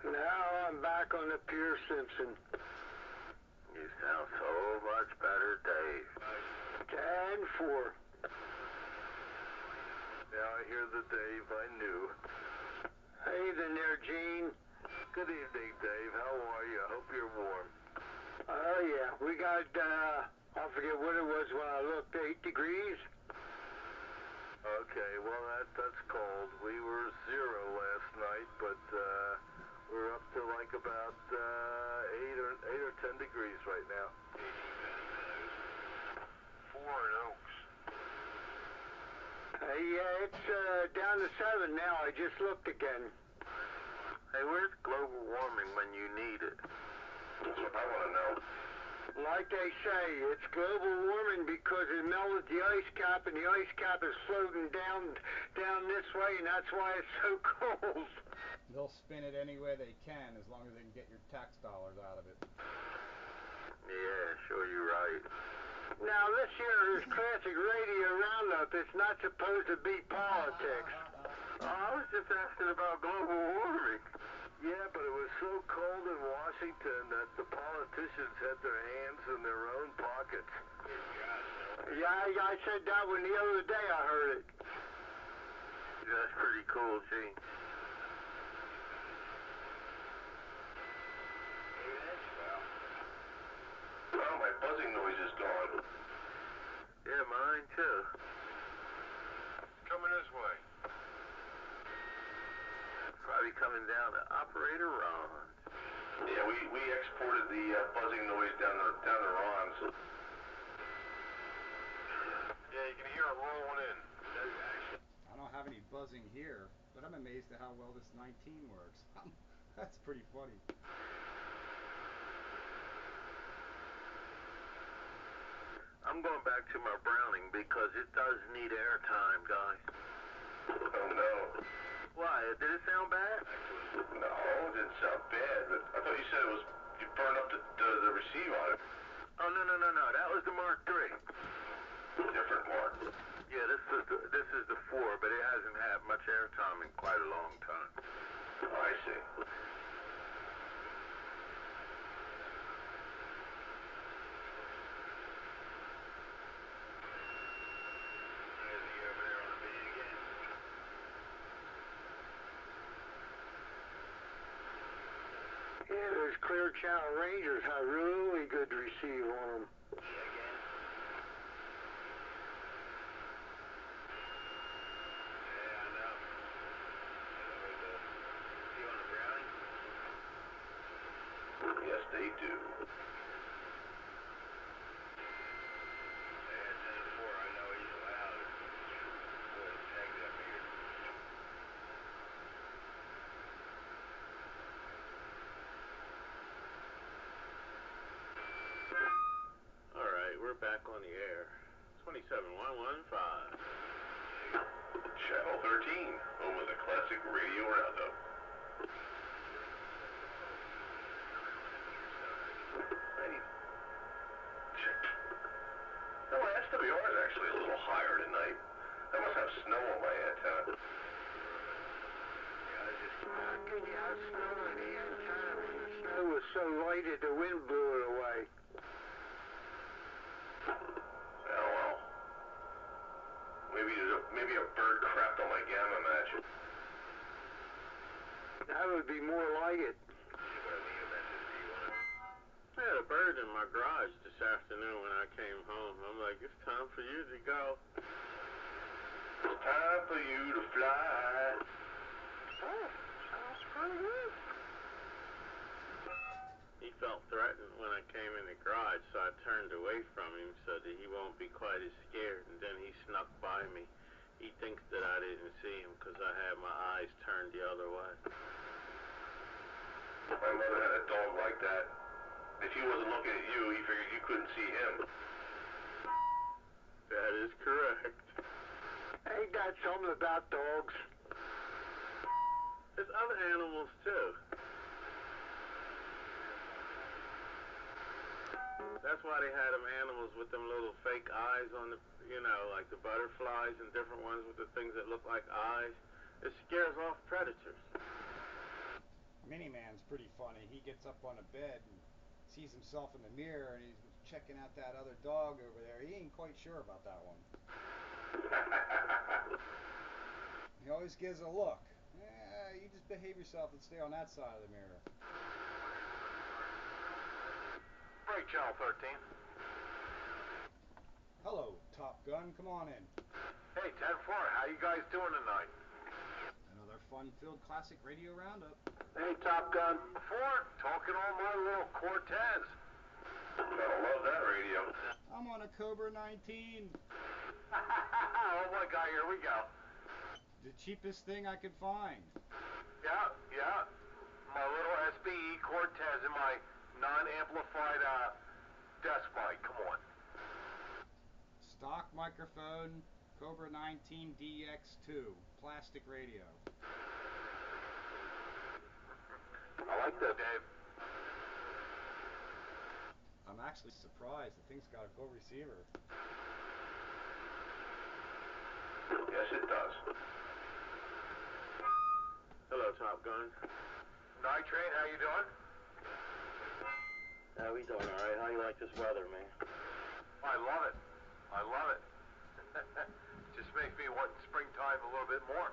Now I'm back on the Pierce Simpson. You sound so much better, Dave. 10-4. Now I hear the Dave I knew. Hey there, Gene. Good evening, Dave. How are you? I hope you're warm. Oh yeah, we got, I forget what it was when I looked, 8 degrees. Okay, well that's cold. We were 0 last night, but we're up to like about 8 or 10 degrees right now. 4 at Oaks. Yeah, it's down to 7 now. I just looked again. Hey, where's global warming when you need it? That's what I want to know. Like they say, it's global warming because it melted the ice cap, and the ice cap is floating down this way, and that's why it's so cold. They'll spin it any way they can as long as they can get your tax dollars out of it. Yeah, sure you're right. Now, this year's Classic Radio Roundup is not supposed to be politics. I was just asking about global warming. Yeah, but it was so cold in Washington that the politicians had their hands in their own pockets. Yeah, I said that one the other day. I heard it. That's pretty cool, Gene. Well, my buzzing noise is gone. too. Coming this way. Probably coming down to Operator Ron. Yeah, we exported the buzzing noise down the Ron's. Yeah, you can hear it rolling in. I don't have any buzzing here, but I'm amazed at how well this 19 works. That's pretty funny. I'm going back to my Browning because it does need airtime, guys. Oh no. Why? Did it sound bad? No, it didn't sound bad, but I thought you said it was, you burned up the receive on it. Oh, no. That was the Mark III. Different Mark. Yeah, this is the 4, but it hasn't had much airtime in quite a long time. I see. Yeah, those Clear Channel Rangers have really good receive on them. Yes, they do. Alright, we're back on the air. 27115. Channel 13, home of the classic radio roundup. No, my SWR is actually a little higher tonight. I must have snow on my antenna. How can you have snow on the antenna when the snow was so light that the wind blew it away? Well. Maybe a bird crapped on my gamma match. That would be more like it. I had a bird in my garage this afternoon when I came home. I'm like, it's time for you to go. It's time for you to fly. Oh, sounds pretty good. He felt threatened when I came in the garage, so I turned away from him so that he won't be quite as scared, and then he snuck by me. He thinks that I didn't see him because I had my eyes turned the other way. My mother had a dog like that. If he wasn't looking at you, he figured you couldn't see him. That is correct. Ain't that something about dogs? There's other animals too. That's why they had them animals with them little fake eyes on the, like the butterflies and different ones with the things that look like eyes. It scares off predators. Miniman's pretty funny. He gets up on a bed and sees himself in the mirror and he's checking out that other dog over there. He ain't quite sure about that one. He always gives a look. You just behave yourself and stay on that side of the mirror. Break Channel 13. Hello, Top Gun. Come on in. Hey, 10-4, how you guys doing tonight? Another fun-filled classic radio roundup. Hey, Top Gun. 4, talking on my little Cortez. Gotta love that radio. I'm on a Cobra 19. Oh my God, here we go. The cheapest thing I could find. Yeah. My little SBE Cortez and my non-amplified desk mic. Come on. Stock microphone, Cobra 19 DX2, plastic radio. I like that, Dave. I'm actually surprised. The thing's got a good receiver. Yes, it does. Hello, Top Gun. Night Train, how you doing? How we doing, all right? How you like this weather, man? I love it. Just makes me want springtime a little bit more.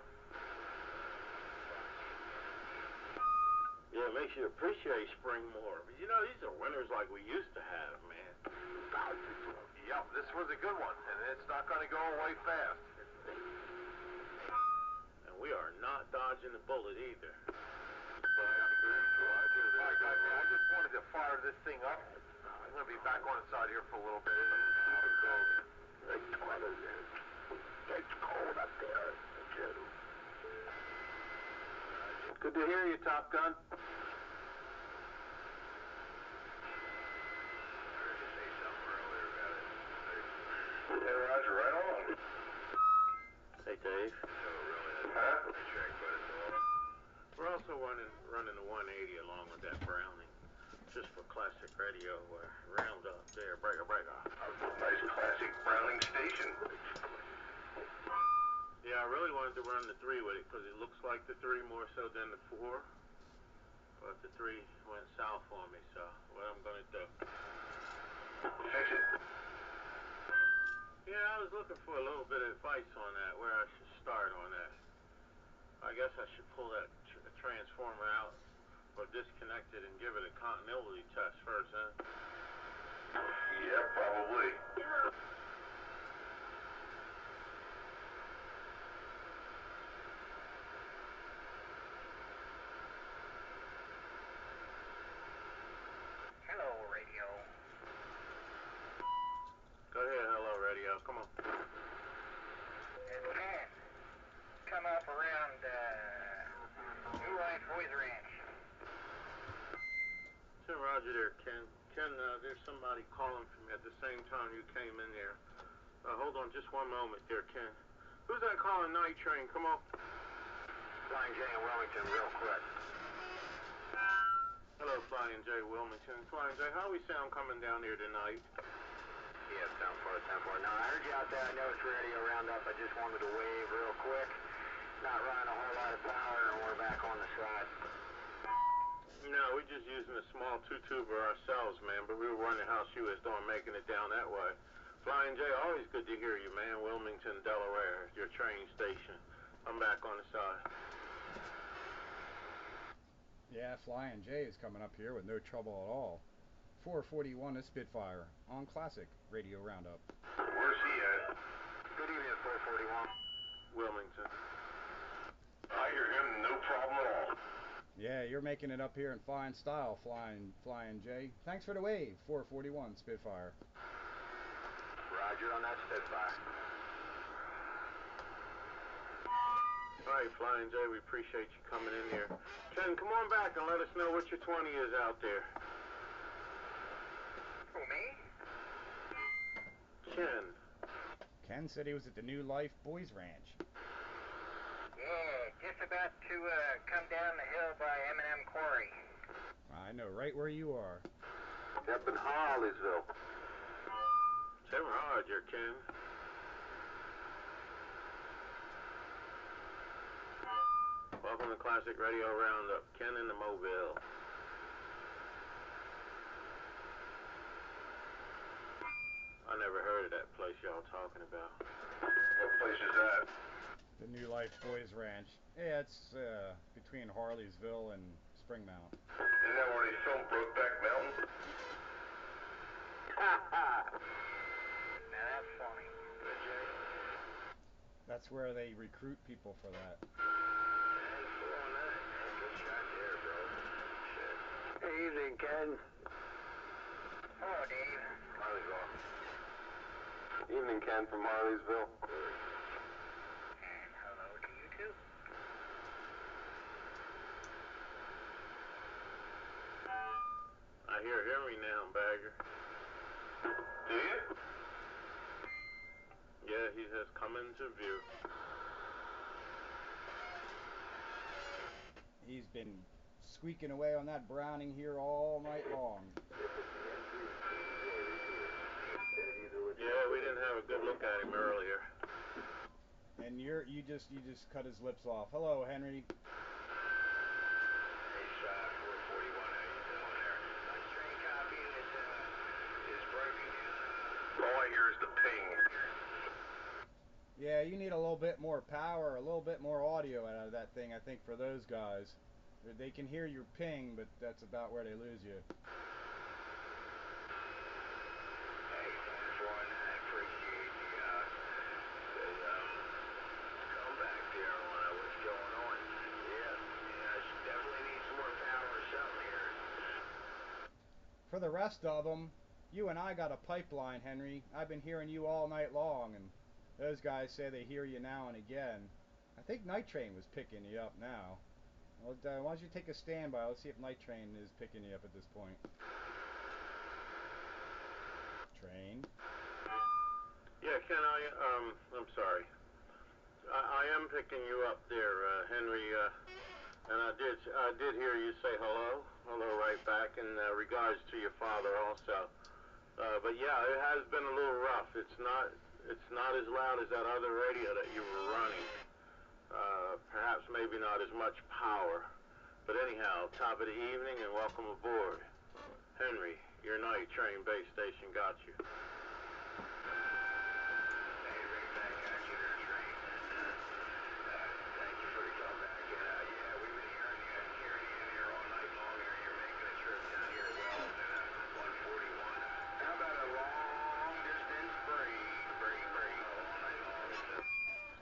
Yeah, it makes you appreciate spring more. But these are winters like we used to have, man. Yep, this was a good one, and it's not going to go away fast. And we are not dodging the bullet either. Alright guys, man, I just wanted to fire this thing up. I'm going to be back on the side here for a little bit. It's cold up there, too. Good to hear you, Top Gun. Hey, Roger, right on. Hey, Dave. Huh? We're also running the 180 along with that Browning, just for classic radio. Roundup there, breaker. Nice classic Browning station. Yeah, I really wanted to run the 3 with it because it looks like the 3 more so than the 4. But the 3 went south for me, so what I'm gonna do. Fix it. Yeah, I was looking for a little bit of advice on that, where I should start on that. I guess I should pull that transformer out or disconnect it and give it a continuity test first, huh? Yeah, probably. Hello, radio. Go ahead, hello radio, come on. It's Ken. Come up around, New Life Boys Ranch. Sure, Roger there, Ken. Ken, there's somebody calling from you at the same time you came in there. Hold on just one moment there, Ken. Who's that calling Night Train? Come on. Flying J in Wilmington, real quick. Hello, Flying J Wilmington. Flying J, how we sound coming down here tonight? Yeah, 10-4. Now, I heard you out there. I know it's radio roundup. I just wanted to wave real quick. Not running a whole lot of power, and we're back on the side. No, we're just using a small 2-tuber ourselves, man, but we were wondering how she was doing making it down that way. Flying J, always good to hear you, man. Wilmington, Delaware, your train station. I'm back on the side. Yeah, Flying J is coming up here with no trouble at all. 441 is Spitfire on Classic Radio Roundup. Where's he at? Good evening, 441. Wilmington. I hear him, no problem at all. Yeah, you're making it up here in fine style, Flying J. Thanks for the wave, 441 Spitfire. Roger on that Spitfire. All right, Flying J, we appreciate you coming in here. Ken, come on back and let us know what your 20 is out there. Who, me? Ken. Ken said he was at the New Life Boys Ranch. Yeah, just about to come down the hill by M&M Quarry. I know right where you are. Up in Harleysville. Tim Roger, Ken. Welcome to Classic Radio Roundup. Ken in the Mobile. I never heard of that place y'all talking about. What place is that? The New Life Boys Ranch. Yeah, it's between Harleysville and Springmount. Isn't that where they filmed Brokeback Mountain? Now that's funny. Good, Jay. That's where they recruit people for that. Hey, 409, man. Good shot there, bro. Shit. Hey, evening, Ken. Hello, Dave. Harleysville. Evening, Ken from Harleysville. And hello to you, too. I hear Henry now, Bagger. Do you? Yeah, he has come into view. He's been squeaking away on that Browning here all night long. Yeah, we didn't have a good look at him earlier. And you just cut his lips off. Hello, Henry. Hey, 441, how you doing there? Nice train copy is breaking down. All I hear is the ping. Yeah, you need a little bit more power, a little bit more audio out of that thing, I think, for those guys. They can hear your ping, but that's about where they lose you. Hey, 441, For the rest of them, you and I got a pipeline, Henry. I've been hearing you all night long, and those guys say they hear you now and again. I think Night Train was picking you up now. Well, why don't you take a standby? Let's see if Night Train is picking you up at this point. Train. Yeah, Ken, I'm sorry. I am picking you up there, Henry, and I did hear you say hello right back in regards to your father also. But yeah, it has been a little rough. It's not as loud as that other radio that you were running. Perhaps maybe not as much power. But anyhow, top of the evening and welcome aboard. Henry, your Night Train base station got you.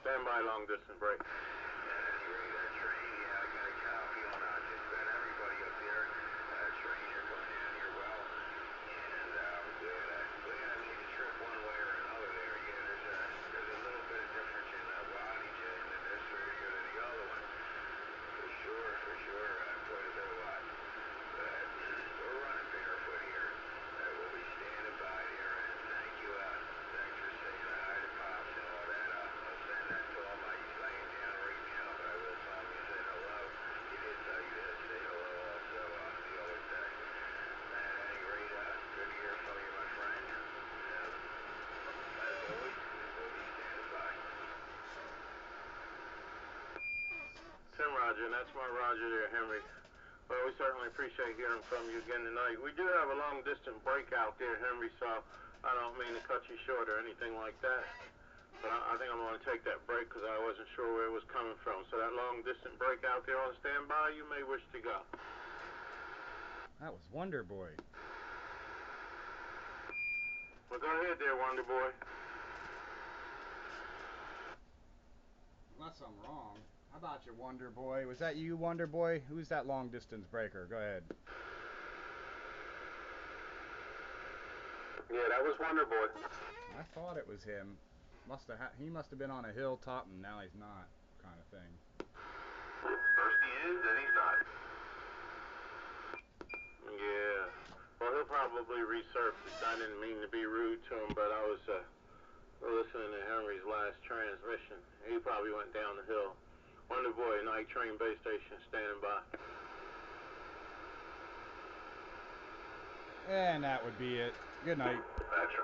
Stand by, long distance break. Roger, and that's my Roger there, Henry. Well, we certainly appreciate hearing from you again tonight. We do have a long-distance break out there, Henry, so I don't mean to cut you short or anything like that. But I think I'm going to take that break because I wasn't sure where it was coming from. So that long-distance break out there on standby, you may wish to go. That was Wonder Boy. Well, go ahead there, Wonder Boy. Unless I'm wrong. How about you, Wonder Boy? Was that you, Wonder Boy? Who's that long distance breaker? Go ahead. Yeah, that was Wonder Boy. I thought it was him. He must have been on a hilltop and now he's not, kind of thing. First he is, then he's not. Yeah. Well, he'll probably resurface. I didn't mean to be rude to him, but I was listening to Henry's last transmission. He probably went down the hill. Wonder Boy, Night Train base station, standing by. And that would be it. Good night. That's right.